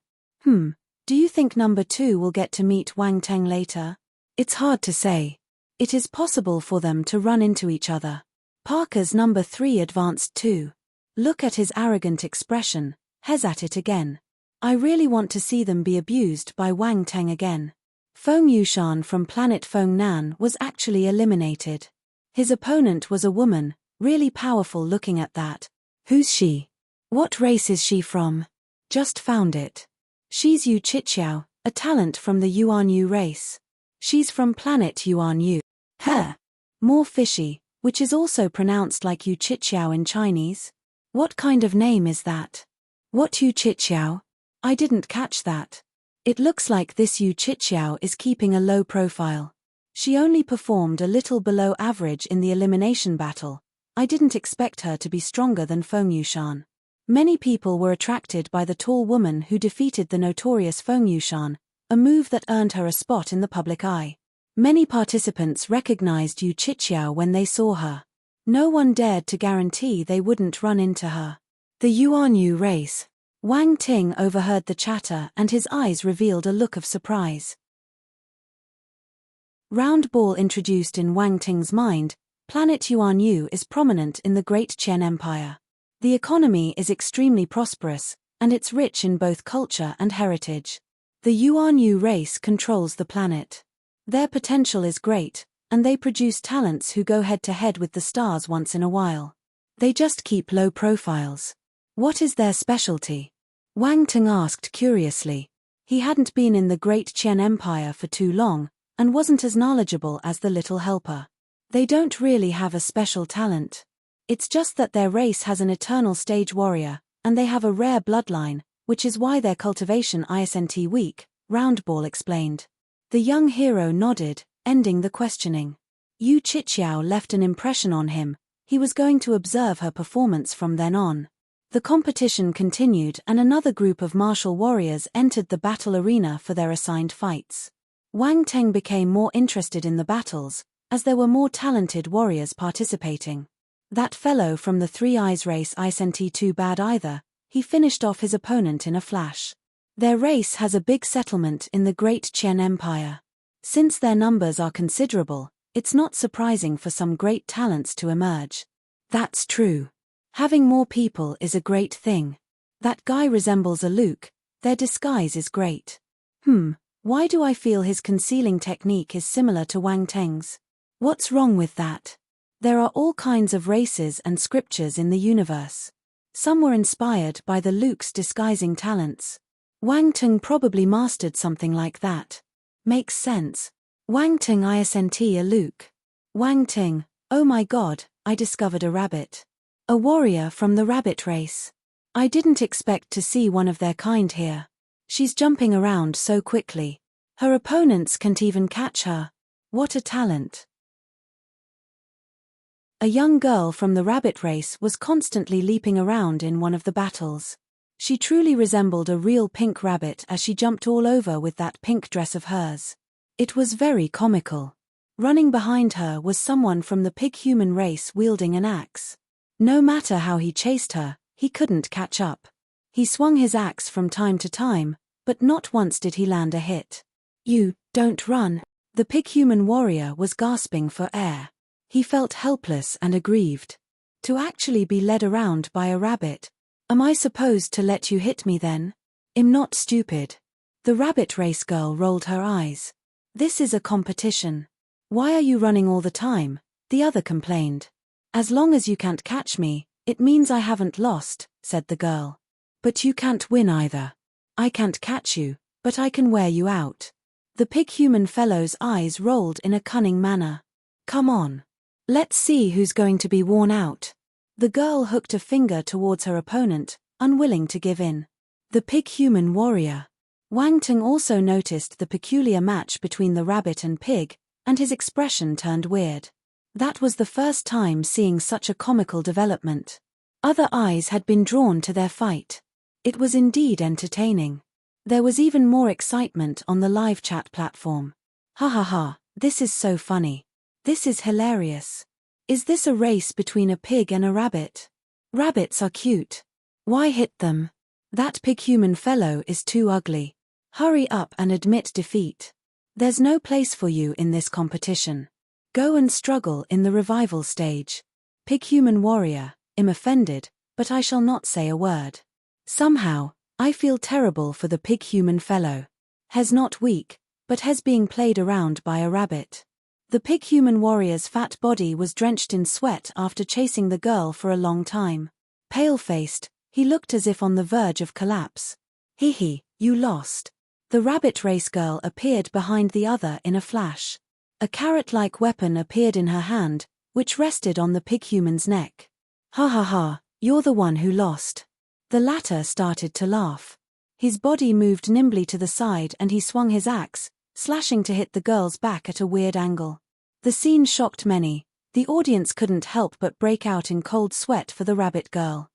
Do you think number 2 will get to meet Wang Teng later? It's hard to say. It is possible for them to run into each other. Parker's number 3 advanced too. Look at his arrogant expression, he's at it again. I really want to see them be abused by Wang Teng again. Feng Yushan from planet Feng Nan was actually eliminated. His opponent was a woman, really powerful looking at that. Who's she? What race is she from? Just found it. She's Yu Chichiao, a talent from the Yuan Yu race. She's from planet Yuan Yu. More fishy, which is also pronounced like Yu Chichiao in Chinese. What kind of name is that? What Yu Chichiao? I didn't catch that. It looks like this Yu Chichiao is keeping a low profile. She only performed a little below average in the elimination battle. I didn't expect her to be stronger than Feng Yushan. Many people were attracted by the tall woman who defeated the notorious Feng Yushan, a move that earned her a spot in the public eye. Many participants recognized Yu Chichiao when they saw her. No one dared to guarantee they wouldn't run into her. The Yuan Yu race. Wang Ting overheard the chatter and his eyes revealed a look of surprise. Round ball introduced in Wang Ting's mind, planet Yuan Yu is prominent in the Great Qian Empire. The economy is extremely prosperous, and it's rich in both culture and heritage. The Yuan Yu race controls the planet. Their potential is great, and they produce talents who go head-to-head with the stars once in a while. They just keep low profiles. What is their specialty? Wang Ting asked curiously. He hadn't been in the Great Qian Empire for too long, and wasn't as knowledgeable as the little helper. They don't really have a special talent. It's just that their race has an eternal stage warrior, and they have a rare bloodline, which is why their cultivation isn't weak, Roundball explained. The young hero nodded, ending the questioning. Yu Chichiao left an impression on him. He was going to observe her performance from then on. The competition continued and another group of martial warriors entered the battle arena for their assigned fights. Wang Teng became more interested in the battles, as there were more talented warriors participating. That fellow from the Three Eyes race isn't too bad either, he finished off his opponent in a flash. Their race has a big settlement in the Great Qian Empire. Since their numbers are considerable, it's not surprising for some great talents to emerge. That's true. Having more people is a great thing. That guy resembles a Luke, their disguise is great. Why do I feel his concealing technique is similar to Wang Teng's? What's wrong with that? There are all kinds of races and scriptures in the universe. Some were inspired by the Luke's disguising talents. Wang Teng probably mastered something like that. Makes sense. Wang Teng isn't a Luke. Wang Teng, oh my god, I discovered a rabbit. A warrior from the rabbit race. I didn't expect to see one of their kind here. She's jumping around so quickly. Her opponents can't even catch her. What a talent. A young girl from the rabbit race was constantly leaping around in one of the battles. She truly resembled a real pink rabbit as she jumped all over with that pink dress of hers. It was very comical. Running behind her was someone from the pig-human race wielding an axe. No matter how he chased her, he couldn't catch up. He swung his axe from time to time, but not once did he land a hit. You, don't run. The pig-human warrior was gasping for air. He felt helpless and aggrieved. To actually be led around by a rabbit. Am I supposed to let you hit me then? I'm not stupid. The rabbit race girl rolled her eyes. This is a competition. Why are you running all the time? The other complained. As long as you can't catch me, it means I haven't lost, said the girl. But you can't win either. I can't catch you, but I can wear you out. The pig-human fellow's eyes rolled in a cunning manner. Come on. Let's see who's going to be worn out. The girl hooked a finger towards her opponent, unwilling to give in. The pig-human warrior. Wang Teng also noticed the peculiar match between the rabbit and pig, and his expression turned weird. That was the first time seeing such a comical development. Other eyes had been drawn to their fight. It was indeed entertaining. There was even more excitement on the live chat platform. Ha ha ha, this is so funny. This is hilarious. Is this a race between a pig and a rabbit? Rabbits are cute. Why hit them? That pig-human fellow is too ugly. Hurry up and admit defeat. There's no place for you in this competition. Go and struggle in the revival stage. Pig-human warrior, I'm offended, but I shall not say a word. Somehow, I feel terrible for the pig-human fellow. He's not weak, but he's being played around by a rabbit. The pig-human warrior's fat body was drenched in sweat after chasing the girl for a long time. Pale-faced, he looked as if on the verge of collapse. Hee, you lost. The rabbit race girl appeared behind the other in a flash. A carrot-like weapon appeared in her hand, which rested on the pig-human's neck. Ha, you're the one who lost. The latter started to laugh. His body moved nimbly to the side and he swung his axe, slashing to hit the girl's back at a weird angle. The scene shocked many. The audience couldn't help but break out in cold sweat for the rabbit girl.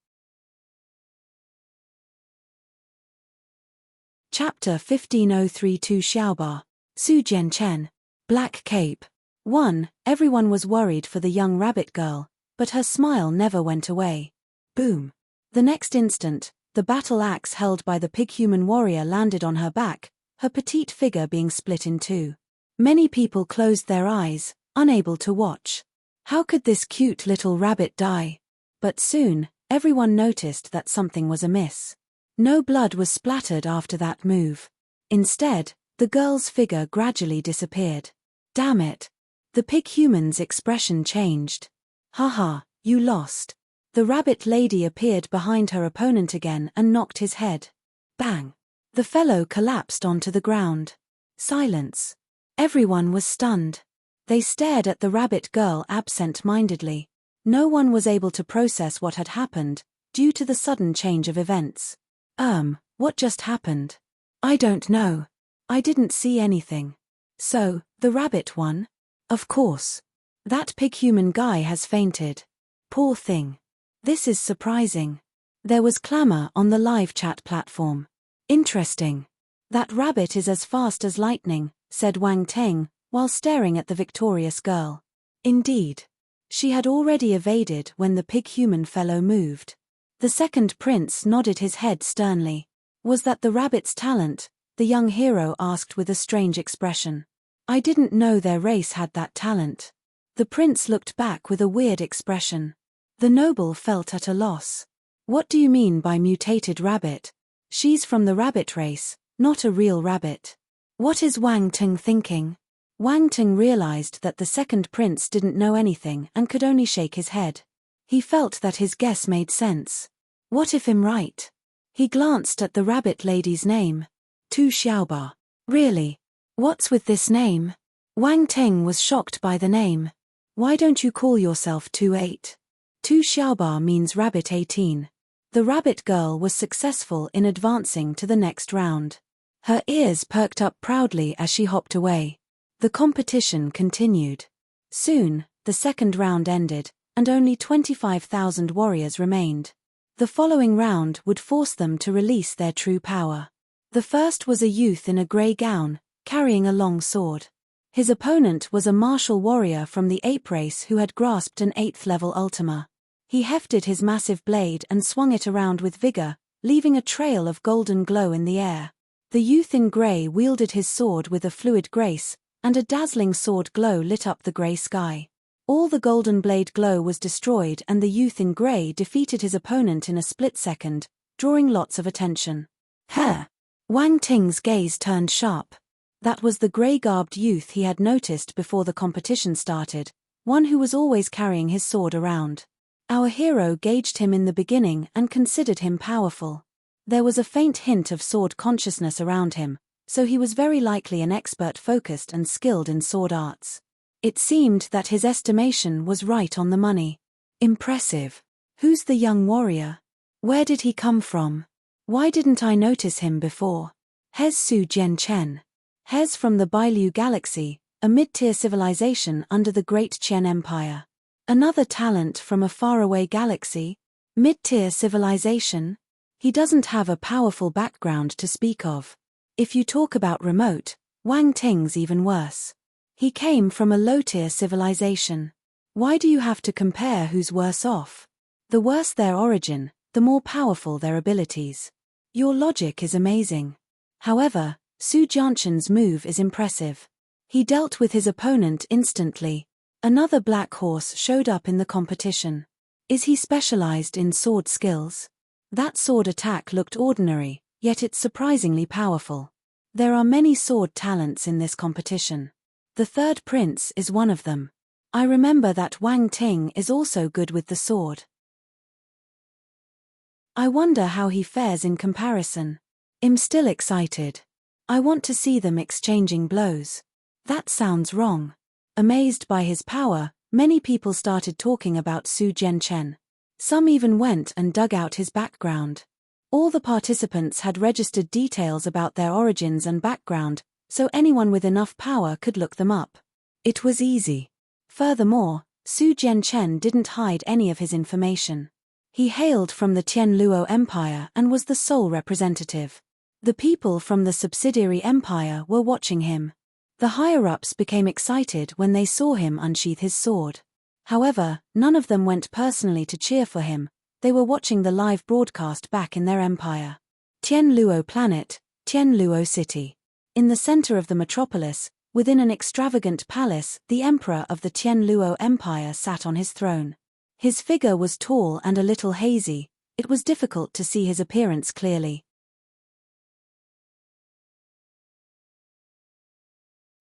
Chapter 15032 Xiaoba, Su Jianchen. Black Cape. 1. Everyone was worried for the young rabbit girl, but her smile never went away. Boom. The next instant, the battle axe held by the pig-human warrior landed on her back, her petite figure being split in two. Many people closed their eyes, unable to watch. How could this cute little rabbit die? But soon, everyone noticed that something was amiss. No blood was splattered after that move. Instead, the girl's figure gradually disappeared. Damn it. The pig-human's expression changed. Haha, you lost. The rabbit lady appeared behind her opponent again and knocked his head. Bang. The fellow collapsed onto the ground. Silence. Everyone was stunned. They stared at the rabbit girl absent-mindedly. No one was able to process what had happened, due to the sudden change of events. What just happened? I don't know. I didn't see anything. So, the rabbit won? Of course. That pig-human guy has fainted. Poor thing. This is surprising. There was clamor on the live chat platform. Interesting. That rabbit is as fast as lightning, said Wang Teng, while staring at the victorious girl. Indeed. She had already evaded when the pig-human fellow moved. The second prince nodded his head sternly. Was that the rabbit's talent? The young hero asked with a strange expression. I didn't know their race had that talent. The prince looked back with a weird expression. The noble felt at a loss. What do you mean by mutated rabbit? She's from the rabbit race, not a real rabbit. What is Wang Teng thinking? Wang Teng realized that the second prince didn't know anything and could only shake his head. He felt that his guess made sense. What if I'm right? He glanced at the rabbit lady's name. Tu Xiaoba. Really? What's with this name? Wang Teng was shocked by the name. Why don't you call yourself 28? Tu Xiaoba means rabbit 18. The rabbit girl was successful in advancing to the next round. Her ears perked up proudly as she hopped away. The competition continued. Soon, the second round ended, and only 25,000 warriors remained. The following round would force them to release their true power. The first was a youth in a grey gown, carrying a long sword. His opponent was a martial warrior from the ape race who had grasped an 8th level Ultima. He hefted his massive blade and swung it around with vigor, leaving a trail of golden glow in the air. The youth in grey wielded his sword with a fluid grace, and a dazzling sword glow lit up the grey sky. All the golden blade glow was destroyed and the youth in grey defeated his opponent in a split second, drawing lots of attention. Wang Ting's gaze turned sharp. That was the grey-garbed youth he had noticed before the competition started, one who was always carrying his sword around. Our hero gauged him in the beginning and considered him powerful. There was a faint hint of sword consciousness around him, so he was very likely an expert focused and skilled in sword arts. It seemed that his estimation was right on the money. Impressive. Who's the young warrior? Where did he come from? Why didn't I notice him before? He's Su Jianchen. He's from the Bailu Galaxy, a mid-tier civilization under the Great Qian Empire. Another talent from a faraway galaxy? Mid-tier civilization? He doesn't have a powerful background to speak of. If you talk about remote, Wang Ting's even worse. He came from a low-tier civilization. Why do you have to compare who's worse off? The worse their origin, the more powerful their abilities. Your logic is amazing. However, Su Jianshan's move is impressive. He dealt with his opponent instantly. Another black horse showed up in the competition. Is he specialized in sword skills? That sword attack looked ordinary, yet it's surprisingly powerful. There are many sword talents in this competition. The third prince is one of them. I remember that Wang Ting is also good with the sword. I wonder how he fares in comparison. I'm still excited. I want to see them exchanging blows. That sounds wrong. Amazed by his power, many people started talking about Su Jianchen. Some even went and dug out his background. All the participants had registered details about their origins and background, so anyone with enough power could look them up. It was easy. Furthermore, Su Jianchen didn't hide any of his information. He hailed from the Tianluo Empire and was the sole representative. The people from the subsidiary empire were watching him. The higher-ups became excited when they saw him unsheath his sword. However, none of them went personally to cheer for him. They were watching the live broadcast back in their empire. Tianluo Planet, Tianluo City. In the center of the metropolis, within an extravagant palace, the emperor of the Tianluo Empire sat on his throne. His figure was tall and a little hazy. It was difficult to see his appearance clearly.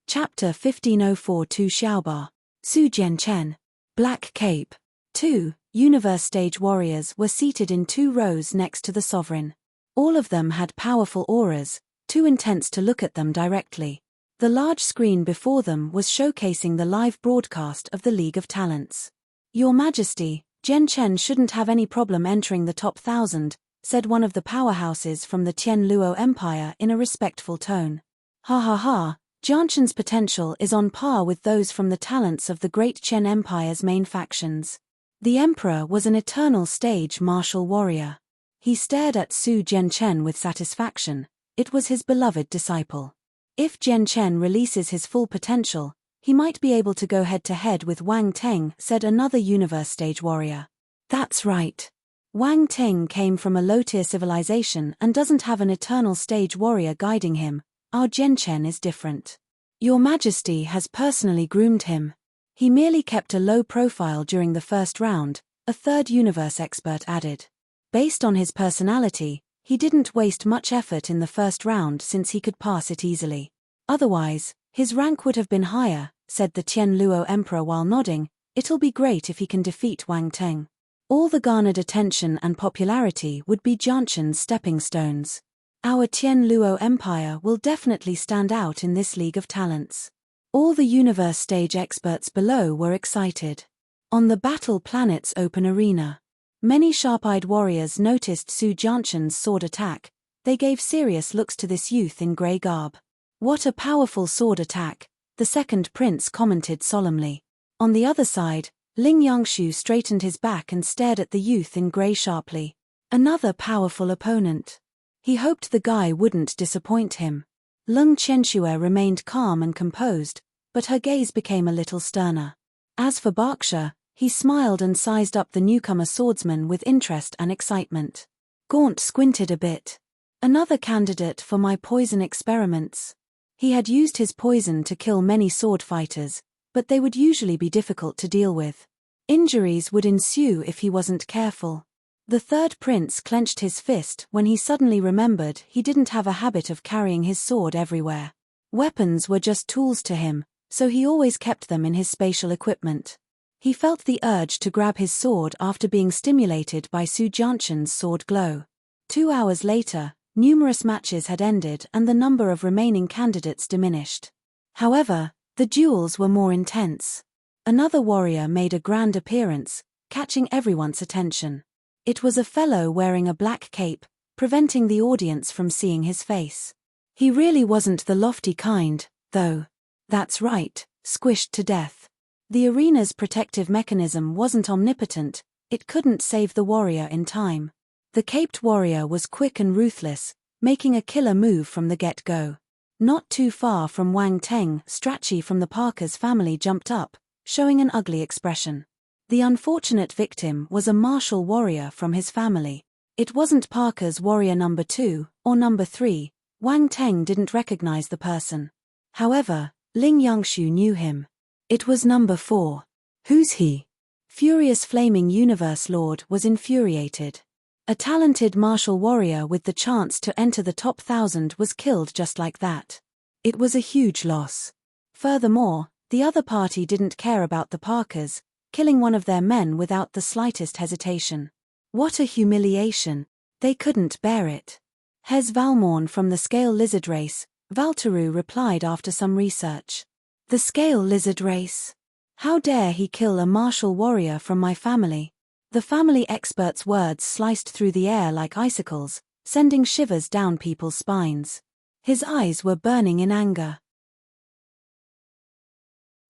Chapter 1504-2 Xiaoba. Su Jianchen. Black Cape. 2. Universe Stage warriors were seated in 2 rows next to the sovereign. All of them had powerful auras, too intense to look at them directly. The large screen before them was showcasing the live broadcast of the League of Talents. Your Majesty, Jianchen shouldn't have any problem entering the top 1,000, said one of the powerhouses from the Tianluo Empire in a respectful tone. Ha ha ha. Jianshan's potential is on par with those from the talents of the Great Chen Empire's main factions. The emperor was an eternal stage martial warrior. He stared at Su Jianchen with satisfaction. It was his beloved disciple. If Jianchen releases his full potential, he might be able to go head-to-head with Wang Teng, said another universe stage warrior. That's right. Wang Teng came from a low-tier civilization and doesn't have an eternal stage warrior guiding him. Our Jianchen is different. Your Majesty has personally groomed him. He merely kept a low profile during the first round, a third universe expert added. Based on his personality, he didn't waste much effort in the first round since he could pass it easily. Otherwise, his rank would have been higher, said the Tianluo Emperor while nodding. It'll be great if he can defeat Wang Teng. All the garnered attention and popularity would be Jianshan's stepping stones. Our Tianluo Empire will definitely stand out in this League of Talents. All the universe stage experts below were excited. On the battle planet's open arena, many sharp-eyed warriors noticed Su Jianshan's sword attack. They gave serious looks to this youth in grey garb. What a powerful sword attack, the second prince commented solemnly. On the other side, Ling Yangshu straightened his back and stared at the youth in grey sharply. Another powerful opponent. He hoped the guy wouldn't disappoint him. Lung Qianxue remained calm and composed, but her gaze became a little sterner. As for Berkshire, he smiled and sized up the newcomer swordsman with interest and excitement. Gaunt squinted a bit. Another candidate for my poison experiments. He had used his poison to kill many sword fighters, but they would usually be difficult to deal with. Injuries would ensue if he wasn't careful. The third prince clenched his fist when he suddenly remembered he didn't have a habit of carrying his sword everywhere. Weapons were just tools to him, so he always kept them in his spatial equipment. He felt the urge to grab his sword after being stimulated by Su Jianshan's sword glow. 2 hours later, numerous matches had ended and the number of remaining candidates diminished. However, the duels were more intense. Another warrior made a grand appearance, catching everyone's attention. It was a fellow wearing a black cape, preventing the audience from seeing his face. He really wasn't the lofty kind, though. That's right, squished to death. The arena's protective mechanism wasn't omnipotent, it couldn't save the warrior in time. The caped warrior was quick and ruthless, making a killer move from the get-go. Not too far from Wang Teng, Strachey from the Parker's family jumped up, showing an ugly expression. The unfortunate victim was a martial warrior from his family. It wasn't Parker's warrior number 2, or number 3, Wang Teng didn't recognize the person. However, Ling Yangshu knew him. It was number 4. Who's he? Furious Flaming Universe Lord was infuriated. A talented martial warrior with the chance to enter the top 1,000 was killed just like that. It was a huge loss. Furthermore, the other party didn't care about the Parkers, killing one of their men without the slightest hesitation. What a humiliation. They couldn't bear it. Hes Valmorn from the Scale Lizard Race, Valteru replied after some research. The Scale Lizard Race? How dare he kill a martial warrior from my family? The family expert's words sliced through the air like icicles, sending shivers down people's spines. His eyes were burning in anger.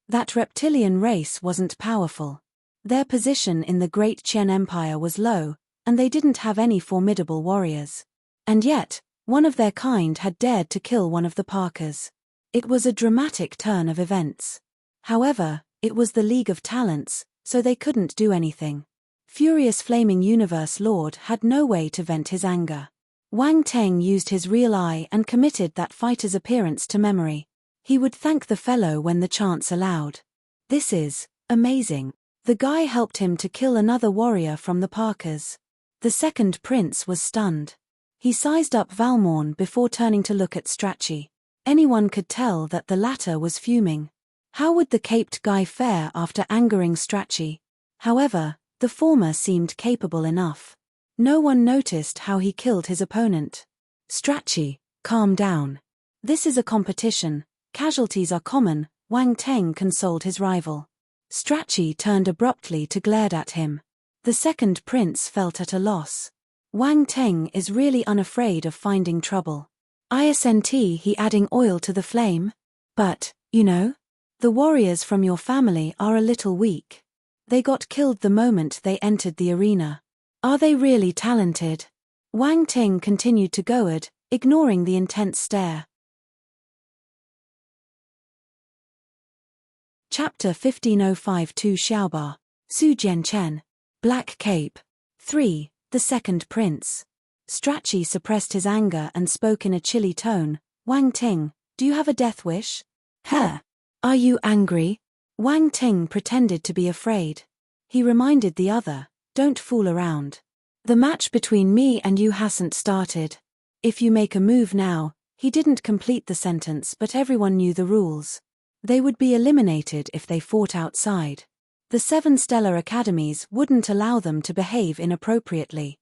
That reptilian race wasn't powerful. Their position in the Great Qian Empire was low, and they didn't have any formidable warriors. And yet, one of their kind had dared to kill one of the Parkers. It was a dramatic turn of events. However, it was the League of Talents, so they couldn't do anything. Furious Flaming Universe Lord had no way to vent his anger. Wang Teng used his real eye and committed that fighter's appearance to memory. He would thank the fellow when the chance allowed. This is amazing. The guy helped him to kill another warrior from the Parkers. The second prince was stunned. He sized up Valmorn before turning to look at Strachey. Anyone could tell that the latter was fuming. How would the caped guy fare after angering Strachey? However, the former seemed capable enough. No one noticed how he killed his opponent. Strachey, calm down. This is a competition. Casualties are common, Wang Teng consoled his rival. Strachey turned abruptly to glare at him. The second prince felt at a loss. Wang Teng is really unafraid of finding trouble. Isn't he adding oil to the flame? But, the warriors from your family are a little weak. They got killed the moment they entered the arena. Are they really talented? Wang Teng continued to goad, ignoring the intense stare. Chapter 15052 Xiaoba, Su Jianchen, Black Cape. 3. The Second Prince. Strachey suppressed his anger and spoke in a chilly tone. Wang Ting, do you have a death wish? Huh? Are you angry? Wang Ting pretended to be afraid. He reminded the other, don't fool around. The match between me and you hasn't started. If you make a move now, he didn't complete the sentence but everyone knew the rules. They would be eliminated if they fought outside. The 7 stellar academies wouldn't allow them to behave inappropriately.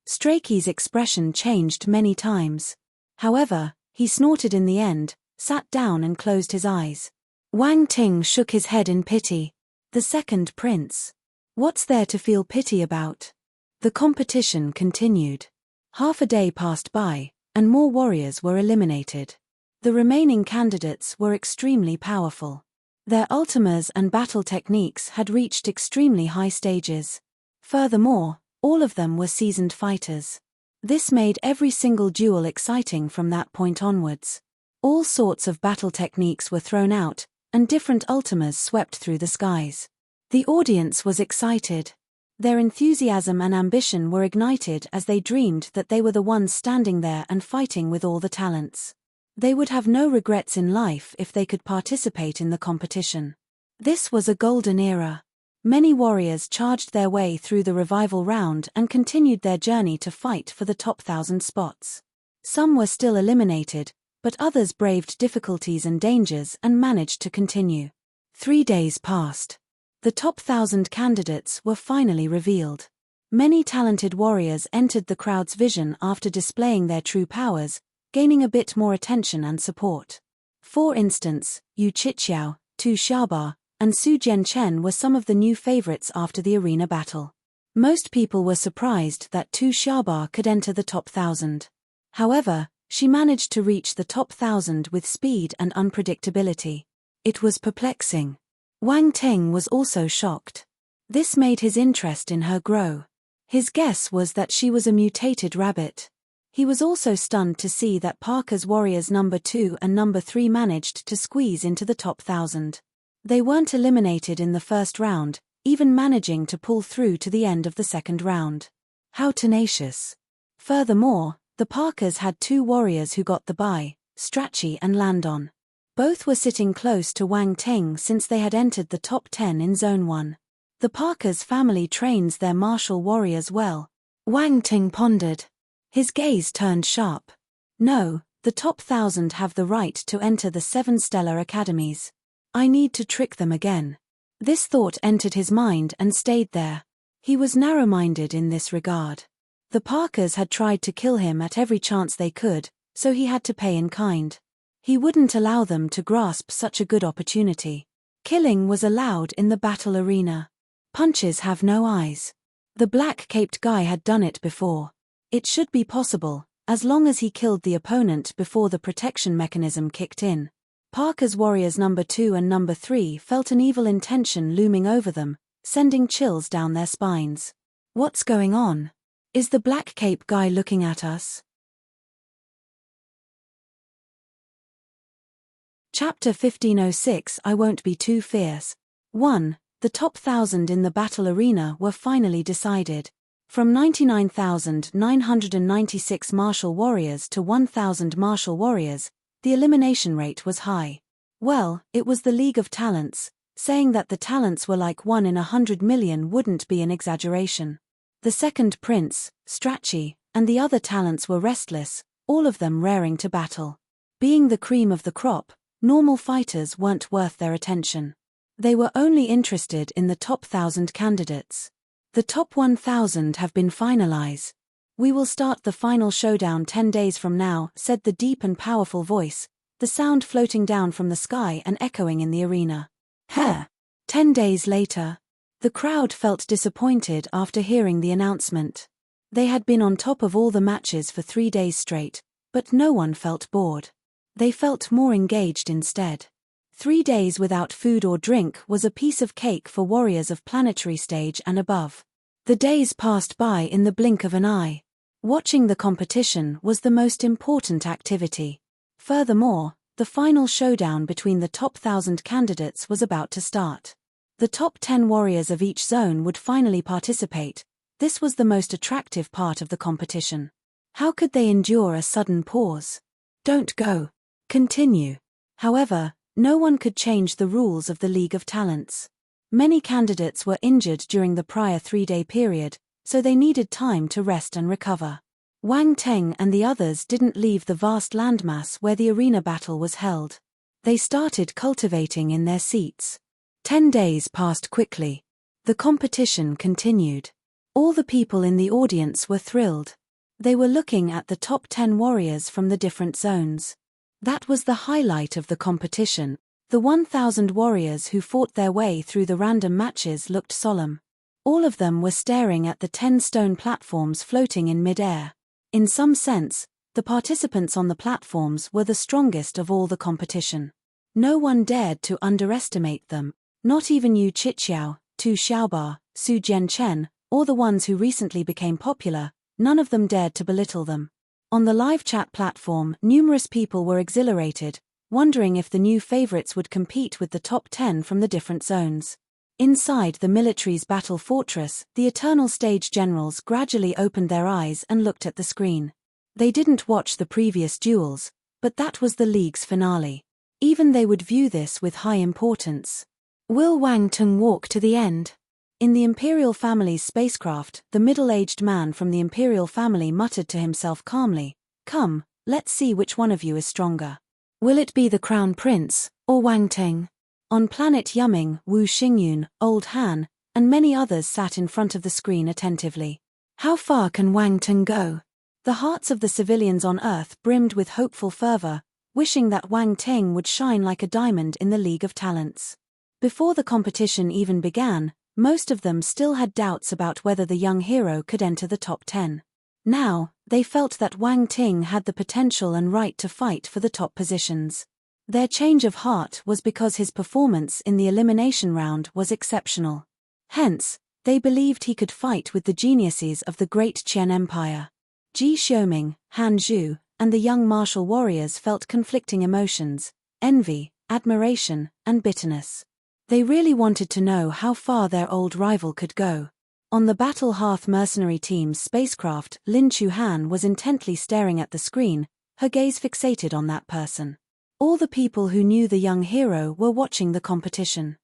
Strachey's expression changed many times. However, he snorted in the end, sat down and closed his eyes. Wang Ting shook his head in pity. The second prince. What's there to feel pity about? The competition continued. Half a day passed by, and more warriors were eliminated. The remaining candidates were extremely powerful. Their ultimas and battle techniques had reached extremely high stages. Furthermore, all of them were seasoned fighters. This made every single duel exciting from that point onwards. All sorts of battle techniques were thrown out, and different ultimas swept through the skies. The audience was excited. Their enthusiasm and ambition were ignited as they dreamed that they were the ones standing there and fighting with all the talents. They would have no regrets in life if they could participate in the competition. This was a golden era. Many warriors charged their way through the revival round and continued their journey to fight for the top 1,000 spots. Some were still eliminated, but others braved difficulties and dangers and managed to continue. 3 days passed. The top 1,000 candidates were finally revealed. Many talented warriors entered the crowd's vision after displaying their true powers, gaining a bit more attention and support. For instance, Yu Chiqiao, Tu Xiaoba, and Su Jianchen were some of the new favorites after the arena battle. Most people were surprised that Tu Xiaoba could enter the top 1,000. However, she managed to reach the top 1,000 with speed and unpredictability. It was perplexing. Wang Teng was also shocked. This made his interest in her grow. His guess was that she was a mutated rabbit. He was also stunned to see that Parker's warriors number 2 and number 3 managed to squeeze into the top 1,000. They weren't eliminated in the first round, even managing to pull through to the end of the second round. How tenacious. Furthermore, the Parkers had 2 warriors who got the bye, Strachey and Landon. Both were sitting close to Wang Ting since they had entered the top 10 in Zone 1. The Parkers family trains their martial warriors well. Wang Ting pondered. His gaze turned sharp. No, the top 1,000 have the right to enter the 7 stellar academies. I need to trick them again. This thought entered his mind and stayed there. He was narrow-minded in this regard. The Parkers had tried to kill him at every chance they could, so he had to pay in kind. He wouldn't allow them to grasp such a good opportunity. Killing was allowed in the battle arena. Punches have no eyes. The black-caped guy had done it before. It should be possible, as long as he killed the opponent before the protection mechanism kicked in. Parker's warriors number 2 and number 3 felt an evil intention looming over them, sending chills down their spines. What's going on? Is the black cape guy looking at us? Chapter 1506 I Won't Be Too Fierce. 1. The top 1,000 in the battle arena were finally decided. From 99,996 martial warriors to 1,000 martial warriors, the elimination rate was high. Well, it was the League of Talents. Saying that the talents were like 1 in 100 million wouldn't be an exaggeration. The second prince, Strachey, and the other talents were restless, all of them raring to battle. Being the cream of the crop, normal fighters weren't worth their attention. They were only interested in the top 1,000 candidates. The top 1,000 have been finalized. We will start the final showdown 10 days from now, said the deep and powerful voice, the sound floating down from the sky and echoing in the arena. 10 days later. The crowd felt disappointed after hearing the announcement. They had been on top of all the matches for 3 days straight, but no one felt bored. They felt more engaged instead. 3 days without food or drink was a piece of cake for warriors of planetary stage and above. The days passed by in the blink of an eye. Watching the competition was the most important activity. Furthermore, the final showdown between the top 1,000 candidates was about to start. The top 10 warriors of each zone would finally participate. This was the most attractive part of the competition. How could they endure a sudden pause? Don't go. Continue. However, no one could change the rules of the League of Talents. Many candidates were injured during the prior 3-day period, so they needed time to rest and recover. Wang Teng and the others didn't leave the vast landmass where the arena battle was held. They started cultivating in their seats. 10 days passed quickly. The competition continued. All the people in the audience were thrilled. They were looking at the top 10 warriors from the different zones. That was the highlight of the competition. The 1,000 warriors who fought their way through the random matches looked solemn. All of them were staring at the 10 stone platforms floating in mid-air. In some sense, the participants on the platforms were the strongest of all the competition. No one dared to underestimate them, not even Yu Chiqiao, Tu Xiaoba, Su Jianchen, or the ones who recently became popular. None of them dared to belittle them. On the live chat platform, numerous people were exhilarated, wondering if the new favorites would compete with the top 10 from the different zones. Inside the military's battle fortress, the Eternal Stage generals gradually opened their eyes and looked at the screen. They didn't watch the previous duels, but that was the league's finale. Even they would view this with high importance. Will Wang Tung walk to the end? In the Imperial family's spacecraft, the middle-aged man from the Imperial family muttered to himself calmly, "Come, let's see which one of you is stronger. Will it be the Crown Prince, or Wang Ting?" On planet Yumming, Wu Xingyun, Old Han, and many others sat in front of the screen attentively. How far can Wang Ting go? The hearts of the civilians on Earth brimmed with hopeful fervor, wishing that Wang Ting would shine like a diamond in the League of Talents. Before the competition even began, most of them still had doubts about whether the young hero could enter the top 10. Now, they felt that Wang Ting had the potential and right to fight for the top positions. Their change of heart was because his performance in the elimination round was exceptional. Hence, they believed he could fight with the geniuses of the Great Qian Empire. Ji Xiuming, Han Zhu, and the young martial warriors felt conflicting emotions: envy, admiration, and bitterness. They really wanted to know how far their old rival could go. On the Battle Hearth mercenary team's spacecraft, Lin Chuhan was intently staring at the screen, her gaze fixated on that person. All the people who knew the young hero were watching the competition.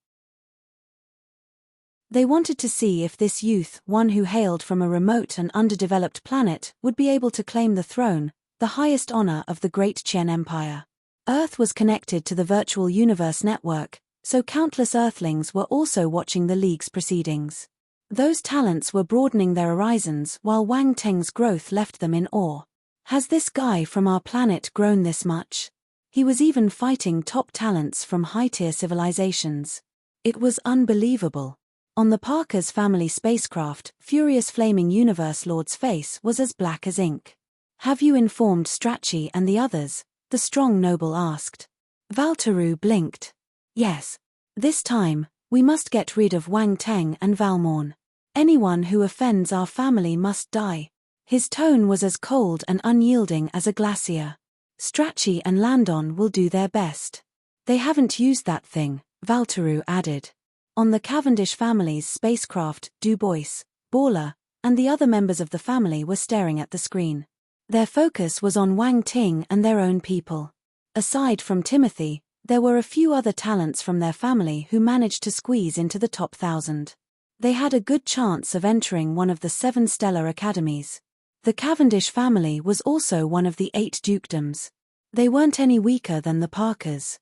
They wanted to see if this youth, one who hailed from a remote and underdeveloped planet, would be able to claim the throne, the highest honor of the Great Qian Empire. Earth was connected to the virtual universe network, so countless Earthlings were also watching the League's proceedings. Those talents were broadening their horizons while Wang Teng's growth left them in awe. Has this guy from our planet grown this much? He was even fighting top talents from high-tier civilizations. It was unbelievable. On the Parker's family spacecraft, Furious Flaming Universe Lord's face was as black as ink. "Have you informed Strachey and the others?" the strong noble asked. Valteru blinked. "Yes. This time, we must get rid of Wang Teng and Valmorn. Anyone who offends our family must die." His tone was as cold and unyielding as a glacier. "Strachey and Landon will do their best. They haven't used that thing," Valteru added. On the Cavendish family's spacecraft, Du Bois, Baller, and the other members of the family were staring at the screen. Their focus was on Wang Ting and their own people. Aside from Timothy, there were a few other talents from their family who managed to squeeze into the top 1,000. They had a good chance of entering one of the 7 stellar academies. The Cavendish family was also one of the 8 dukedoms. They weren't any weaker than the Parkers.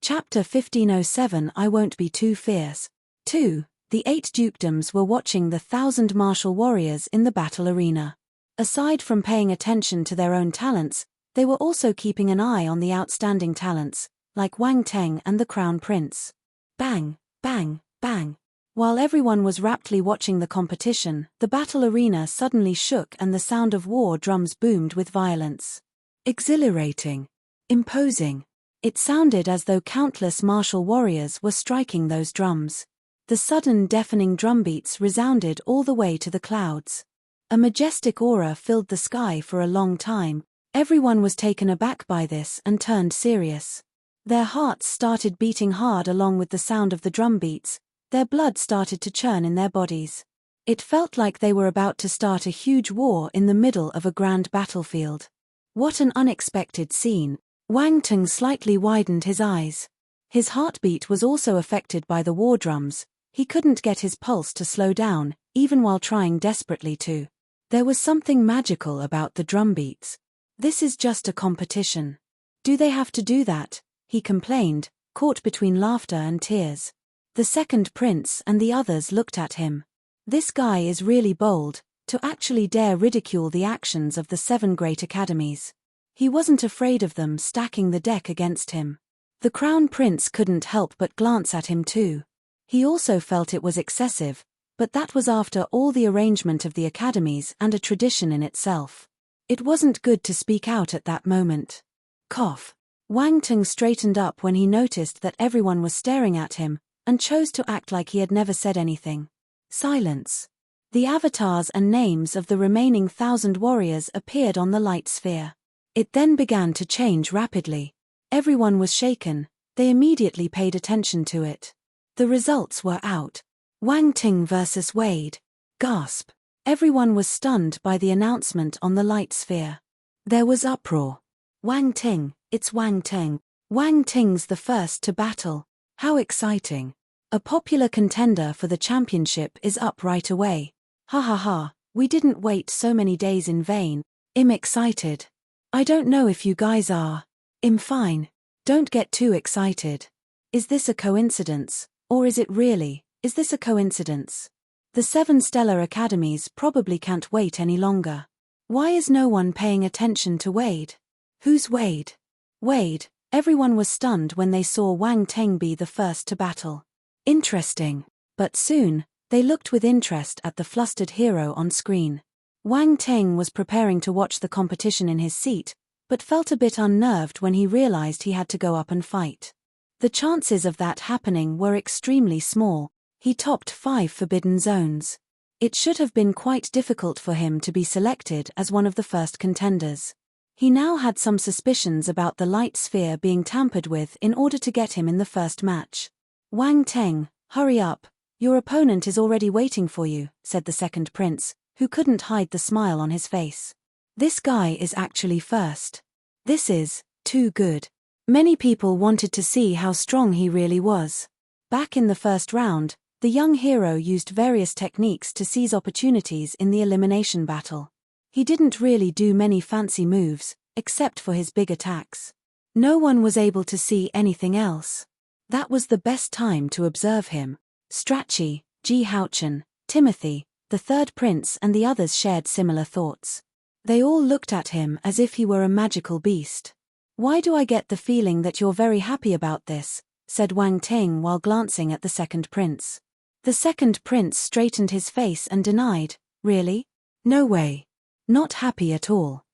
Chapter 1507 I Won't Be Too Fierce. 2. The 8 dukedoms were watching the 1,000 martial warriors in the battle arena. Aside from paying attention to their own talents, they were also keeping an eye on the outstanding talents, like Wang Teng and the Crown Prince. Bang, bang, bang. While everyone was raptly watching the competition, the battle arena suddenly shook and the sound of war drums boomed with violence. Exhilarating. Imposing. It sounded as though countless martial warriors were striking those drums. The sudden deafening drumbeats resounded all the way to the clouds. A majestic aura filled the sky for a long time. Everyone was taken aback by this and turned serious. Their hearts started beating hard along with the sound of the drumbeats. Their blood started to churn in their bodies. It felt like they were about to start a huge war in the middle of a grand battlefield. What an unexpected scene. Wang Teng slightly widened his eyes. His heartbeat was also affected by the war drums. He couldn't get his pulse to slow down, even while trying desperately to. There was something magical about the drumbeats. "This is just a competition. Do they have to do that?" he complained, caught between laughter and tears. The second prince and the others looked at him. This guy is really bold, to actually dare ridicule the actions of the 7 great academies. He wasn't afraid of them stacking the deck against him. The Crown Prince couldn't help but glance at him too. He also felt it was excessive, but that was after all the arrangement of the academies and a tradition in itself. It wasn't good to speak out at that moment. Cough. Wang Teng straightened up when he noticed that everyone was staring at him, and chose to act like he had never said anything. Silence. The avatars and names of the remaining 1,000 warriors appeared on the light sphere. It then began to change rapidly. Everyone was shaken. They immediately paid attention to it. The results were out. Wang Ting versus Wade. Gasp. Everyone was stunned by the announcement on the light sphere. There was uproar. Wang Ting, it's Wang Teng. Wang Ting's the first to battle. How exciting. A popular contender for the championship is up right away. Ha ha ha, we didn't wait so many days in vain. I'm excited. I don't know if you guys are. I'm fine. Don't get too excited. Is this a coincidence? Or is it really? Is this a coincidence? The 7 stellar academies probably can't wait any longer. Why is no one paying attention to Wade? Who's Wade? Wade. Everyone was stunned when they saw Wang Teng be the first to battle. Interesting. But soon, they looked with interest at the flustered hero on screen. Wang Teng was preparing to watch the competition in his seat, but felt a bit unnerved when he realized he had to go up and fight. The chances of that happening were extremely small. He topped 5 forbidden zones. It should have been quite difficult for him to be selected as one of the first contenders. He now had some suspicions about the light sphere being tampered with in order to get him in the first match. Wang Teng, hurry up, your opponent is already waiting for you, said the second prince, who couldn't hide the smile on his face. This guy is actually first. This is too good. Many people wanted to see how strong he really was. Back in the first round, the young hero used various techniques to seize opportunities in the elimination battle. He didn't really do many fancy moves, except for his big attacks. No one was able to see anything else. That was the best time to observe him. Strachey, Ji Haochen, Timothy, the third prince and the others shared similar thoughts. They all looked at him as if he were a magical beast. Why do I get the feeling that you're very happy about this? Said Wang Ting while glancing at the second prince. The second prince straightened his face and denied, really? No way. Not happy at all.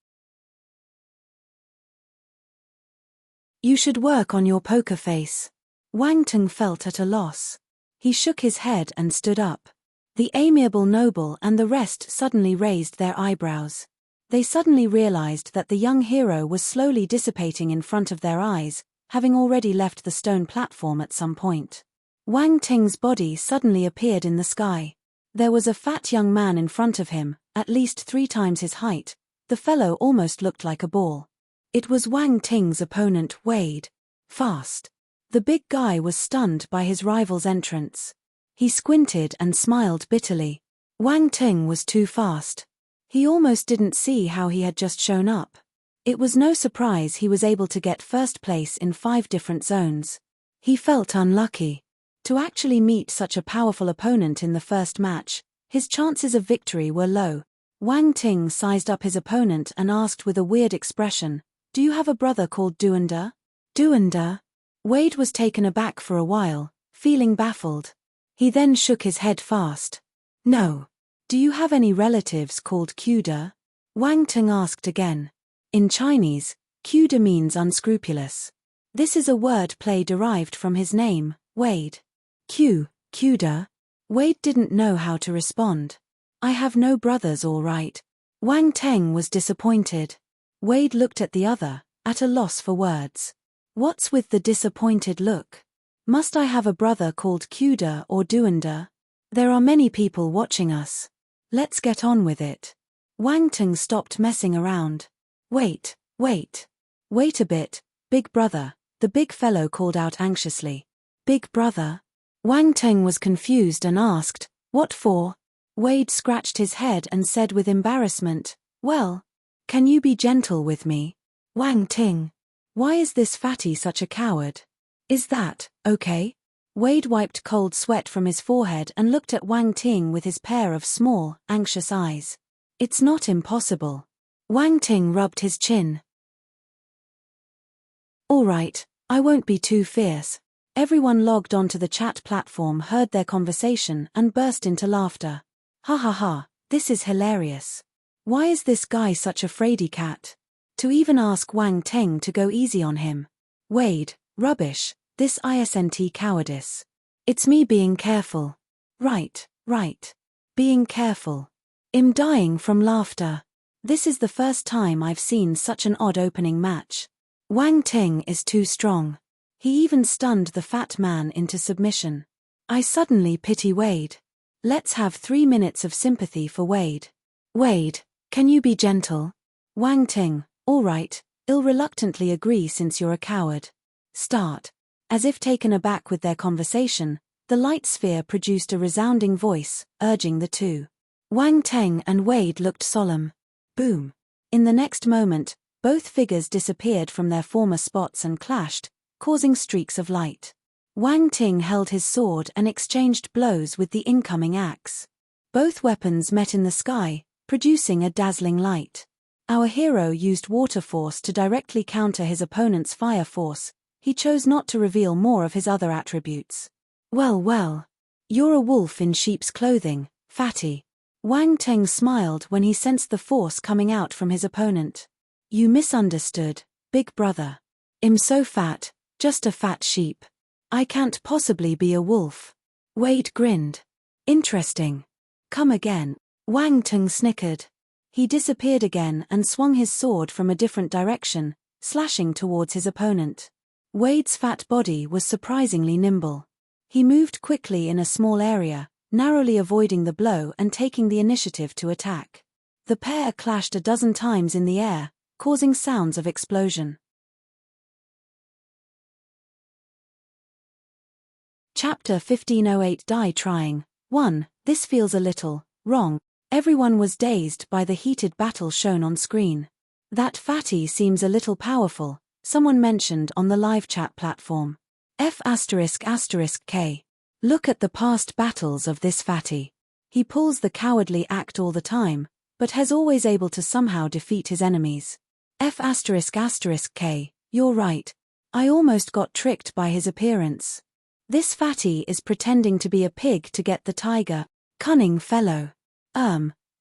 You should work on your poker face. Wang Ting felt at a loss. He shook his head and stood up. The amiable noble and the rest suddenly raised their eyebrows. They suddenly realized that the young hero was slowly dissipating in front of their eyes, having already left the stone platform at some point. Wang Ting's body suddenly appeared in the sky. There was a fat young man in front of him, at least 3 times his height. The fellow almost looked like a ball. It was Wang Ting's opponent, Wade. Fast. The big guy was stunned by his rival's entrance. He squinted and smiled bitterly. Wang Ting was too fast. He almost didn't see how he had just shown up. It was no surprise he was able to get first place in 5 different zones. He felt unlucky. To actually meet such a powerful opponent in the first match, his chances of victory were low. Wang Ting sized up his opponent and asked with a weird expression, "Do you have a brother called Duanda?" Duanda? Wade was taken aback for a while, feeling baffled. He then shook his head fast. "No. Do you have any relatives called Kuda?" Wang Ting asked again. In Chinese, Kuda means unscrupulous. This is a word play derived from his name, Wade. Kuda? Wade didn't know how to respond. "I have no brothers, all right." Wang Teng was disappointed. Wade looked at the other, at a loss for words. What's with the disappointed look? Must I have a brother called Kuda or Duanda? There are many people watching us. Let's get on with it. Wang Teng stopped messing around. Wait a bit, big brother, the big fellow called out anxiously. Big brother? Wang Teng was confused and asked, "What for?" Wade scratched his head and said with embarrassment, "Well, can you be gentle with me? Wang Ting. Why is this fatty such a coward? Is that okay?" Wade wiped cold sweat from his forehead and looked at Wang Ting with his pair of small, anxious eyes. "It's not impossible." Wang Ting rubbed his chin. "All right, I won't be too fierce." Everyone logged onto the chat platform heard their conversation and burst into laughter. "Ha ha ha, this is hilarious. Why is this guy such a fraidy cat? To even ask Wang Teng to go easy on him. Wade, rubbish, this isn't cowardice. It's me being careful. Right. Being careful. I'm dying from laughter. This is the first time I've seen such an odd opening match. Wang Teng is too strong. He even stunned the fat man into submission. I suddenly pity Wade. Let's have 3 minutes of sympathy for Wade. Wade, can you be gentle?" Wang Teng, "All right, I'll reluctantly agree since you're a coward. Start." As if taken aback with their conversation, the light sphere produced a resounding voice, urging the two. Wang Teng and Wade looked solemn. Boom. In the next moment, both figures disappeared from their former spots and clashed, causing streaks of light. Wang Ting held his sword and exchanged blows with the incoming axe. Both weapons met in the sky, producing a dazzling light. Our hero used water force to directly counter his opponent's fire force. He chose not to reveal more of his other attributes. Well, you're a wolf in sheep's clothing, fatty. Wang Teng smiled when he sensed the force coming out from his opponent. You misunderstood, big brother. I'm so fat, just a fat sheep. I can't possibly be a wolf. Wade grinned. Interesting. Come again. Wang Tung snickered. He disappeared again and swung his sword from a different direction, slashing towards his opponent. Wade's fat body was surprisingly nimble. He moved quickly in a small area, narrowly avoiding the blow and taking the initiative to attack. The pair clashed a dozen times in the air, causing sounds of explosion. Chapter 1508 Die Trying. 1. This feels a little wrong. Everyone was dazed by the heated battle shown on screen. That fatty seems a little powerful, someone mentioned on the live chat platform. F***K. Look at the past battles of this fatty. He pulls the cowardly act all the time, but has always able to somehow defeat his enemies. F***K. You're right. I almost got tricked by his appearance. This fatty is pretending to be a pig to get the tiger. Cunning fellow.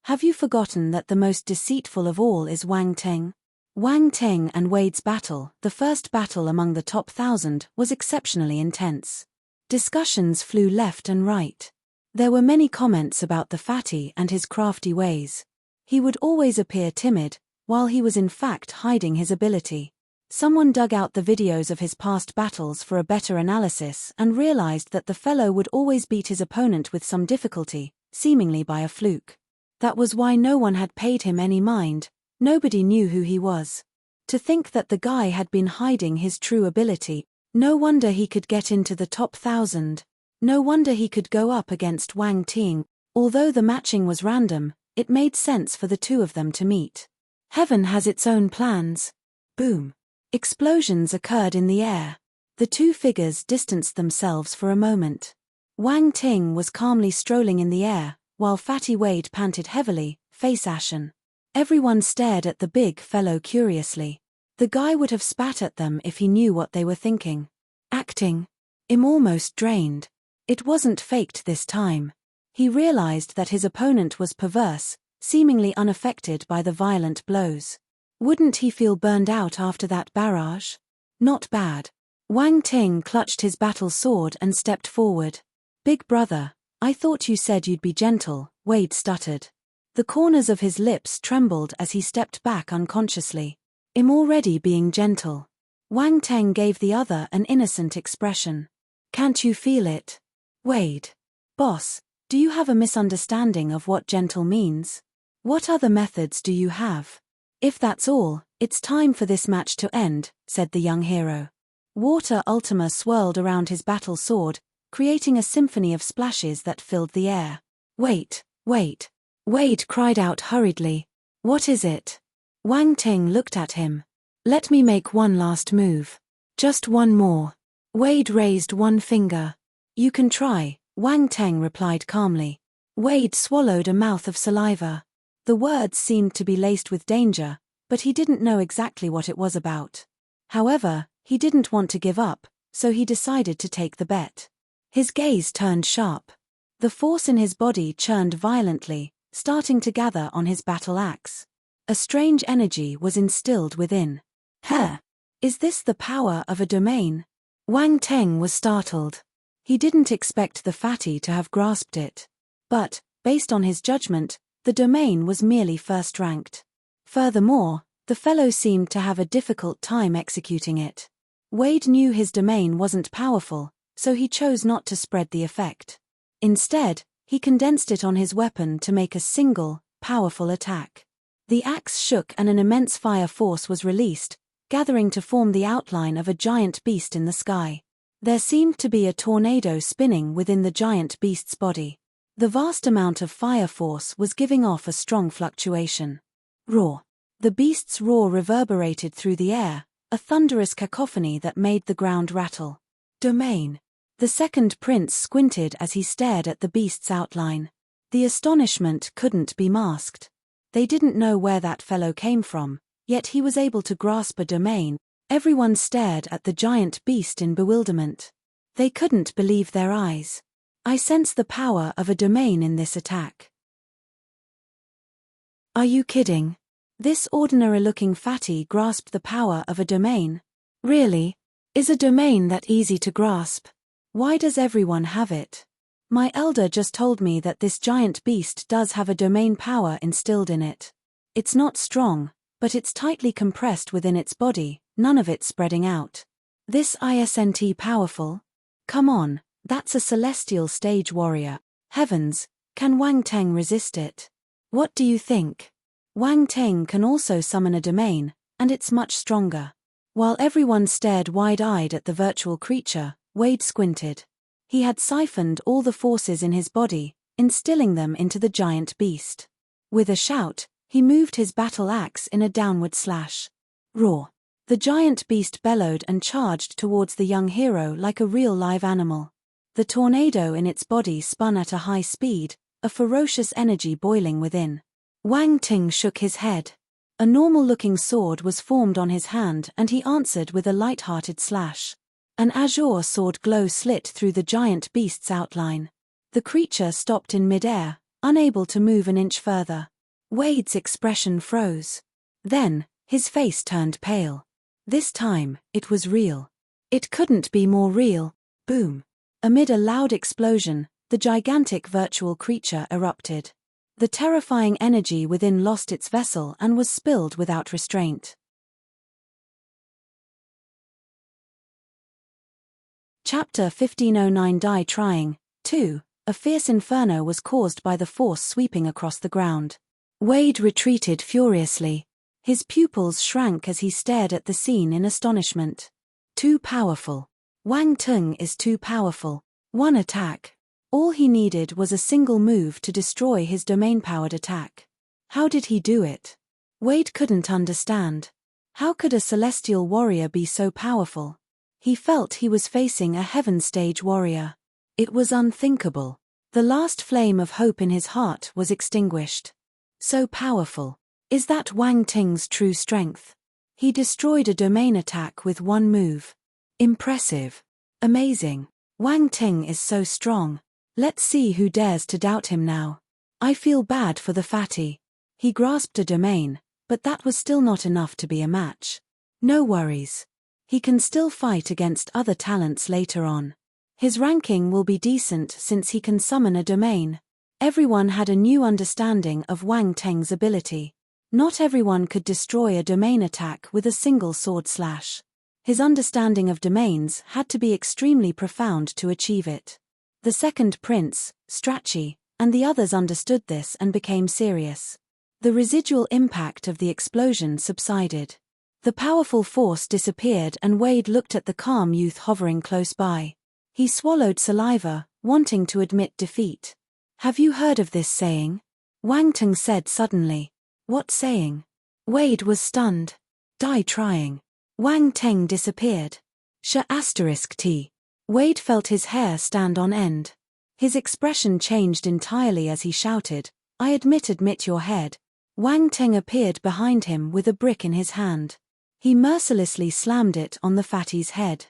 Have you forgotten that the most deceitful of all is Wang Tung? Wang Tung and Wade's battle, the first battle among the top 1,000, was exceptionally intense. Discussions flew left and right. There were many comments about the fatty and his crafty ways. He would always appear timid, while he was in fact hiding his ability. Someone dug out the videos of his past battles for a better analysis and realized that the fellow would always beat his opponent with some difficulty, seemingly by a fluke. That was why no one had paid him any mind. Nobody knew who he was. To think that the guy had been hiding his true ability. No wonder he could get into the top 1,000. No wonder he could go up against Wang Tung. Although the matching was random, it made sense for the two of them to meet. Heaven has its own plans. Boom. Explosions occurred in the air. The two figures distanced themselves for a moment. Wang Tung was calmly strolling in the air, while Fatty Wade panted heavily, face ashen. Everyone stared at the big fellow curiously. The guy would have spat at them if he knew what they were thinking. Acting. Almost drained. It wasn't faked this time. He realized that his opponent was perverse, seemingly unaffected by the violent blows. Wouldn't he feel burned out after that barrage? Not bad. Wang Tung clutched his battle sword and stepped forward. Big brother, I thought you said you'd be gentle, Wade stuttered. The corners of his lips trembled as he stepped back unconsciously. I'm already being gentle. Wang Tung gave the other an innocent expression. Can't you feel it? Wade. Boss, do you have a misunderstanding of what gentle means? What other methods do you have? If that's all, it's time for this match to end, said the young hero. Water Ultima swirled around his battle sword, creating a symphony of splashes that filled the air. Wait. Wade cried out hurriedly. What is it? Wang Tung looked at him. Let me make one last move. Just one more. Wade raised one finger. You can try, Wang Tung replied calmly. Wade swallowed a mouth of saliva. The words seemed to be laced with danger, but he didn't know exactly what it was about. However, he didn't want to give up, so he decided to take the bet. His gaze turned sharp. The force in his body churned violently, starting to gather on his battle axe. A strange energy was instilled within. Is this the power of a domain? Wang Tung was startled. He didn't expect the fatty to have grasped it. But, based on his judgment, the domain was merely first-ranked. Furthermore, the fellow seemed to have a difficult time executing it. Wade knew his domain wasn't powerful, so he chose not to spread the effect. Instead, he condensed it on his weapon to make a single, powerful attack. The axe shook and an immense fire force was released, gathering to form the outline of a giant beast in the sky. There seemed to be a tornado spinning within the giant beast's body. The vast amount of fire force was giving off a strong fluctuation. Roar. The beast's roar reverberated through the air, a thunderous cacophony that made the ground rattle. Domain. The second prince squinted as he stared at the beast's outline. The astonishment couldn't be masked. They didn't know where that fellow came from, yet he was able to grasp a domain. Everyone stared at the giant beast in bewilderment. They couldn't believe their eyes. I sense the power of a domain in this attack. Are you kidding? This ordinary-looking fatty grasped the power of a domain. Really? Is a domain that easy to grasp? Why does everyone have it? My elder just told me that this giant beast does have a domain power instilled in it. It's not strong, but it's tightly compressed within its body, none of it spreading out. This isn't powerful? Come on, that's a celestial stage warrior. Heavens, can Wang Teng resist it? What do you think? Wang Teng can also summon a domain, and it's much stronger. While everyone stared wide-eyed at the virtual creature, Wade squinted. He had siphoned all the forces in his body, instilling them into the giant beast. With a shout, he moved his battle axe in a downward slash. Roar! The giant beast bellowed and charged towards the young hero like a real live animal. The tornado in its body spun at a high speed, a ferocious energy boiling within. Wang Ting shook his head. A normal-looking sword was formed on his hand and he answered with a light-hearted slash. An azure sword glow slit through the giant beast's outline. The creature stopped in mid-air, unable to move an inch further. Wade's expression froze. Then, his face turned pale. This time, it was real. It couldn't be more real. Boom. Amid a loud explosion, the gigantic virtual creature erupted. The terrifying energy within lost its vessel and was spilled without restraint. Chapter 1509 Die Trying, 2. A fierce inferno was caused by the force sweeping across the ground. Wade retreated furiously. His pupils shrank as he stared at the scene in astonishment. Too powerful. Wang Teng is too powerful. One attack. All he needed was a single move to destroy his domain-powered attack. How did he do it? Wade couldn't understand. How could a celestial warrior be so powerful? He felt he was facing a heaven stage warrior. It was unthinkable. The last flame of hope in his heart was extinguished. So powerful. Is that Wang Ting's true strength? He destroyed a domain attack with one move. Impressive. Amazing. Wang Ting is so strong. Let's see who dares to doubt him now. I feel bad for the fatty. He grasped a domain, but that was still not enough to be a match. No worries. He can still fight against other talents later on. His ranking will be decent since he can summon a domain. Everyone had a new understanding of Wang Teng's ability. Not everyone could destroy a domain attack with a single sword slash. His understanding of domains had to be extremely profound to achieve it. The second prince, Strachey, and the others understood this and became serious. The residual impact of the explosion subsided. The powerful force disappeared and Wade looked at the calm youth hovering close by. He swallowed saliva, wanting to admit defeat. Have you heard of this saying? Wang Teng said suddenly. What saying? Wade was stunned. Die trying. Wang Teng disappeared. **T. Wade felt his hair stand on end. His expression changed entirely as he shouted, I admit your head. Wang Teng appeared behind him with a brick in his hand. He mercilessly slammed it on the fatty's head.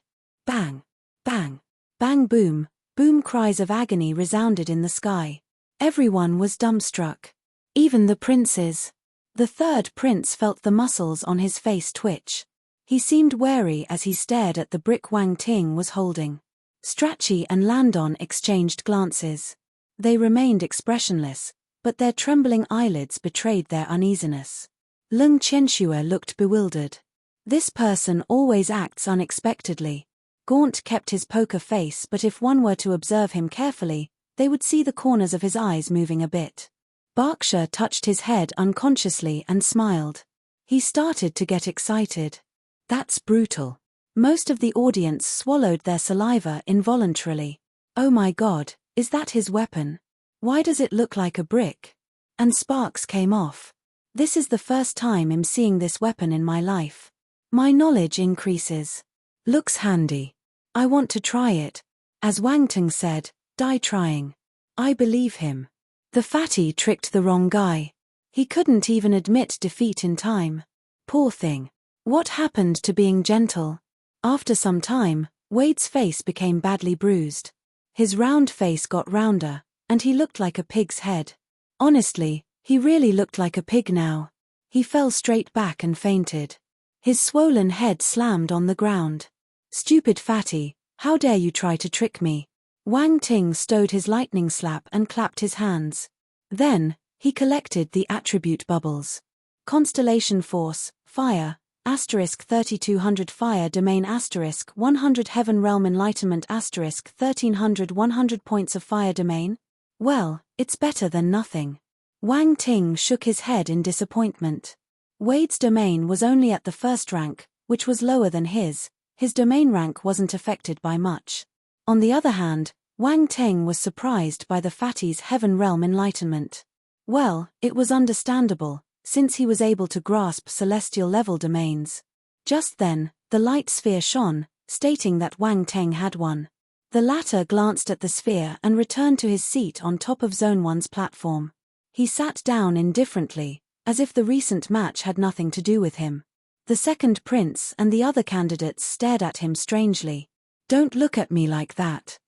Bang! Bang! Bang boom! Boom cries of agony resounded in the sky. Everyone was dumbstruck. Even the princes. The third prince felt the muscles on his face twitch. He seemed wary as he stared at the brick Wang Ting was holding. Strachey and Landon exchanged glances. They remained expressionless, but their trembling eyelids betrayed their uneasiness. Lung Qianxue looked bewildered. This person always acts unexpectedly. Gaunt kept his poker face, but if one were to observe him carefully, they would see the corners of his eyes moving a bit. Berkshire touched his head unconsciously and smiled. He started to get excited. That's brutal. Most of the audience swallowed their saliva involuntarily. Oh my God, is that his weapon? Why does it look like a brick? And sparks came off. This is the first time I'm seeing this weapon in my life. My knowledge increases. Looks handy. I want to try it. As Wang Teng said, die trying. I believe him. The fatty tricked the wrong guy. He couldn't even admit defeat in time. Poor thing. What happened to being gentle? After some time, Wade's face became badly bruised. His round face got rounder, and he looked like a pig's head. Honestly, he really looked like a pig now. He fell straight back and fainted. His swollen head slammed on the ground. Stupid fatty, how dare you try to trick me? Wang Ting stowed his lightning slap and clapped his hands. Then, he collected the attribute bubbles. Constellation Force, Fire, asterisk 3200 Fire Domain asterisk 100 Heaven Realm Enlightenment asterisk 1300 100 points of Fire Domain? Well, it's better than nothing. Wang Ting shook his head in disappointment. Wade's domain was only at the first rank, which was lower than his domain rank wasn't affected by much. On the other hand, Wang Ting was surprised by the fatty's Heaven Realm Enlightenment. Well, it was understandable, since he was able to grasp celestial-level domains. Just then, the light sphere shone, stating that Wang Ting had one. The latter glanced at the sphere and returned to his seat on top of Zone 1's platform. He sat down indifferently, as if the recent match had nothing to do with him. The second prince and the other candidates stared at him strangely. "Don't look at me like that."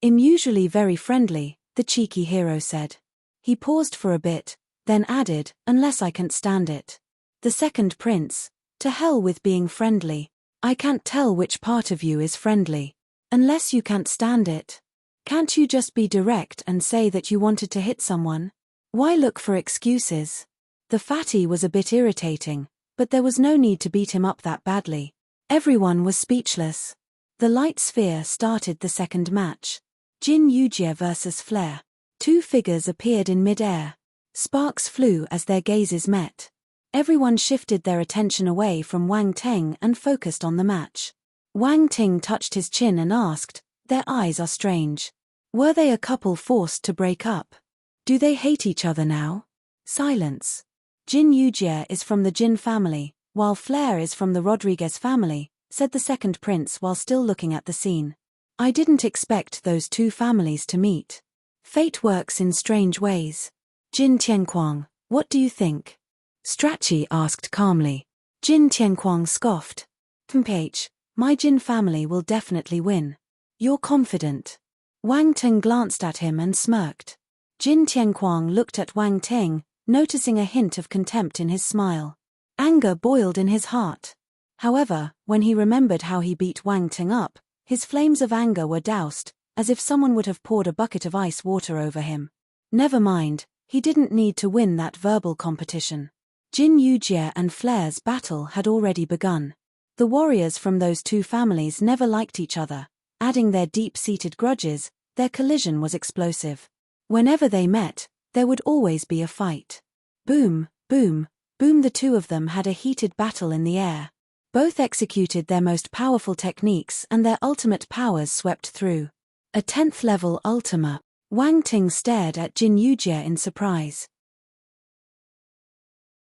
"I'm usually very friendly," the cheeky hero said. He paused for a bit, then added, "unless I can't stand it." The second prince, "To hell with being friendly. I can't tell which part of you is friendly. Unless you can't stand it. Can't you just be direct and say that you wanted to hit someone? Why look for excuses?" The fatty was a bit irritating, but there was no need to beat him up that badly. Everyone was speechless. The light sphere started the second match. Jin Yujie versus Flare. Two figures appeared in mid-air. Sparks flew as their gazes met. Everyone shifted their attention away from Wang Ting and focused on the match. Wang Ting touched his chin and asked, "Their eyes are strange. Were they a couple forced to break up? Do they hate each other now?" Silence. "Jin Yujie is from the Jin family, while Flare is from the Rodriguez family," said the second prince while still looking at the scene. "I didn't expect those two families to meet. Fate works in strange ways." "Jin Tianquang, what do you think?" Strachey asked calmly. Jin Tianquang scoffed. "Mph, my Jin family will definitely win." "You're confident." Wang Ting glanced at him and smirked. Jin Tianquang looked at Wang Ting, noticing a hint of contempt in his smile. Anger boiled in his heart. However, when he remembered how he beat Wang Ting up, his flames of anger were doused, as if someone would have poured a bucket of ice water over him. Never mind, he didn't need to win that verbal competition. Jin Yujie and Flare's battle had already begun. The warriors from those two families never liked each other. Adding their deep-seated grudges, their collision was explosive. Whenever they met, there would always be a fight. Boom, boom, boom. The two of them had a heated battle in the air. Both executed their most powerful techniques and their ultimate powers swept through. A 10th level Ultima. Wang Ting stared at Jin Yujie in surprise.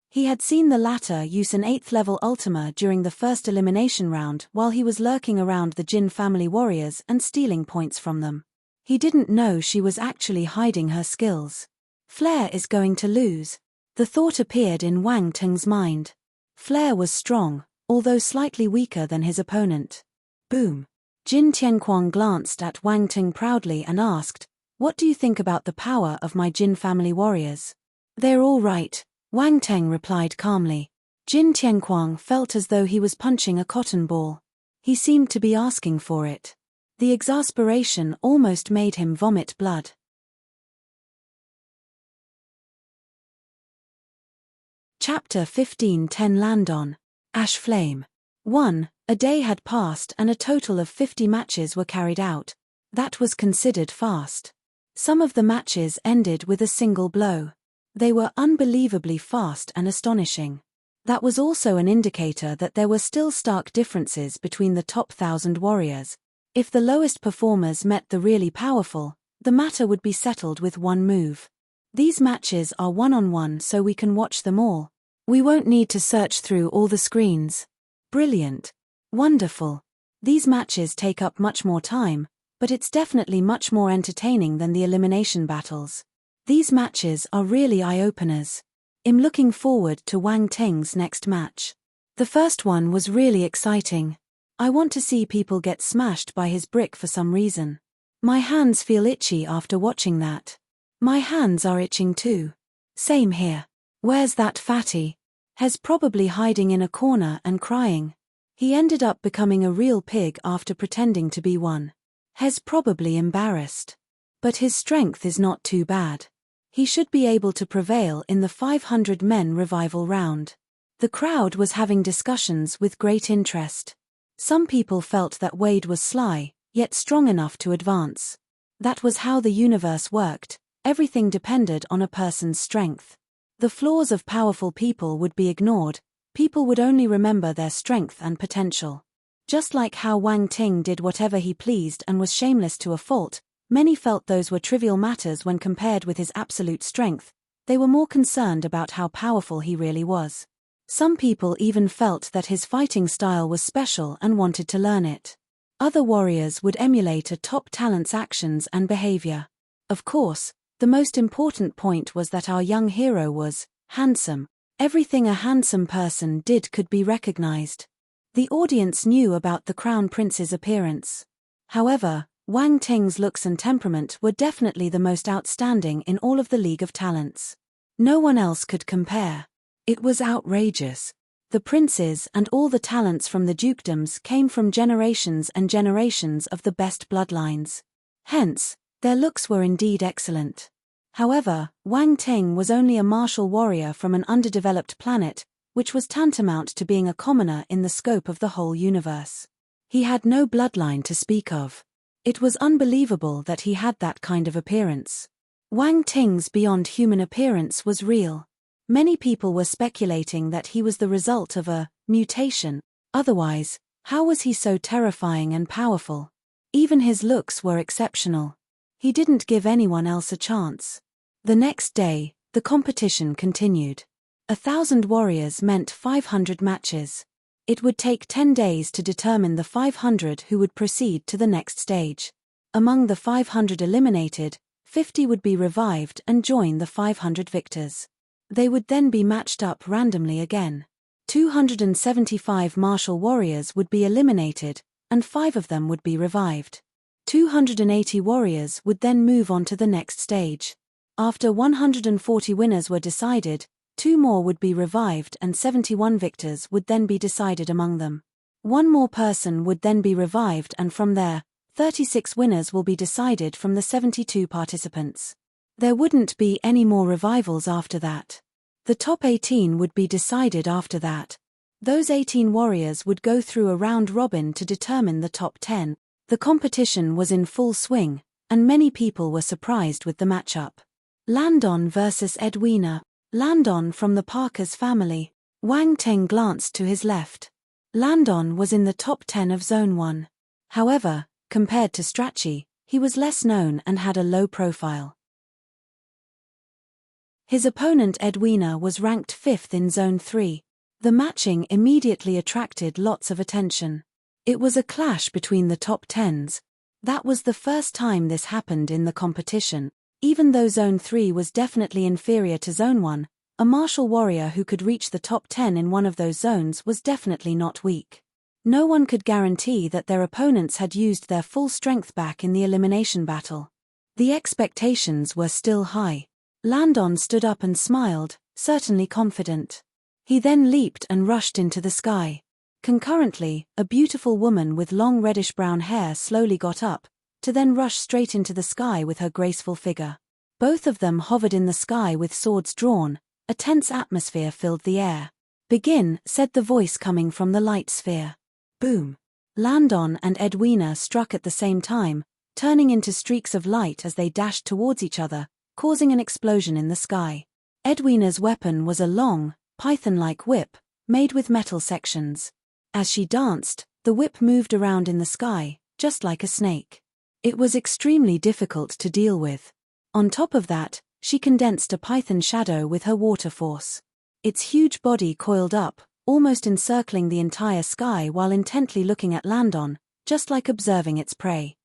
He had seen the latter use an 8th level Ultima during the first elimination round while he was lurking around the Jin family warriors and stealing points from them. He didn't know she was actually hiding her skills. Flare is going to lose. The thought appeared in Wang Ting's mind. Flare was strong, although slightly weaker than his opponent. Boom. Jin Tianquang glanced at Wang Ting proudly and asked, "What do you think about the power of my Jin family warriors?" "They're all right," Wang Ting replied calmly. Jin Tianquang felt as though he was punching a cotton ball. He seemed to be asking for it. The exasperation almost made him vomit blood. Chapter 15 10 Landon. Ash Flame. 1. A day had passed and a total of 50 matches were carried out. That was considered fast. Some of the matches ended with a single blow. They were unbelievably fast and astonishing. That was also an indicator that there were still stark differences between the top 1,000 warriors. If the lowest performers met the really powerful, the matter would be settled with one move. These matches are one-on-one so we can watch them all. We won't need to search through all the screens. Brilliant. Wonderful. These matches take up much more time, but it's definitely much more entertaining than the elimination battles. These matches are really eye-openers. I'm looking forward to Wang Ting's next match. The first one was really exciting. I want to see people get smashed by his brick for some reason. My hands feel itchy after watching that. My hands are itching too. Same here. Where's that fatty? He's probably hiding in a corner and crying. He ended up becoming a real pig after pretending to be one. Hes probably embarrassed. But his strength is not too bad. He should be able to prevail in the 500 men revival round. The crowd was having discussions with great interest. Some people felt that Wade was sly, yet strong enough to advance. That was how the universe worked. Everything depended on a person's strength. The flaws of powerful people would be ignored. People would only remember their strength and potential. Just like how Wang Ting did whatever he pleased and was shameless to a fault, many felt those were trivial matters when compared with his absolute strength. They were more concerned about how powerful he really was. Some people even felt that his fighting style was special and wanted to learn it. Other warriors would emulate a top talent's actions and behavior. Of course, the most important point was that our young hero was handsome. Everything a handsome person did could be recognized. The audience knew about the Crown Prince's appearance. However, Wang Ting's looks and temperament were definitely the most outstanding in all of the League of Talents. No one else could compare. It was outrageous. The princes and all the talents from the dukedoms came from generations and generations of the best bloodlines. Hence, their looks were indeed excellent. However, Wang Ting was only a martial warrior from an underdeveloped planet, which was tantamount to being a commoner in the scope of the whole universe. He had no bloodline to speak of. It was unbelievable that he had that kind of appearance. Wang Ting's beyond human appearance was real. Many people were speculating that he was the result of a mutation. Otherwise, how was he so terrifying and powerful? Even his looks were exceptional. He didn't give anyone else a chance. The next day, the competition continued. 1,000 warriors meant 500 matches. It would take 10 days to determine the 500 who would proceed to the next stage. Among the 500 eliminated, 50 would be revived and join the 500 victors. They would then be matched up randomly again. 275 martial warriors would be eliminated, and 5 of them would be revived. 280 warriors would then move on to the next stage. After 140 winners were decided, 2 more would be revived and 71 victors would then be decided among them. 1 more person would then be revived and from there, 36 winners will be decided from the 72 participants. There wouldn't be any more revivals after that. The top 18 would be decided after that. Those 18 warriors would go through a round robin to determine the top 10. The competition was in full swing, and many people were surprised with the matchup. Landon versus Edwina. Landon from the Parkers family. Wang Ting glanced to his left. Landon was in the top 10 of Zone 1. However, compared to Strachey, he was less known and had a low profile. His opponent Edwina was ranked 5th in Zone 3. The matching immediately attracted lots of attention. It was a clash between the top 10s. That was the first time this happened in the competition. Even though Zone 3 was definitely inferior to Zone 1, a martial warrior who could reach the top 10 in one of those zones was definitely not weak. No one could guarantee that their opponents had used their full strength back in the elimination battle. The expectations were still high. Landon stood up and smiled, certainly confident. He then leaped and rushed into the sky. Concurrently, a beautiful woman with long reddish-brown hair slowly got up, to then rush straight into the sky with her graceful figure. Both of them hovered in the sky with swords drawn. A tense atmosphere filled the air. "Begin," said the voice coming from the light sphere. Boom. Landon and Edwina struck at the same time, turning into streaks of light as they dashed towards each other, causing an explosion in the sky. Edwina's weapon was a long, python-like whip, made with metal sections. As she danced, the whip moved around in the sky, just like a snake. It was extremely difficult to deal with. On top of that, she condensed a python shadow with her water force. Its huge body coiled up, almost encircling the entire sky while intently looking at Landon, just like observing its prey.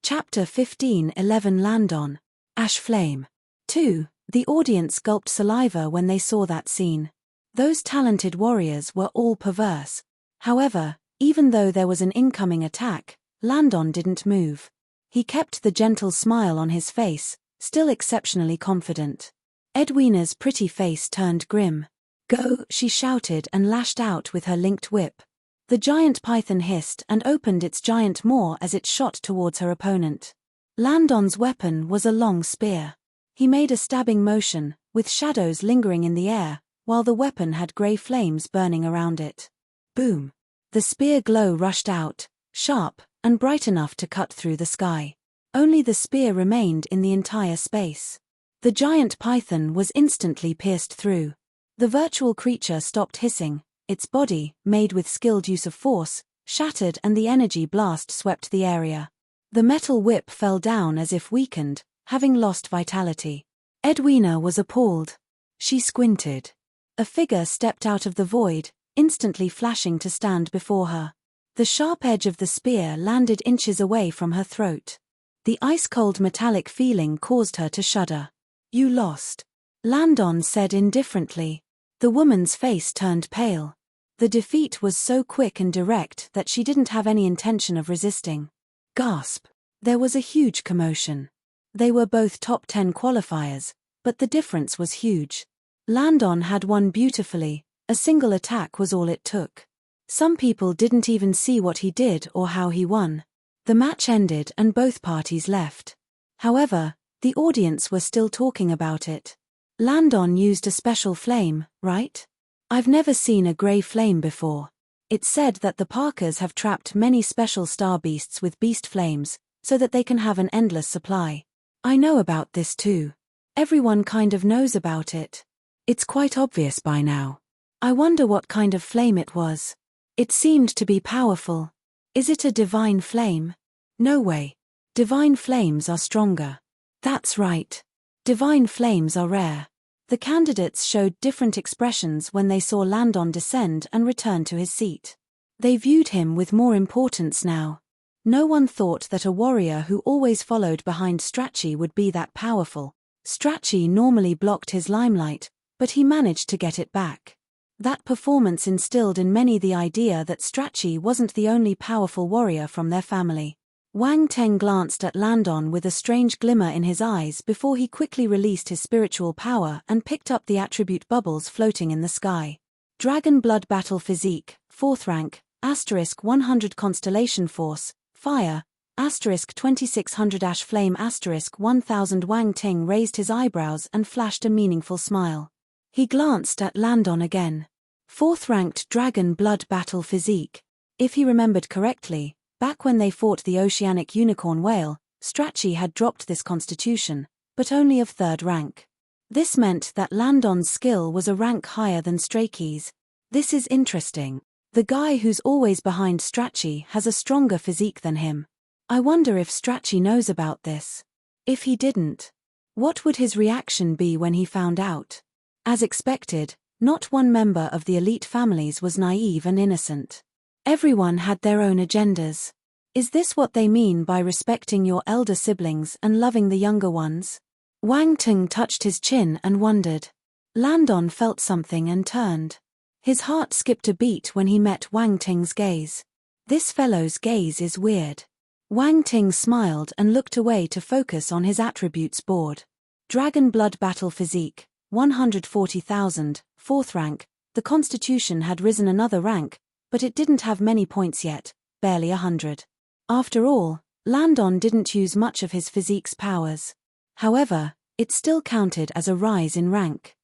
Chapter 15:11 Landon. Ash Flame. 2. The audience gulped saliva when they saw that scene. Those talented warriors were all perverse. However, even though there was an incoming attack, Landon didn't move. He kept the gentle smile on his face, still exceptionally confident. Edwina's pretty face turned grim. "Go," she shouted and lashed out with her linked whip. The giant python hissed and opened its giant maw as it shot towards her opponent. Landon's weapon was a long spear. He made a stabbing motion, with shadows lingering in the air, while the weapon had grey flames burning around it. Boom! The spear glow rushed out, sharp, and bright enough to cut through the sky. Only the spear remained in the entire space. The giant python was instantly pierced through. The virtual creature stopped hissing, its body, made with skilled use of force, shattered and the energy blast swept the area. The metal whip fell down as if weakened, having lost vitality. Edwina was appalled. She squinted. A figure stepped out of the void, instantly flashing to stand before her. The sharp edge of the spear landed inches away from her throat. The ice-cold metallic feeling caused her to shudder. "You lost," Landon said indifferently. The woman's face turned pale. The defeat was so quick and direct that she didn't have any intention of resisting. Gasp! There was a huge commotion. They were both top 10 qualifiers, but the difference was huge. Landon had won beautifully, a single attack was all it took. Some people didn't even see what he did or how he won. The match ended and both parties left. However, the audience were still talking about it. Landon used a special flame, right? I've never seen a grey flame before. It's said that the Parkers have trapped many special star beasts with beast flames, so that they can have an endless supply. I know about this too. Everyone kind of knows about it. It's quite obvious by now. I wonder what kind of flame it was. It seemed to be powerful. Is it a divine flame? No way. Divine flames are stronger. That's right. Divine flames are rare. The candidates showed different expressions when they saw Landon descend and return to his seat. They viewed him with more importance now. No one thought that a warrior who always followed behind Strachey would be that powerful. Strachey normally blocked his limelight, but he managed to get it back. That performance instilled in many the idea that Strachey wasn't the only powerful warrior from their family. Wang Teng glanced at Landon with a strange glimmer in his eyes before he quickly released his spiritual power and picked up the attribute bubbles floating in the sky. Dragon Blood Battle Physique, 4th rank, * 100 Constellation Force, Fire, * 2600 Ash Flame * 1000. Wang Ting raised his eyebrows and flashed a meaningful smile. He glanced at Landon again. 4th ranked Dragon Blood Battle Physique. If he remembered correctly, back when they fought the oceanic unicorn whale, Strachey had dropped this constitution, but only of 3rd rank. This meant that Landon's skill was a rank higher than Strachey's. This is interesting. The guy who's always behind Strachey has a stronger physique than him. I wonder if Strachey knows about this. If he didn't, what would his reaction be when he found out? As expected, not one member of the elite families was naive and innocent. Everyone had their own agendas. Is this what they mean by respecting your elder siblings and loving the younger ones? Wang Ting touched his chin and wondered. Landon felt something and turned. His heart skipped a beat when he met Wang Ting's gaze. This fellow's gaze is weird. Wang Ting smiled and looked away to focus on his attributes board. Dragon Blood Battle Physique, 140,000, 4th rank. The Constitution had risen another rank, but it didn't have many points yet, barely 100. After all, Landon didn't use much of his physique's powers. However, it still counted as a rise in rank.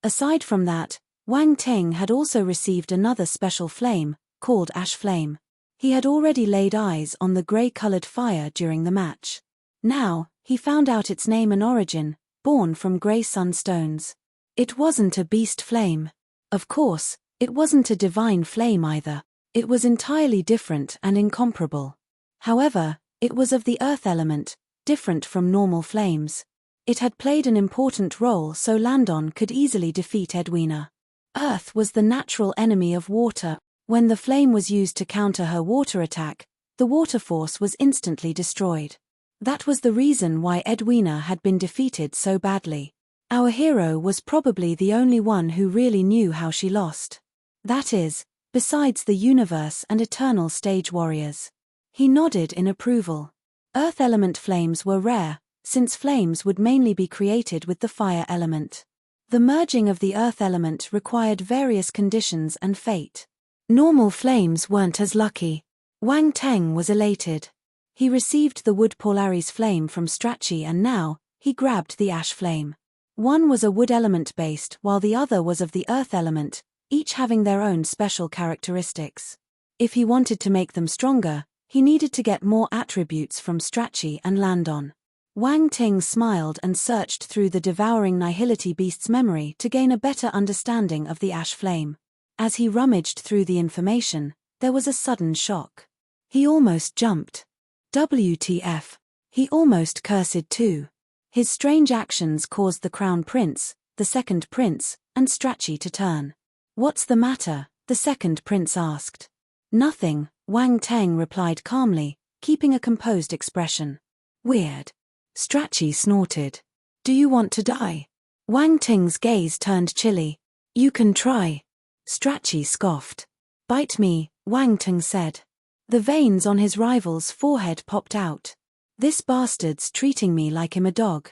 Aside from that, Wang Ting had also received another special flame, called Ash Flame. He had already laid eyes on the grey-colored fire during the match. Now, he found out its name and origin, born from grey sunstones. It wasn't a beast flame. Of course, it wasn't a divine flame either. It was entirely different and incomparable. However, it was of the earth element, different from normal flames. It had played an important role so Landon could easily defeat Edwina. Earth was the natural enemy of water. When the flame was used to counter her water attack, the water force was instantly destroyed. That was the reason why Edwina had been defeated so badly. Our hero was probably the only one who really knew how she lost. That is, besides the universe and eternal stage warriors. He nodded in approval. Earth element flames were rare, since flames would mainly be created with the fire element. The merging of the earth element required various conditions and fate. Normal flames weren't as lucky. Wang Teng was elated. He received the wood Polaris flame from Strachey and now, he grabbed the ash flame. One was a wood element based while the other was of the earth element, each having their own special characteristics. If he wanted to make them stronger, he needed to get more attributes from Strachey and Landon. Wang Ting smiled and searched through the devouring Nihility beast's memory to gain a better understanding of the ash flame. As he rummaged through the information, there was a sudden shock. He almost jumped. WTF. He almost cursed too. His strange actions caused the Crown Prince, the Second Prince, and Strachey to turn. "What's the matter?" the Second Prince asked. "Nothing," Wang Teng replied calmly, keeping a composed expression. "Weird." Strachey snorted. "Do you want to die?" Wang Teng's gaze turned chilly. "You can try." Strachey scoffed. "Bite me," Wang Teng said. The veins on his rival's forehead popped out. "This bastard's treating me like I'm a dog."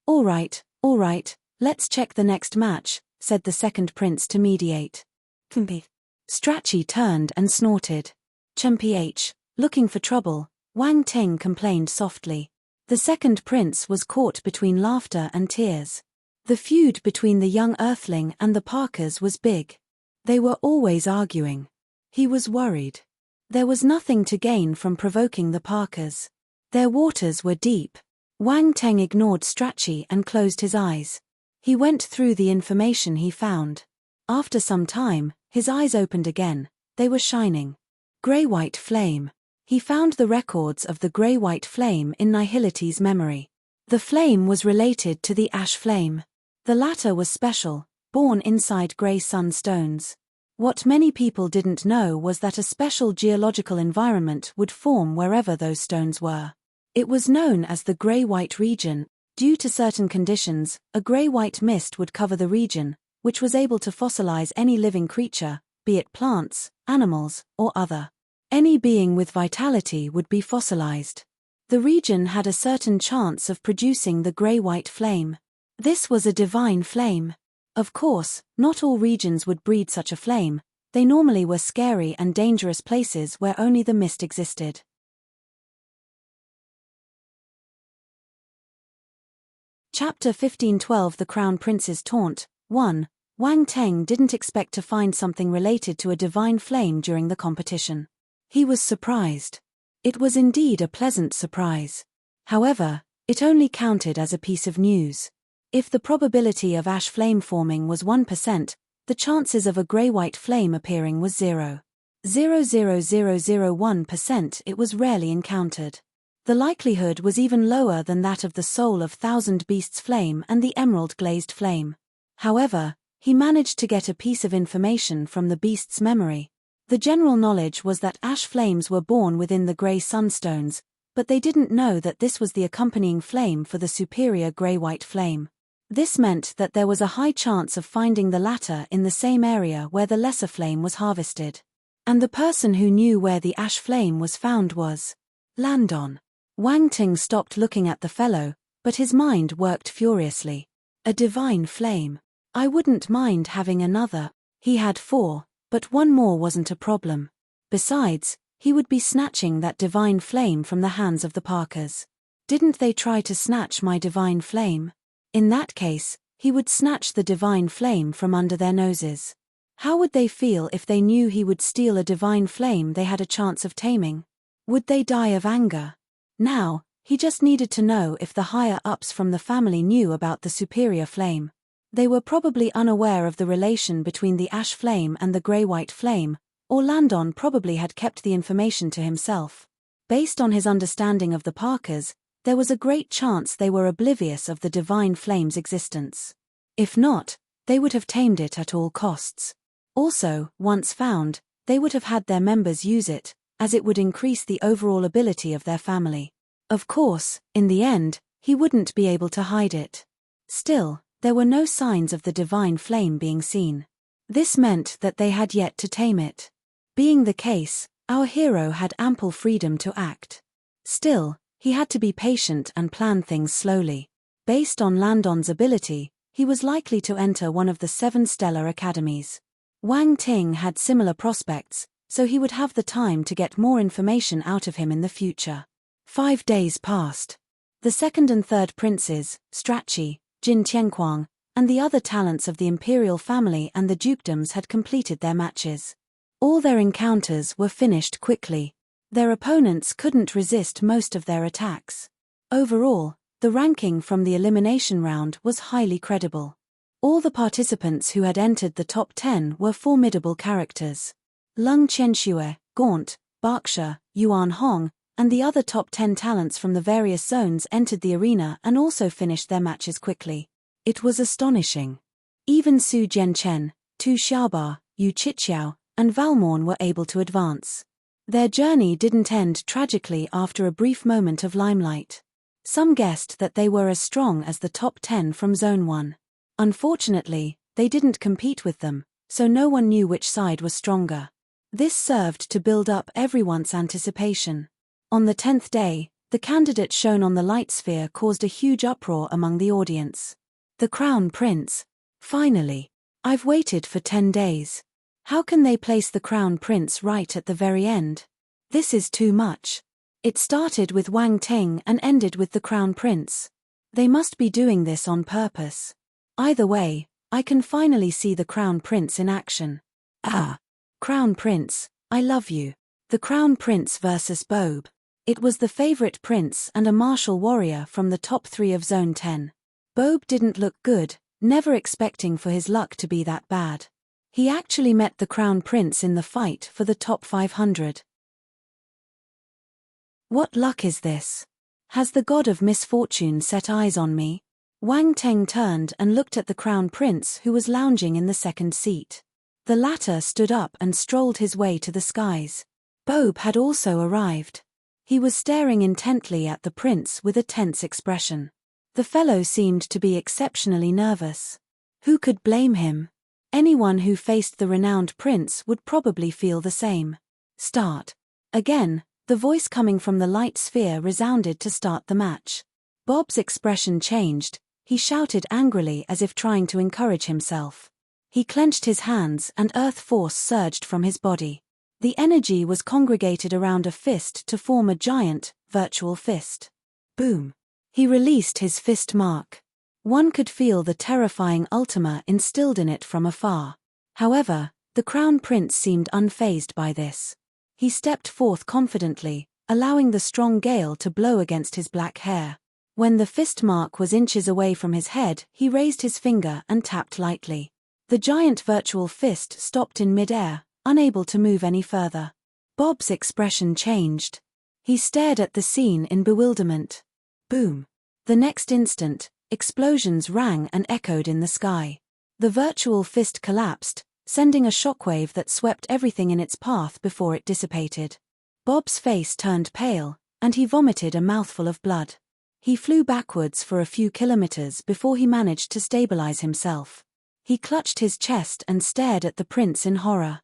All right, let's check the next match," said the Second Prince to mediate. Strachey turned and snorted. "H, looking for trouble," Wang Teng complained softly. The Second Prince was caught between laughter and tears. The feud between the young Earthling and the Parkers was big. They were always arguing. He was worried. There was nothing to gain from provoking the Parkers. Their waters were deep. Wang Teng ignored Strachey and closed his eyes. He went through the information he found. After some time, his eyes opened again. They were shining. Grey-white flame. He found the records of the grey-white flame in Nihility's memory. The flame was related to the ash flame. The latter was special, born inside grey sunstones. What many people didn't know was that a special geological environment would form wherever those stones were. It was known as the grey-white region. Due to certain conditions, a grey-white mist would cover the region, which was able to fossilize any living creature, be it plants, animals, or other. Any being with vitality would be fossilized. The region had a certain chance of producing the grey-white flame. This was a divine flame. Of course, not all regions would breed such a flame. They normally were scary and dangerous places where only the mist existed. Chapter 15:12 The Crown Prince's Taunt. 1. Wang Teng didn't expect to find something related to a divine flame during the competition. He was surprised. It was indeed a pleasant surprise. However, it only counted as a piece of news. If the probability of ash flame forming was 1%, the chances of a grey-white flame appearing was 0.00001%. It was rarely encountered. The likelihood was even lower than that of the Soul of Thousand Beasts flame and the Emerald Glazed flame. However, he managed to get a piece of information from the beast's memory. The general knowledge was that ash flames were born within the grey sunstones, but they didn't know that this was the accompanying flame for the superior grey-white flame. This meant that there was a high chance of finding the latter in the same area where the lesser flame was harvested. And the person who knew where the ash flame was found was Landon. Wang Ting stopped looking at the fellow, but his mind worked furiously. A divine flame. I wouldn't mind having another. He had 4, but one more wasn't a problem. Besides, he would be snatching that divine flame from the hands of the Parkers. Didn't they try to snatch my divine flame? In that case, he would snatch the divine flame from under their noses. How would they feel if they knew he would steal a divine flame they had a chance of taming? Would they die of anger? Now, he just needed to know if the higher-ups from the family knew about the superior flame. They were probably unaware of the relation between the ash flame and the grey-white flame, or Landon probably had kept the information to himself. Based on his understanding of the Parkers, there was a great chance they were oblivious of the divine flame's existence. If not, they would have tamed it at all costs. Also, once found, they would have had their members use it, as it would increase the overall ability of their family. Of course, in the end, he wouldn't be able to hide it. Still, there were no signs of the divine flame being seen. This meant that they had yet to tame it. Being the case, our hero had ample freedom to act. Still, he had to be patient and plan things slowly. Based on Landon's ability, he was likely to enter one of the 7 stellar academies. Wang Ting had similar prospects, so he would have the time to get more information out of him in the future. 5 days passed. The second and third princes, Strachey, Jin Tianquang, and the other talents of the imperial family and the dukedoms had completed their matches. All their encounters were finished quickly. Their opponents couldn't resist most of their attacks. Overall, the ranking from the elimination round was highly credible. All the participants who had entered the top 10 were formidable characters. Lung Qianxue, Gaunt, Berkshire, Yuan Hong, and the other top 10 talents from the various zones entered the arena and also finished their matches quickly. It was astonishing. Even Su Jianchen, Tu Xiaoba, Yu Qiqiao, and Valmorn were able to advance. Their journey didn't end tragically after a brief moment of limelight. Some guessed that they were as strong as the top 10 from Zone 1. Unfortunately, they didn't compete with them, so no one knew which side was stronger. This served to build up everyone's anticipation. On the 10th day, the candidate shown on the light sphere caused a huge uproar among the audience. The Crown Prince. Finally. I've waited for 10 days. How can they place the Crown Prince right at the very end? This is too much. It started with Wang Ting and ended with the Crown Prince. They must be doing this on purpose. Either way, I can finally see the Crown Prince in action. Ah! Crown Prince, I love you. The Crown Prince vs. Bob. It was the favorite prince and a martial warrior from the top 3 of Zone 10. Bob didn't look good, never expecting for his luck to be that bad. He actually met the Crown Prince in the fight for the top 500. What luck is this? Has the god of misfortune set eyes on me? Wang Teng turned and looked at the Crown Prince who was lounging in the second seat. The latter stood up and strolled his way to the skies. Bob had also arrived. He was staring intently at the prince with a tense expression. The fellow seemed to be exceptionally nervous. Who could blame him? Anyone who faced the renowned prince would probably feel the same. Start. Again, the voice coming from the light sphere resounded to start the match. Bob's expression changed. He shouted angrily as if trying to encourage himself. He clenched his hands and earth force surged from his body. The energy was congregated around a fist to form a giant, virtual fist. Boom. He released his fist mark. One could feel the terrifying ultima instilled in it from afar. However, the Crown Prince seemed unfazed by this. He stepped forth confidently, allowing the strong gale to blow against his black hair. When the fist mark was inches away from his head, he raised his finger and tapped lightly. The giant virtual fist stopped in mid-air, unable to move any further. Bob's expression changed. He stared at the scene in bewilderment. Boom. The next instant, explosions rang and echoed in the sky. The virtual fist collapsed, sending a shockwave that swept everything in its path before it dissipated. Bob's face turned pale, and he vomited a mouthful of blood. He flew backwards for a few kilometers before he managed to stabilize himself. He clutched his chest and stared at the prince in horror.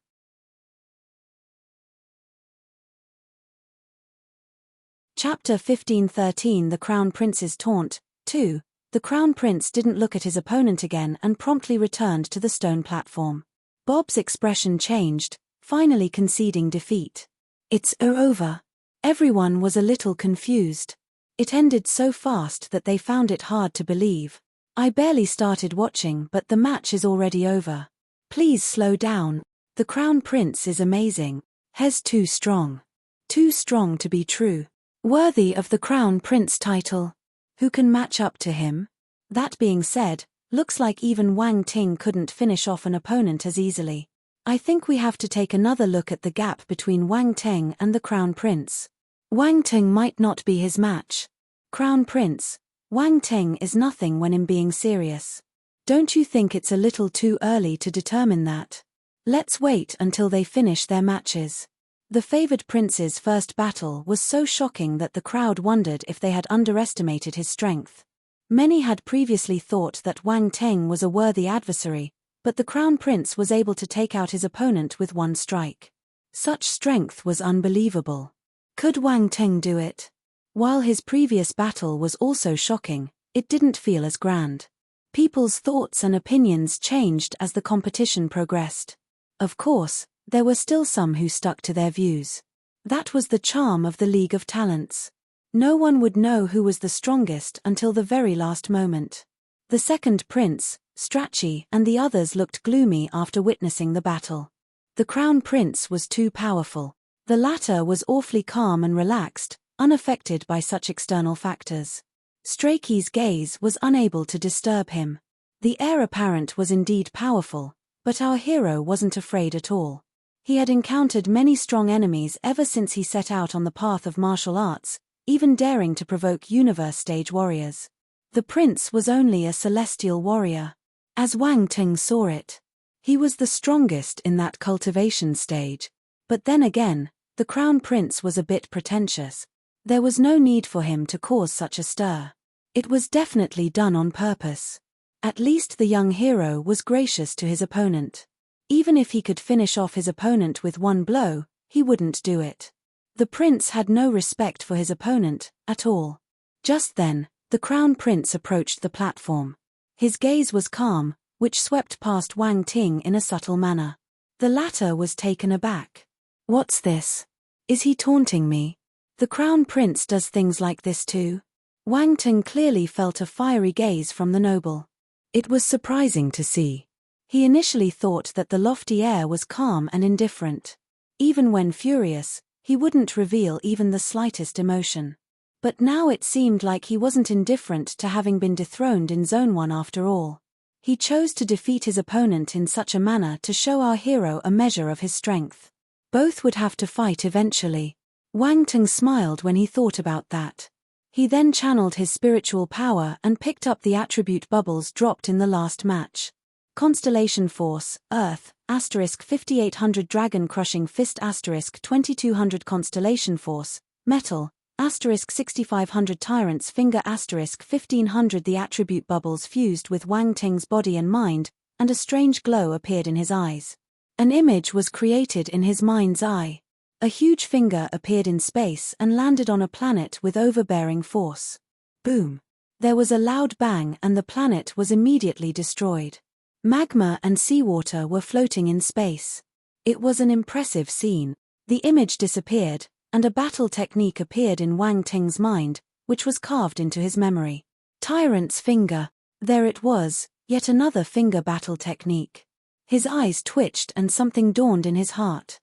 Chapter 15:13 The Crown Prince's Taunt. 2. The Crown Prince didn't look at his opponent again and promptly returned to the stone platform. Bob's expression changed, finally conceding defeat. It's over. Everyone was a little confused. It ended so fast that they found it hard to believe. I barely started watching, but the match is already over. Please slow down. The Crown Prince is amazing. He's too strong. Too strong to be true. Worthy of the Crown Prince title. Who can match up to him? That being said, looks like even Wang Ting couldn't finish off an opponent as easily. I think we have to take another look at the gap between Wang Ting and the Crown Prince. Wang Ting might not be his match. Crown Prince, Wang Ting is nothing when in being serious. Don't you think it's a little too early to determine that? Let's wait until they finish their matches. The favored prince's first battle was so shocking that the crowd wondered if they had underestimated his strength. Many had previously thought that Wang Ting was a worthy adversary, but the Crown Prince was able to take out his opponent with one strike. Such strength was unbelievable. Could Wang Ting do it? While his previous battle was also shocking, it didn't feel as grand. People's thoughts and opinions changed as the competition progressed. Of course, there were still some who stuck to their views. That was the charm of the League of Talents. No one would know who was the strongest until the very last moment. The second prince, Strachey, and the others looked gloomy after witnessing the battle. The crown prince was too powerful. The latter was awfully calm and relaxed, unaffected by such external factors. Strachey's gaze was unable to disturb him. The heir apparent was indeed powerful, but our hero wasn't afraid at all. He had encountered many strong enemies ever since he set out on the path of martial arts, even daring to provoke universe stage warriors. The prince was only a celestial warrior. As Wang Ting saw it, he was the strongest in that cultivation stage. But then again, the crown prince was a bit pretentious. There was no need for him to cause such a stir. It was definitely done on purpose. At least the young hero was gracious to his opponent. Even if he could finish off his opponent with one blow, he wouldn't do it. The prince had no respect for his opponent, at all. Just then, the crown prince approached the platform. His gaze was calm, which swept past Wang Ting in a subtle manner. The latter was taken aback. What's this? Is he taunting me? The crown prince does things like this too? Wang Ting clearly felt a fiery gaze from the noble. It was surprising to see. He initially thought that the lofty heir was calm and indifferent. Even when furious, he wouldn't reveal even the slightest emotion. But now it seemed like he wasn't indifferent to having been dethroned in Zone 1 after all. He chose to defeat his opponent in such a manner to show our hero a measure of his strength. Both would have to fight eventually. Wang Ting smiled when he thought about that. He then channeled his spiritual power and picked up the attribute bubbles dropped in the last match. Constellation Force, Earth, * 5800 Dragon Crushing Fist * 2200 Constellation Force, Metal, * 6500 Tyrant's Finger * 1500 The attribute bubbles fused with Wang Ting's body and mind, and a strange glow appeared in his eyes. An image was created in his mind's eye. A huge finger appeared in space and landed on a planet with overbearing force. Boom! There was a loud bang and the planet was immediately destroyed. Magma and seawater were floating in space. It was an impressive scene. The image disappeared, and a battle technique appeared in Wang Ting's mind, which was carved into his memory. Tyrant's Finger. There it was, yet another finger battle technique. His eyes twitched and something dawned in his heart.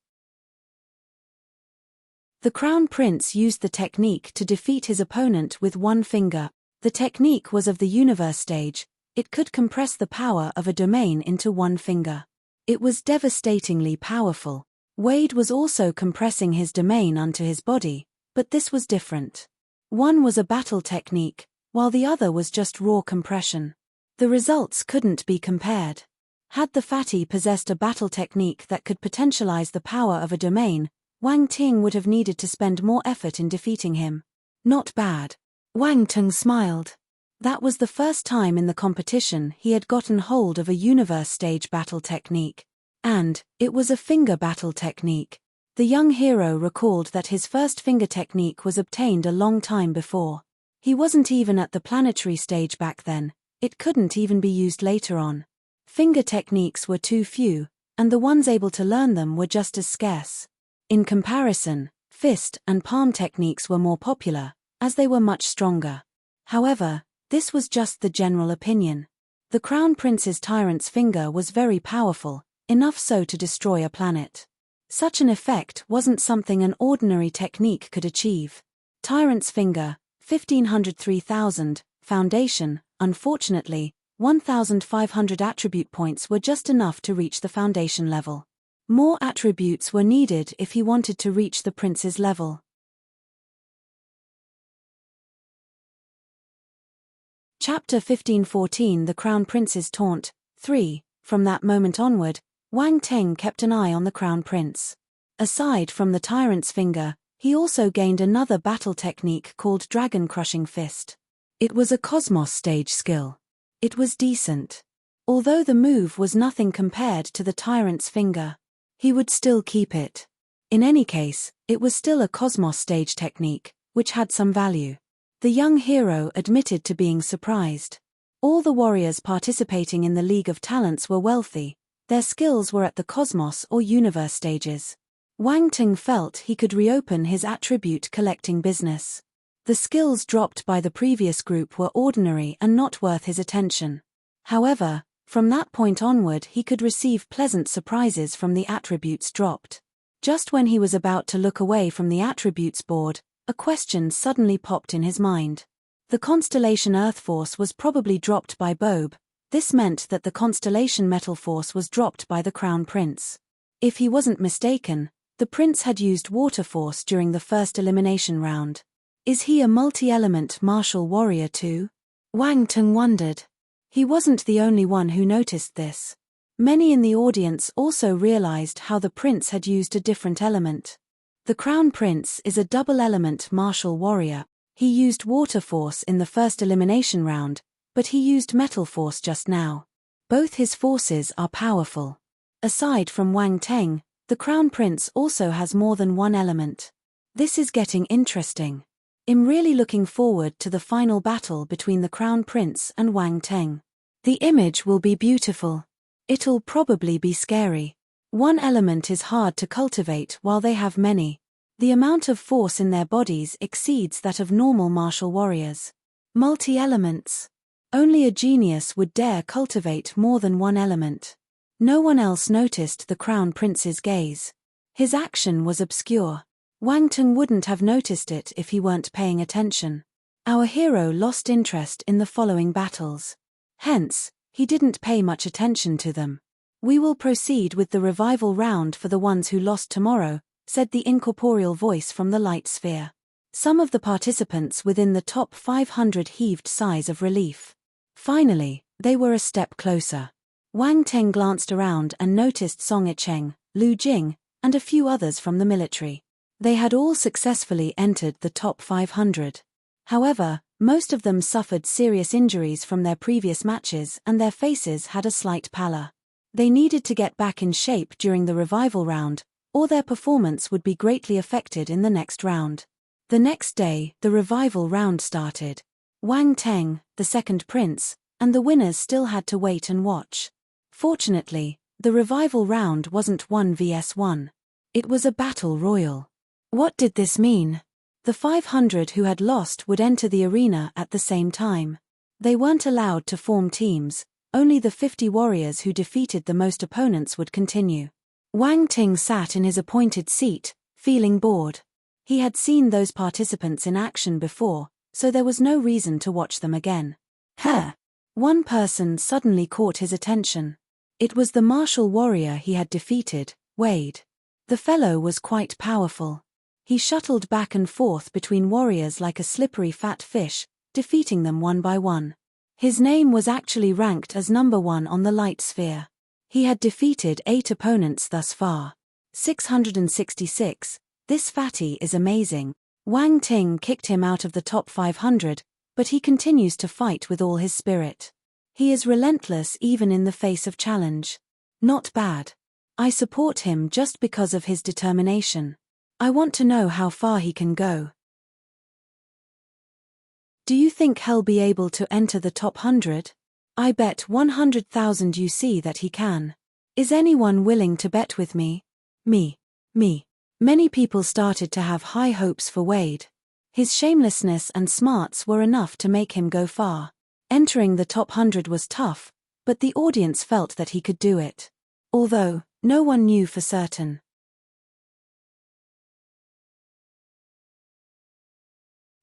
The Crown Prince used the technique to defeat his opponent with one finger. The technique was of the universe stage. It could compress the power of a domain into one finger. It was devastatingly powerful. Wade was also compressing his domain onto his body, but this was different. One was a battle technique, while the other was just raw compression. The results couldn't be compared. Had the fatty possessed a battle technique that could potentialize the power of a domain, Wang Ting would have needed to spend more effort in defeating him. Not bad. Wang Ting smiled. That was the first time in the competition he had gotten hold of a universe stage battle technique. And it was a finger battle technique. The young hero recalled that his first finger technique was obtained a long time before. He wasn't even at the planetary stage back then. It couldn't even be used later on. Finger techniques were too few, and the ones able to learn them were just as scarce. In comparison, fist and palm techniques were more popular, as they were much stronger. However, this was just the general opinion. The Crown Prince's Tyrant's Finger was very powerful, enough so to destroy a planet. Such an effect wasn't something an ordinary technique could achieve. Tyrant's Finger, 1500-3000, Foundation, unfortunately, 1500 attribute points were just enough to reach the foundation level. More attributes were needed if he wanted to reach the prince's level. Chapter 1514 The Crown Prince's Taunt, 3. From that moment onward, Wang Ting kept an eye on the Crown Prince. Aside from the Tyrant's Finger, he also gained another battle technique called Dragon Crushing Fist. It was a Cosmos stage skill. It was decent. Although the move was nothing compared to the Tyrant's Finger, he would still keep it. In any case, it was still a Cosmos stage technique, which had some value. The young hero admitted to being surprised. All the warriors participating in the League of Talents were wealthy, Their skills were at the cosmos or universe stages. Wang Ting felt he could reopen his attribute collecting business. The skills dropped by the previous group were ordinary and not worth his attention. However, from that point onward he could receive pleasant surprises from the attributes dropped. Just when he was about to look away from the attributes board, a question suddenly popped in his mind. The constellation Earth Force was probably dropped by Bob. This meant that the constellation Metal Force was dropped by the Crown Prince. If he wasn't mistaken, the Prince had used Water Force during the first elimination round. Is he a multi-element martial warrior too? Wang Ting wondered. He wasn't the only one who noticed this. Many in the audience also realized how the Prince had used a different element. The Crown Prince is a double-element martial warrior. He used Water Force in the first elimination round, but he used Metal Force just now. Both his forces are powerful. Aside from Wang Ting, the Crown Prince also has more than one element. This is getting interesting. I'm really looking forward to the final battle between the Crown Prince and Wang Ting. The image will be beautiful. It'll probably be scary. One element is hard to cultivate while they have many. The amount of force in their bodies exceeds that of normal martial warriors. Multi-elements. Only a genius would dare cultivate more than one element. No one else noticed the Crown Prince's gaze. His action was obscure. Wang Ting wouldn't have noticed it if he weren't paying attention. Our hero lost interest in the following battles. Hence, he didn't pay much attention to them. We will proceed with the revival round for the ones who lost tomorrow, said the incorporeal voice from the light sphere. Some of the participants within the top 500 heaved sighs of relief. Finally, they were a step closer. Wang Ting glanced around and noticed Song Yicheng, Lu Jing, and a few others from the military. They had all successfully entered the top 500. However, most of them suffered serious injuries from their previous matches and their faces had a slight pallor. They needed to get back in shape during the revival round, or their performance would be greatly affected in the next round. The next day, the revival round started. Wang Ting, the second prince, and the winners still had to wait and watch. Fortunately, the revival round wasn't 1 vs 1. It was a battle royal. What did this mean? The 500 who had lost would enter the arena at the same time. They weren't allowed to form teams, only the 50 warriors who defeated the most opponents would continue. Wang Ting sat in his appointed seat, feeling bored. He had seen those participants in action before, so there was no reason to watch them again. One person suddenly caught his attention. It was the martial warrior he had defeated, Wade. The fellow was quite powerful. He shuttled back and forth between warriors like a slippery fat fish, defeating them one by one. His name was actually ranked as number 1 on the light sphere. He had defeated 8 opponents thus far. 666. This fatty is amazing. Wang Ting kicked him out of the top 500, but he continues to fight with all his spirit. He is relentless even in the face of challenge. Not bad. I support him just because of his determination. I want to know how far he can go. Do you think he'll be able to enter the top 100? I bet 100,000 you see that he can. Is anyone willing to bet with me? Me. Many people started to have high hopes for Wade. His shamelessness and smarts were enough to make him go far. Entering the top 100 was tough, but the audience felt that he could do it. Although, no one knew for certain.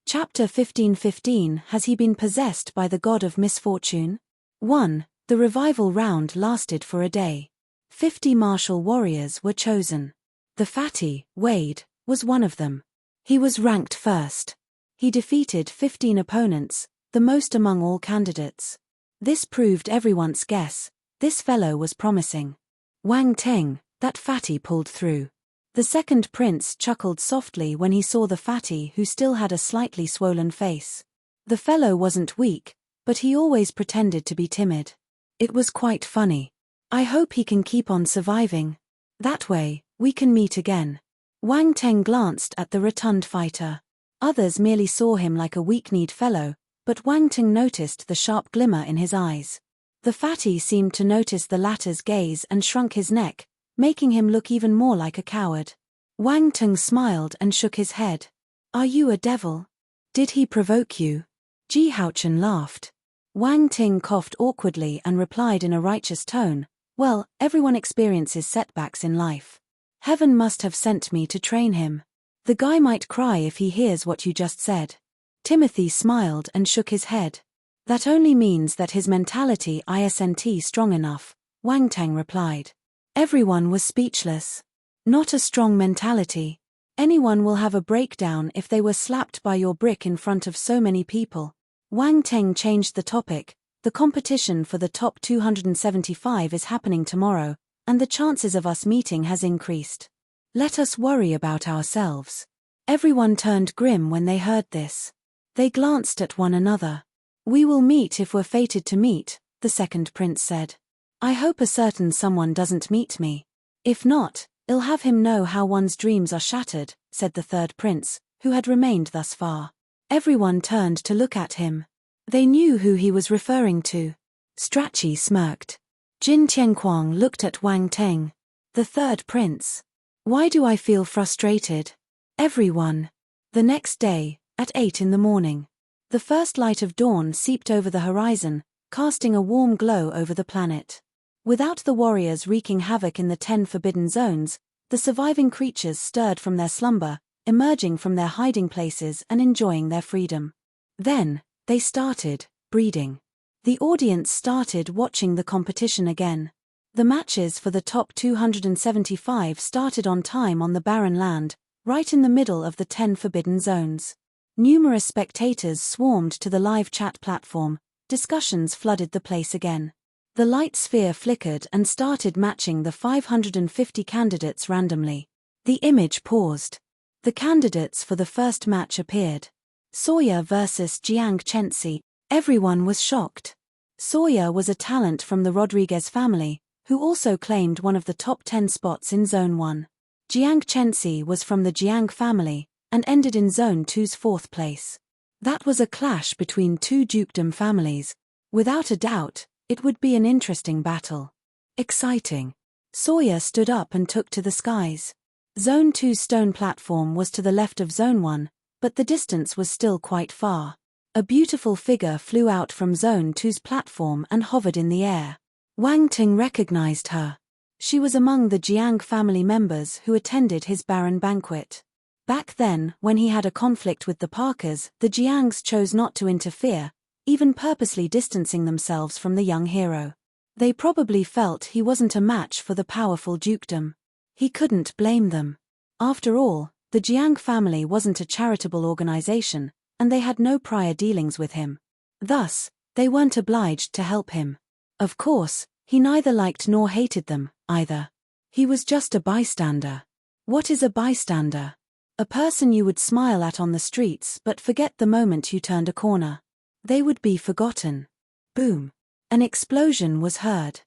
Chapter 15:15. Has he been possessed by the god of misfortune? 1. The revival round lasted for a day. 50 martial warriors were chosen. The fatty, Wade, was one of them. He was ranked first. He defeated 15 opponents, the most among all candidates. This proved everyone's guess. This fellow was promising. Wang Ting, that fatty pulled through. The second prince chuckled softly when he saw the fatty who still had a slightly swollen face. The fellow wasn't weak, but he always pretended to be timid. It was quite funny. I hope he can keep on surviving. That way, we can meet again. Wang Ting glanced at the rotund fighter. Others merely saw him like a weak-kneed fellow, but Wang Ting noticed the sharp glimmer in his eyes. The fatty seemed to notice the latter's gaze and shrunk his neck, making him look even more like a coward. Wang Teng smiled and shook his head. Are you a devil? Did he provoke you? Ji Haochen laughed. Wang Ting coughed awkwardly and replied in a righteous tone, well, everyone experiences setbacks in life. Heaven must have sent me to train him. The guy might cry if he hears what you just said. Timothy smiled and shook his head. That only means that his mentality isn't strong enough, Wang Teng replied. Everyone was speechless. Not a strong mentality. Anyone will have a breakdown if they were slapped by your brick in front of so many people. Wang Teng changed the topic. The competition for the top 275 is happening tomorrow, and the chances of us meeting has increased. Let us worry about ourselves. Everyone turned grim when they heard this. They glanced at one another. We will meet if we're fated to meet, the second prince said. I hope a certain someone doesn't meet me. If not, I'll have him know how one's dreams are shattered, said the third prince, who had remained thus far. Everyone turned to look at him. They knew who he was referring to. Strachey smirked. Jin Tianquang looked at Wang Teng. The third prince. Why do I feel frustrated? Everyone. The next day, at 8 in the morning. The first light of dawn seeped over the horizon, casting a warm glow over the planet. Without the warriors wreaking havoc in the 10 forbidden zones, the surviving creatures stirred from their slumber, emerging from their hiding places and enjoying their freedom. Then, they started breeding. The audience started watching the competition again. The matches for the top 275 started on time on the barren land, right in the middle of the 10 forbidden zones. Numerous spectators swarmed to the live chat platform. Discussions flooded the place again. The light sphere flickered and started matching the 550 candidates randomly. The image paused. The candidates for the first match appeared. Sawyer versus Jiang Chensi. Everyone was shocked. Sawyer was a talent from the Rodriguez family, who also claimed one of the top 10 spots in Zone 1. Jiang Chensi was from the Jiang family, and ended in Zone 2's 4th place. That was a clash between two dukedom families. Without a doubt, it would be an interesting battle. Exciting. Sawyer stood up and took to the skies. Zone 2's stone platform was to the left of Zone 1, but the distance was still quite far. A beautiful figure flew out from Zone 2's platform and hovered in the air. Wang Ting recognized her. She was among the Jiang family members who attended his barren banquet. Back then, when he had a conflict with the Parkers, the Jiangs chose not to interfere, even purposely distancing themselves from the young hero. They probably felt he wasn't a match for the powerful dukedom. He couldn't blame them. After all, the Jiang family wasn't a charitable organization, and they had no prior dealings with him. Thus, they weren't obliged to help him. Of course, he neither liked nor hated them, either. He was just a bystander. What is a bystander? A person you would smile at on the streets but forget the moment you turned a corner. They would be forgotten. Boom. An explosion was heard.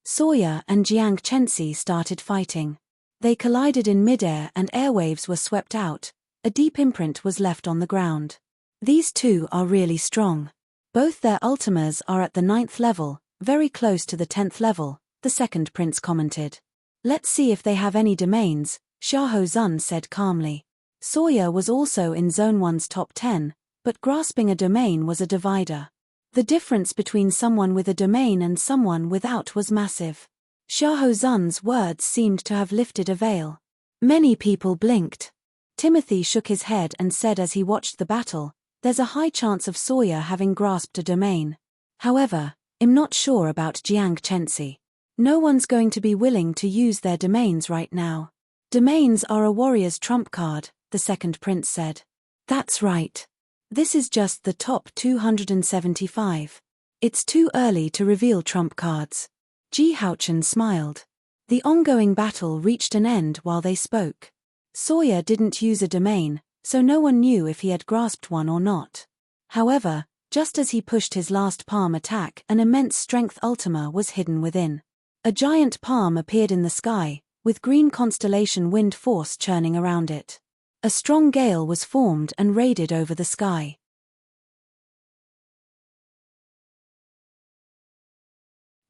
Sawyer and Jiang Chensi started fighting. They collided in midair and airwaves were swept out. A deep imprint was left on the ground. These two are really strong. Both their ultimas are at the 9th level, very close to the 10th level, the second prince commented. Let's see if they have any domains, Xiahou Zun said calmly. Sawyer was also in Zone 1's top 10, but grasping a domain was a divider. The difference between someone with a domain and someone without was massive. Xiahou Zun's words seemed to have lifted a veil. Many people blinked. Timothy shook his head and said as he watched the battle, there's a high chance of Sawyer having grasped a domain. However, I'm not sure about Jiang Chensi. No one's going to be willing to use their domains right now. Domains are a warrior's trump card, the second prince said. That's right. This is just the top 275. It's too early to reveal trump cards. Ji Haochen smiled. The ongoing battle reached an end while they spoke. Sawyer didn't use a domain, so no one knew if he had grasped one or not. However, just as he pushed his last palm attack, an immense strength ultima was hidden within. A giant palm appeared in the sky, with green constellation wind force churning around it. A strong gale was formed and raided over the sky.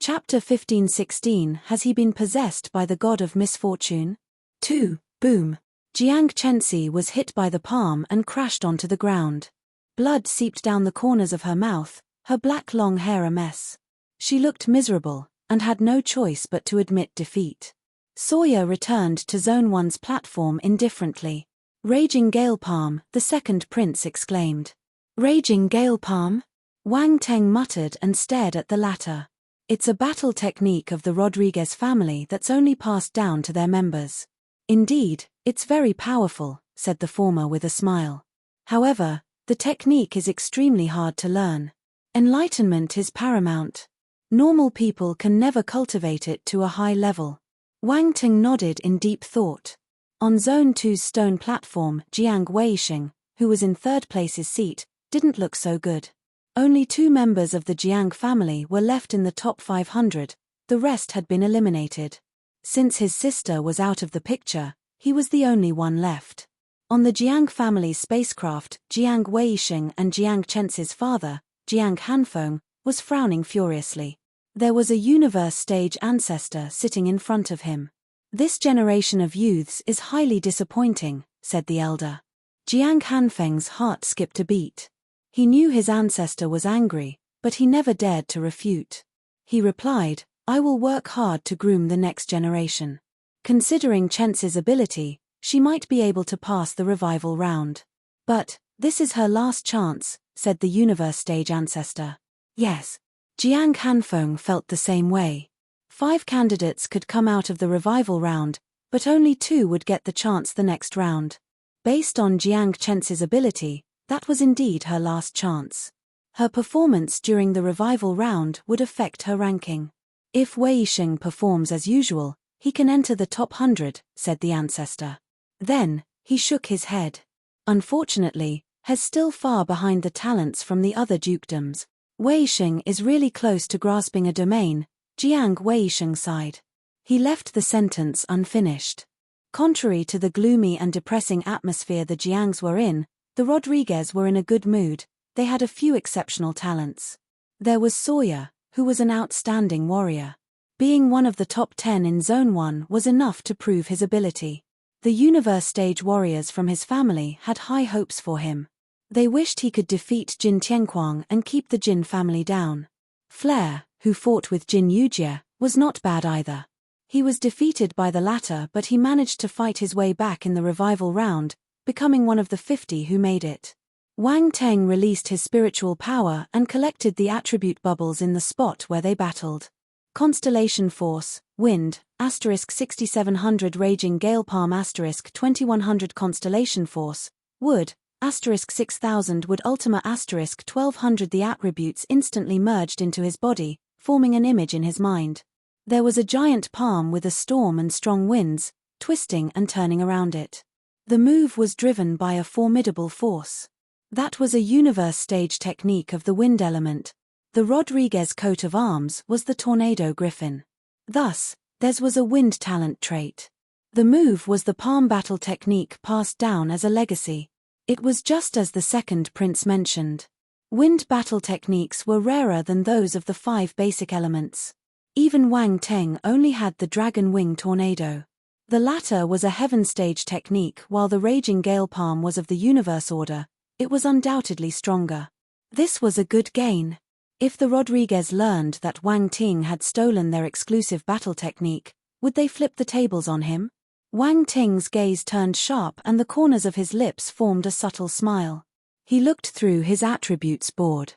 Chapter 15:16 Has he been possessed by the god of misfortune? 2. Boom. Jiang Chensi was hit by the palm and crashed onto the ground. Blood seeped down the corners of her mouth, her black long hair a mess. She looked miserable, and had no choice but to admit defeat. Sawyer returned to Zone 1's platform indifferently. Raging Gale Palm, the second prince exclaimed. Raging Gale Palm? Wang Teng muttered and stared at the latter. It's a battle technique of the Rodriguez family that's only passed down to their members. Indeed, it's very powerful, said the former with a smile. However, the technique is extremely hard to learn. Enlightenment is paramount. Normal people can never cultivate it to a high level. Wang Teng nodded in deep thought. On Zone 2's stone platform, Jiang Weixing, who was in third place's seat, didn't look so good. Only 2 members of the Jiang family were left in the top 500, the rest had been eliminated. Since his sister was out of the picture, he was the only one left. On the Jiang family's spacecraft, Jiang Weixing and Jiang Chensi's father, Jiang Hanfeng, was frowning furiously. There was a universe stage ancestor sitting in front of him. This generation of youths is highly disappointing, said the elder. Jiang Hanfeng's heart skipped a beat. He knew his ancestor was angry, but he never dared to refute. He replied, I will work hard to groom the next generation. Considering Chensi's ability, she might be able to pass the revival round. But, this is her last chance, said the universe stage ancestor. Yes. Jiang Hanfeng felt the same way. 5 candidates could come out of the revival round, but only 2 would get the chance the next round. Based on Jiang Chensi's ability, that was indeed her last chance. Her performance during the revival round would affect her ranking. If Weixing performs as usual, he can enter the top 100, said the ancestor. Then, he shook his head. Unfortunately, he's still far behind the talents from the other dukedoms. Weixing is really close to grasping a domain, Jiang Weixing sighed. He left the sentence unfinished. Contrary to the gloomy and depressing atmosphere the Jiangs were in, the Rodriguez were in a good mood, they had a few exceptional talents. There was Sawyer, who was an outstanding warrior. Being one of the top 10 in Zone 1 was enough to prove his ability. The universe stage warriors from his family had high hopes for him. They wished he could defeat Jin Tianquang and keep the Jin family down. Flair, who fought with Jin Yujie, was not bad either. He was defeated by the latter, but he managed to fight his way back in the revival round, becoming one of the 50 who made it. Wang Teng released his spiritual power and collected the attribute bubbles in the spot where they battled. Constellation Force, Wind, *6700 Raging Gale Palm *2100 Constellation Force, Wood, *6000 Wood Ultima *1200 The attributes instantly merged into his body, forming an image in his mind. There was a giant palm with a storm and strong winds, twisting and turning around it. The move was driven by a formidable force. That was a universe stage technique of the wind element. The Rodriguez coat of arms was the Tornado Griffin. Thus, theirs was a wind talent trait. The move was the palm battle technique passed down as a legacy. It was just as the second prince mentioned. Wind battle techniques were rarer than those of the 5 basic elements. Even Wang Teng only had the Dragon Wing Tornado. The latter was a heaven stage technique while the Raging Gale Palm was of the universe order. It was undoubtedly stronger. This was a good gain. If the Rodriguez learned that Wang Ting had stolen their exclusive battle technique, would they flip the tables on him? Wang Ting's gaze turned sharp and the corners of his lips formed a subtle smile. He looked through his attributes board.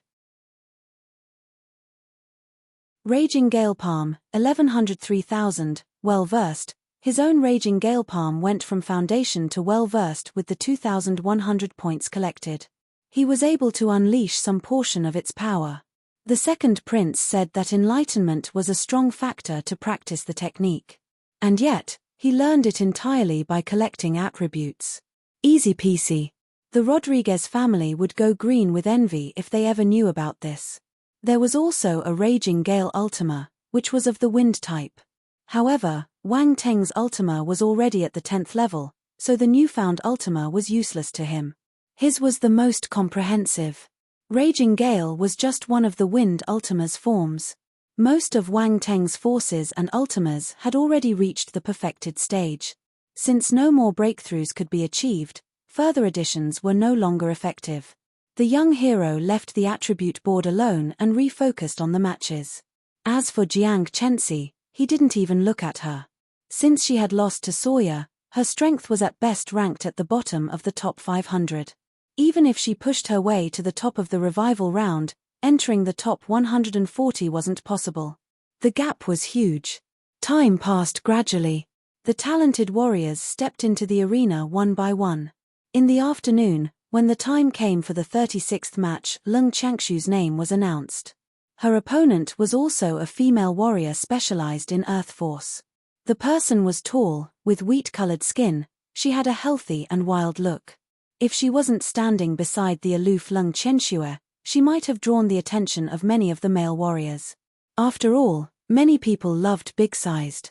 Raging Gale Palm, 1103,000, well-versed. His own Raging Gale Palm went from foundation to well-versed with the 2,100 points collected. He was able to unleash some portion of its power. The second prince said that enlightenment was a strong factor to practice the technique. And yet, he learned it entirely by collecting attributes. Easy peasy. The Rodriguez family would go green with envy if they ever knew about this. There was also a Raging Gale Ultima, which was of the wind type. However, Wang Teng's Ultima was already at the 10th level, so the newfound Ultima was useless to him. His was the most comprehensive. Raging Gale was just one of the wind Ultima's forms. Most of Wang Teng's forces and ultimas had already reached the perfected stage. Since no more breakthroughs could be achieved, further additions were no longer effective. The young hero left the attribute board alone and refocused on the matches. As for Jiang Chenxi, he didn't even look at her. Since she had lost to Sawyer, her strength was at best ranked at the bottom of the top 500. Even if she pushed her way to the top of the revival round, entering the top 140 wasn't possible. The gap was huge. Time passed gradually. The talented warriors stepped into the arena one by one. In the afternoon, when the time came for the 36th match, Leng Changshu's name was announced. Her opponent was also a female warrior specialized in earth force. The person was tall, with wheat-colored skin. She had a healthy and wild look. If she wasn't standing beside the aloof Leng Chenxue, she might have drawn the attention of many of the male warriors. After all, many people loved big-sized.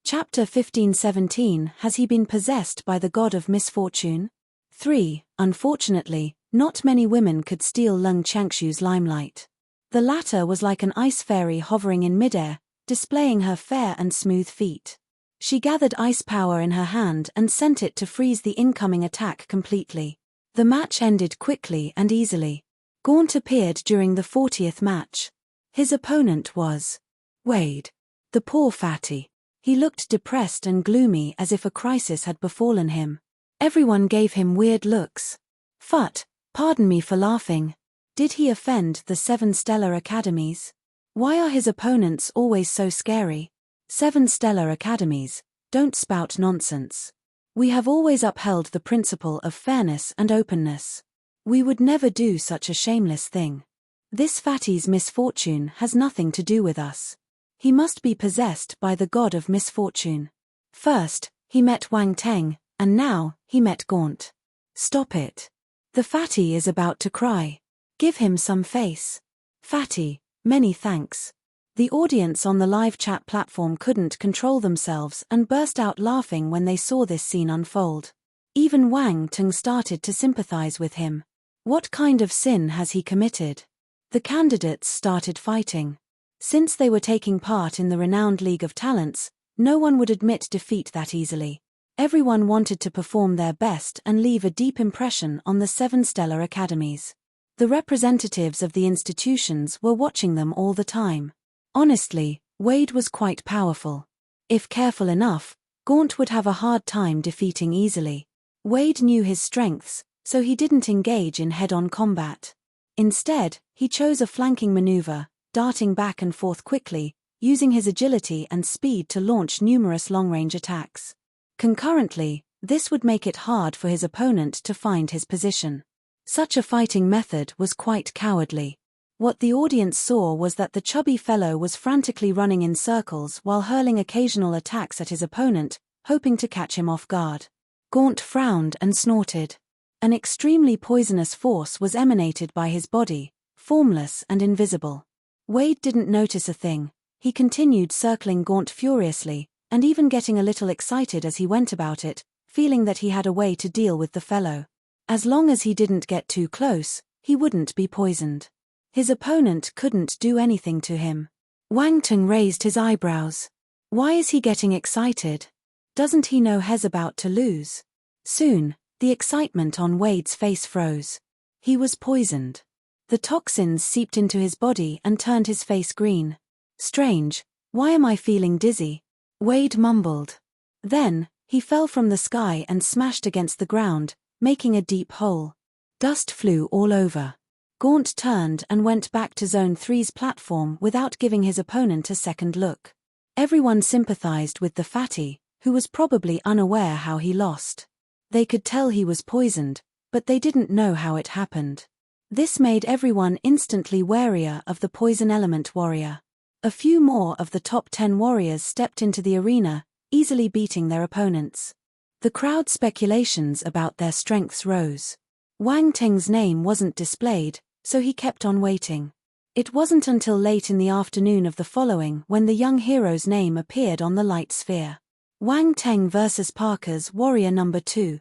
Chapter 15-17. Has he been possessed by the god of misfortune? 3. Unfortunately, not many women could steal Leng Changshu's limelight. The latter was like an ice fairy hovering in midair, displaying her fair and smooth feet. She gathered ice power in her hand and sent it to freeze the incoming attack completely. The match ended quickly and easily. Gaunt appeared during the 40th match. His opponent was Wade. The poor fatty. He looked depressed and gloomy, as if a crisis had befallen him. Everyone gave him weird looks. Phut, pardon me for laughing. Did he offend the 7 stellar academies? Why are his opponents always so scary? 7 stellar academies, don't spout nonsense. We have always upheld the principle of fairness and openness. We would never do such a shameless thing. This fatty's misfortune has nothing to do with us. He must be possessed by the god of misfortune. First, he met Wang Teng, and now, he met Gaunt. Stop it. The fatty is about to cry. Give him some face. Fatty, many thanks. The audience on the live chat platform couldn't control themselves and burst out laughing when they saw this scene unfold. Even Wang Teng started to sympathize with him. What kind of sin has he committed? The candidates started fighting. Since they were taking part in the renowned League of Talents, no one would admit defeat that easily. Everyone wanted to perform their best and leave a deep impression on the 7 stellar academies. The representatives of the institutions were watching them all the time. Honestly, Wade was quite powerful. If careful enough, Gaunt would have a hard time defeating easily. Wade knew his strengths, so he didn't engage in head-on combat. Instead, he chose a flanking maneuver, darting back and forth quickly, using his agility and speed to launch numerous long-range attacks. Concurrently, this would make it hard for his opponent to find his position. Such a fighting method was quite cowardly. What the audience saw was that the chubby fellow was frantically running in circles while hurling occasional attacks at his opponent, hoping to catch him off guard. Gaunt frowned and snorted. An extremely poisonous force was emanated by his body, formless and invisible. Wade didn't notice a thing. He continued circling Gaunt furiously, and even getting a little excited as he went about it, feeling that he had a way to deal with the fellow. As long as he didn't get too close, he wouldn't be poisoned. His opponent couldn't do anything to him. Wang Teng raised his eyebrows. Why is he getting excited? Doesn't he know he's about to lose? Soon, the excitement on Wade's face froze. He was poisoned. The toxins seeped into his body and turned his face green. Strange, why am I feeling dizzy? Wade mumbled. Then, he fell from the sky and smashed against the ground, making a deep hole. Dust flew all over. Gaunt turned and went back to Zone 3's platform without giving his opponent a second look. Everyone sympathized with the fatty, who was probably unaware how he lost. They could tell he was poisoned, but they didn't know how it happened. This made everyone instantly warier of the poison element warrior. A few more of the top 10 warriors stepped into the arena, easily beating their opponents. The crowd's speculations about their strengths rose. Wang Teng's name wasn't displayed, so he kept on waiting. It wasn't until late in the afternoon of the following when the young hero's name appeared on the light sphere. Wang Teng vs. Parker's Warrior No. 2.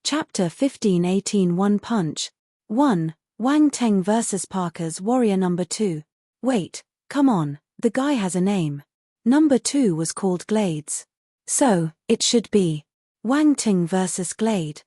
Chapter 15-18 One Punch. 1. Wang Teng vs Parker's Warrior Number 2. Wait, come on, the guy has a name. Number 2 was called Glades. So, it should be Wang Ting vs Glade.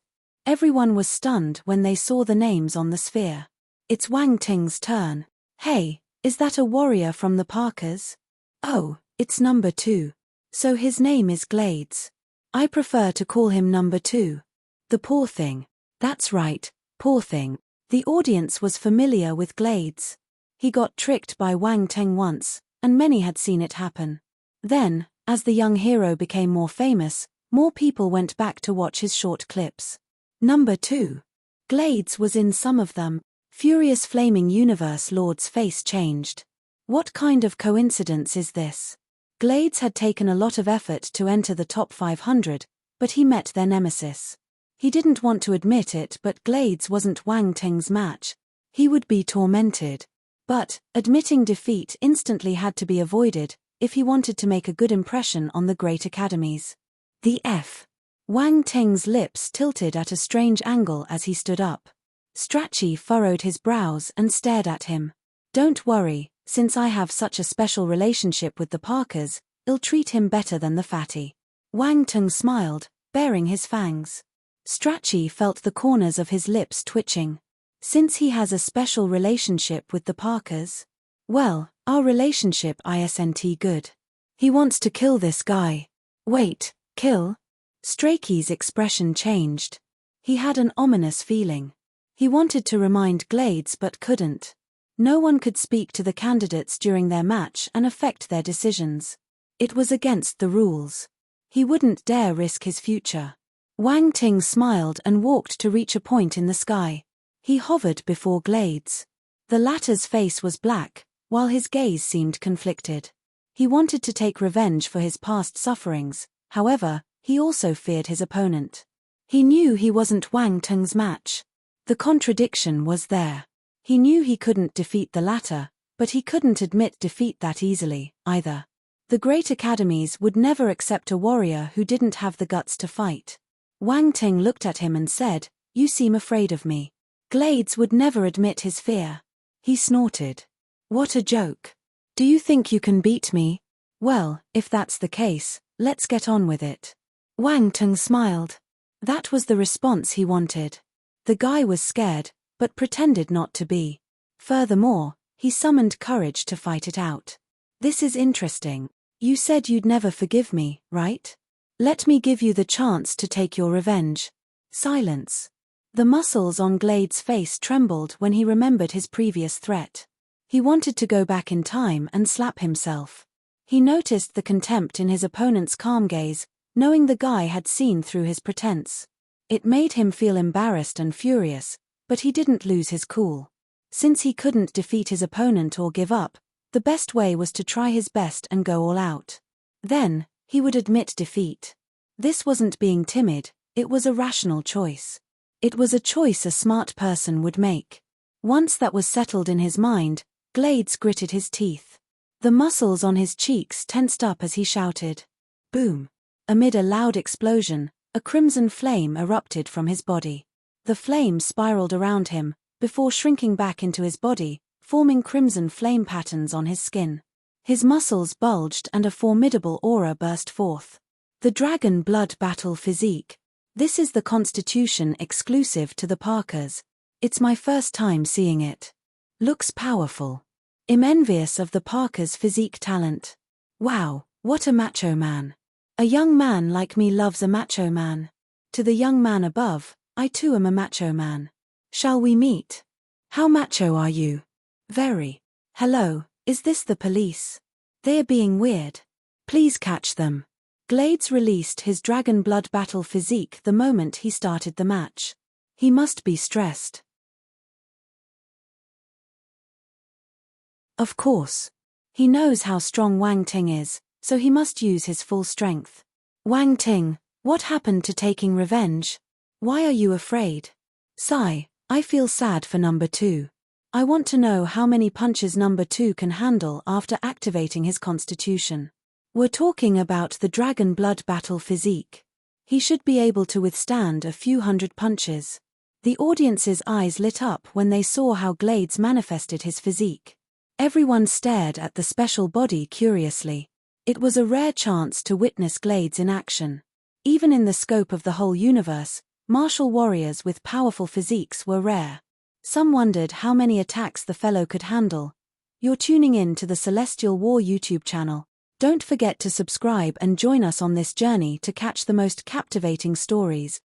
Everyone was stunned when they saw the names on the sphere. It's Wang Ting's turn. Hey, is that a warrior from the Parkers? Oh, it's number 2. So his name is Glades. I prefer to call him number 2. The poor thing. That's right, poor thing. The audience was familiar with Glades. He got tricked by Wang Teng once, and many had seen it happen. Then, as the young hero became more famous, more people went back to watch his short clips. Number 2. Glades was in some of them. Furious Flaming Universe Lord's face changed. What kind of coincidence is this? Glades had taken a lot of effort to enter the top 500, but he met their nemesis. He didn't want to admit it, but Glades wasn't Wang Teng's match. He would be tormented. But, admitting defeat instantly had to be avoided, if he wanted to make a good impression on the great academies. The F. Wang Teng's lips tilted at a strange angle as he stood up. Strachey furrowed his brows and stared at him. Don't worry, since I have such a special relationship with the Parkers, I'll treat him better than the fatty. Wang Teng smiled, baring his fangs. Strachey felt the corners of his lips twitching. Since he has a special relationship with the Parkers? Well, our relationship isn't good. He wants to kill this guy. Wait, kill? Strachey's expression changed. He had an ominous feeling. He wanted to remind Glades but couldn't. No one could speak to the candidates during their match and affect their decisions. It was against the rules. He wouldn't dare risk his future. Wang Ting smiled and walked to reach a point in the sky. He hovered before Glades. The latter's face was black, while his gaze seemed conflicted. He wanted to take revenge for his past sufferings, however, he also feared his opponent. He knew he wasn't Wang Teng's match. The contradiction was there. He knew he couldn't defeat the latter, but he couldn't admit defeat that easily, either. The great academies would never accept a warrior who didn't have the guts to fight. Wang Teng looked at him and said, "You seem afraid of me." Glades would never admit his fear. He snorted. What a joke. Do you think you can beat me? Well, if that's the case, let's get on with it. Wang Teng smiled. That was the response he wanted. The guy was scared, but pretended not to be. Furthermore, he summoned courage to fight it out. This is interesting. You said you'd never forgive me, right? Let me give you the chance to take your revenge. Silence. The muscles on Glades' face trembled when he remembered his previous threat. He wanted to go back in time and slap himself. He noticed the contempt in his opponent's calm gaze, knowing the guy had seen through his pretense. It made him feel embarrassed and furious, but he didn't lose his cool. Since he couldn't defeat his opponent or give up, the best way was to try his best and go all out. Then, he would admit defeat. This wasn't being timid, it was a rational choice. It was a choice a smart person would make. Once that was settled in his mind, Glades gritted his teeth. The muscles on his cheeks tensed up as he shouted. Boom! Amid a loud explosion, a crimson flame erupted from his body. The flame spiraled around him, before shrinking back into his body, forming crimson flame patterns on his skin. His muscles bulged and a formidable aura burst forth. The dragon blood battle physique. This is the constitution exclusive to the Parkers. It's my first time seeing it. Looks powerful. I'm envious of the Parkers' physique talent. Wow, what a macho man. A young man like me loves a macho man. To the young man above, I too am a macho man. Shall we meet? How macho are you? Very. Hello, is this the police? They're being weird. Please catch them. Glades released his dragon blood battle physique the moment he started the match. He must be stressed. Of course. He knows how strong Wang Ting is, so he must use his full strength. Wang Ting, what happened to taking revenge? Why are you afraid? Sigh, I feel sad for number 2. I want to know how many punches number 2 can handle after activating his constitution. We're talking about the dragon blood battle physique. He should be able to withstand a few hundred punches. The audience's eyes lit up when they saw how Glades manifested his physique. Everyone stared at the special body curiously. It was a rare chance to witness Glades in action. Even in the scope of the whole universe, martial warriors with powerful physiques were rare. Some wondered how many attacks the fellow could handle. You're tuning in to the Celestial War YouTube channel. Don't forget to subscribe and join us on this journey to catch the most captivating stories.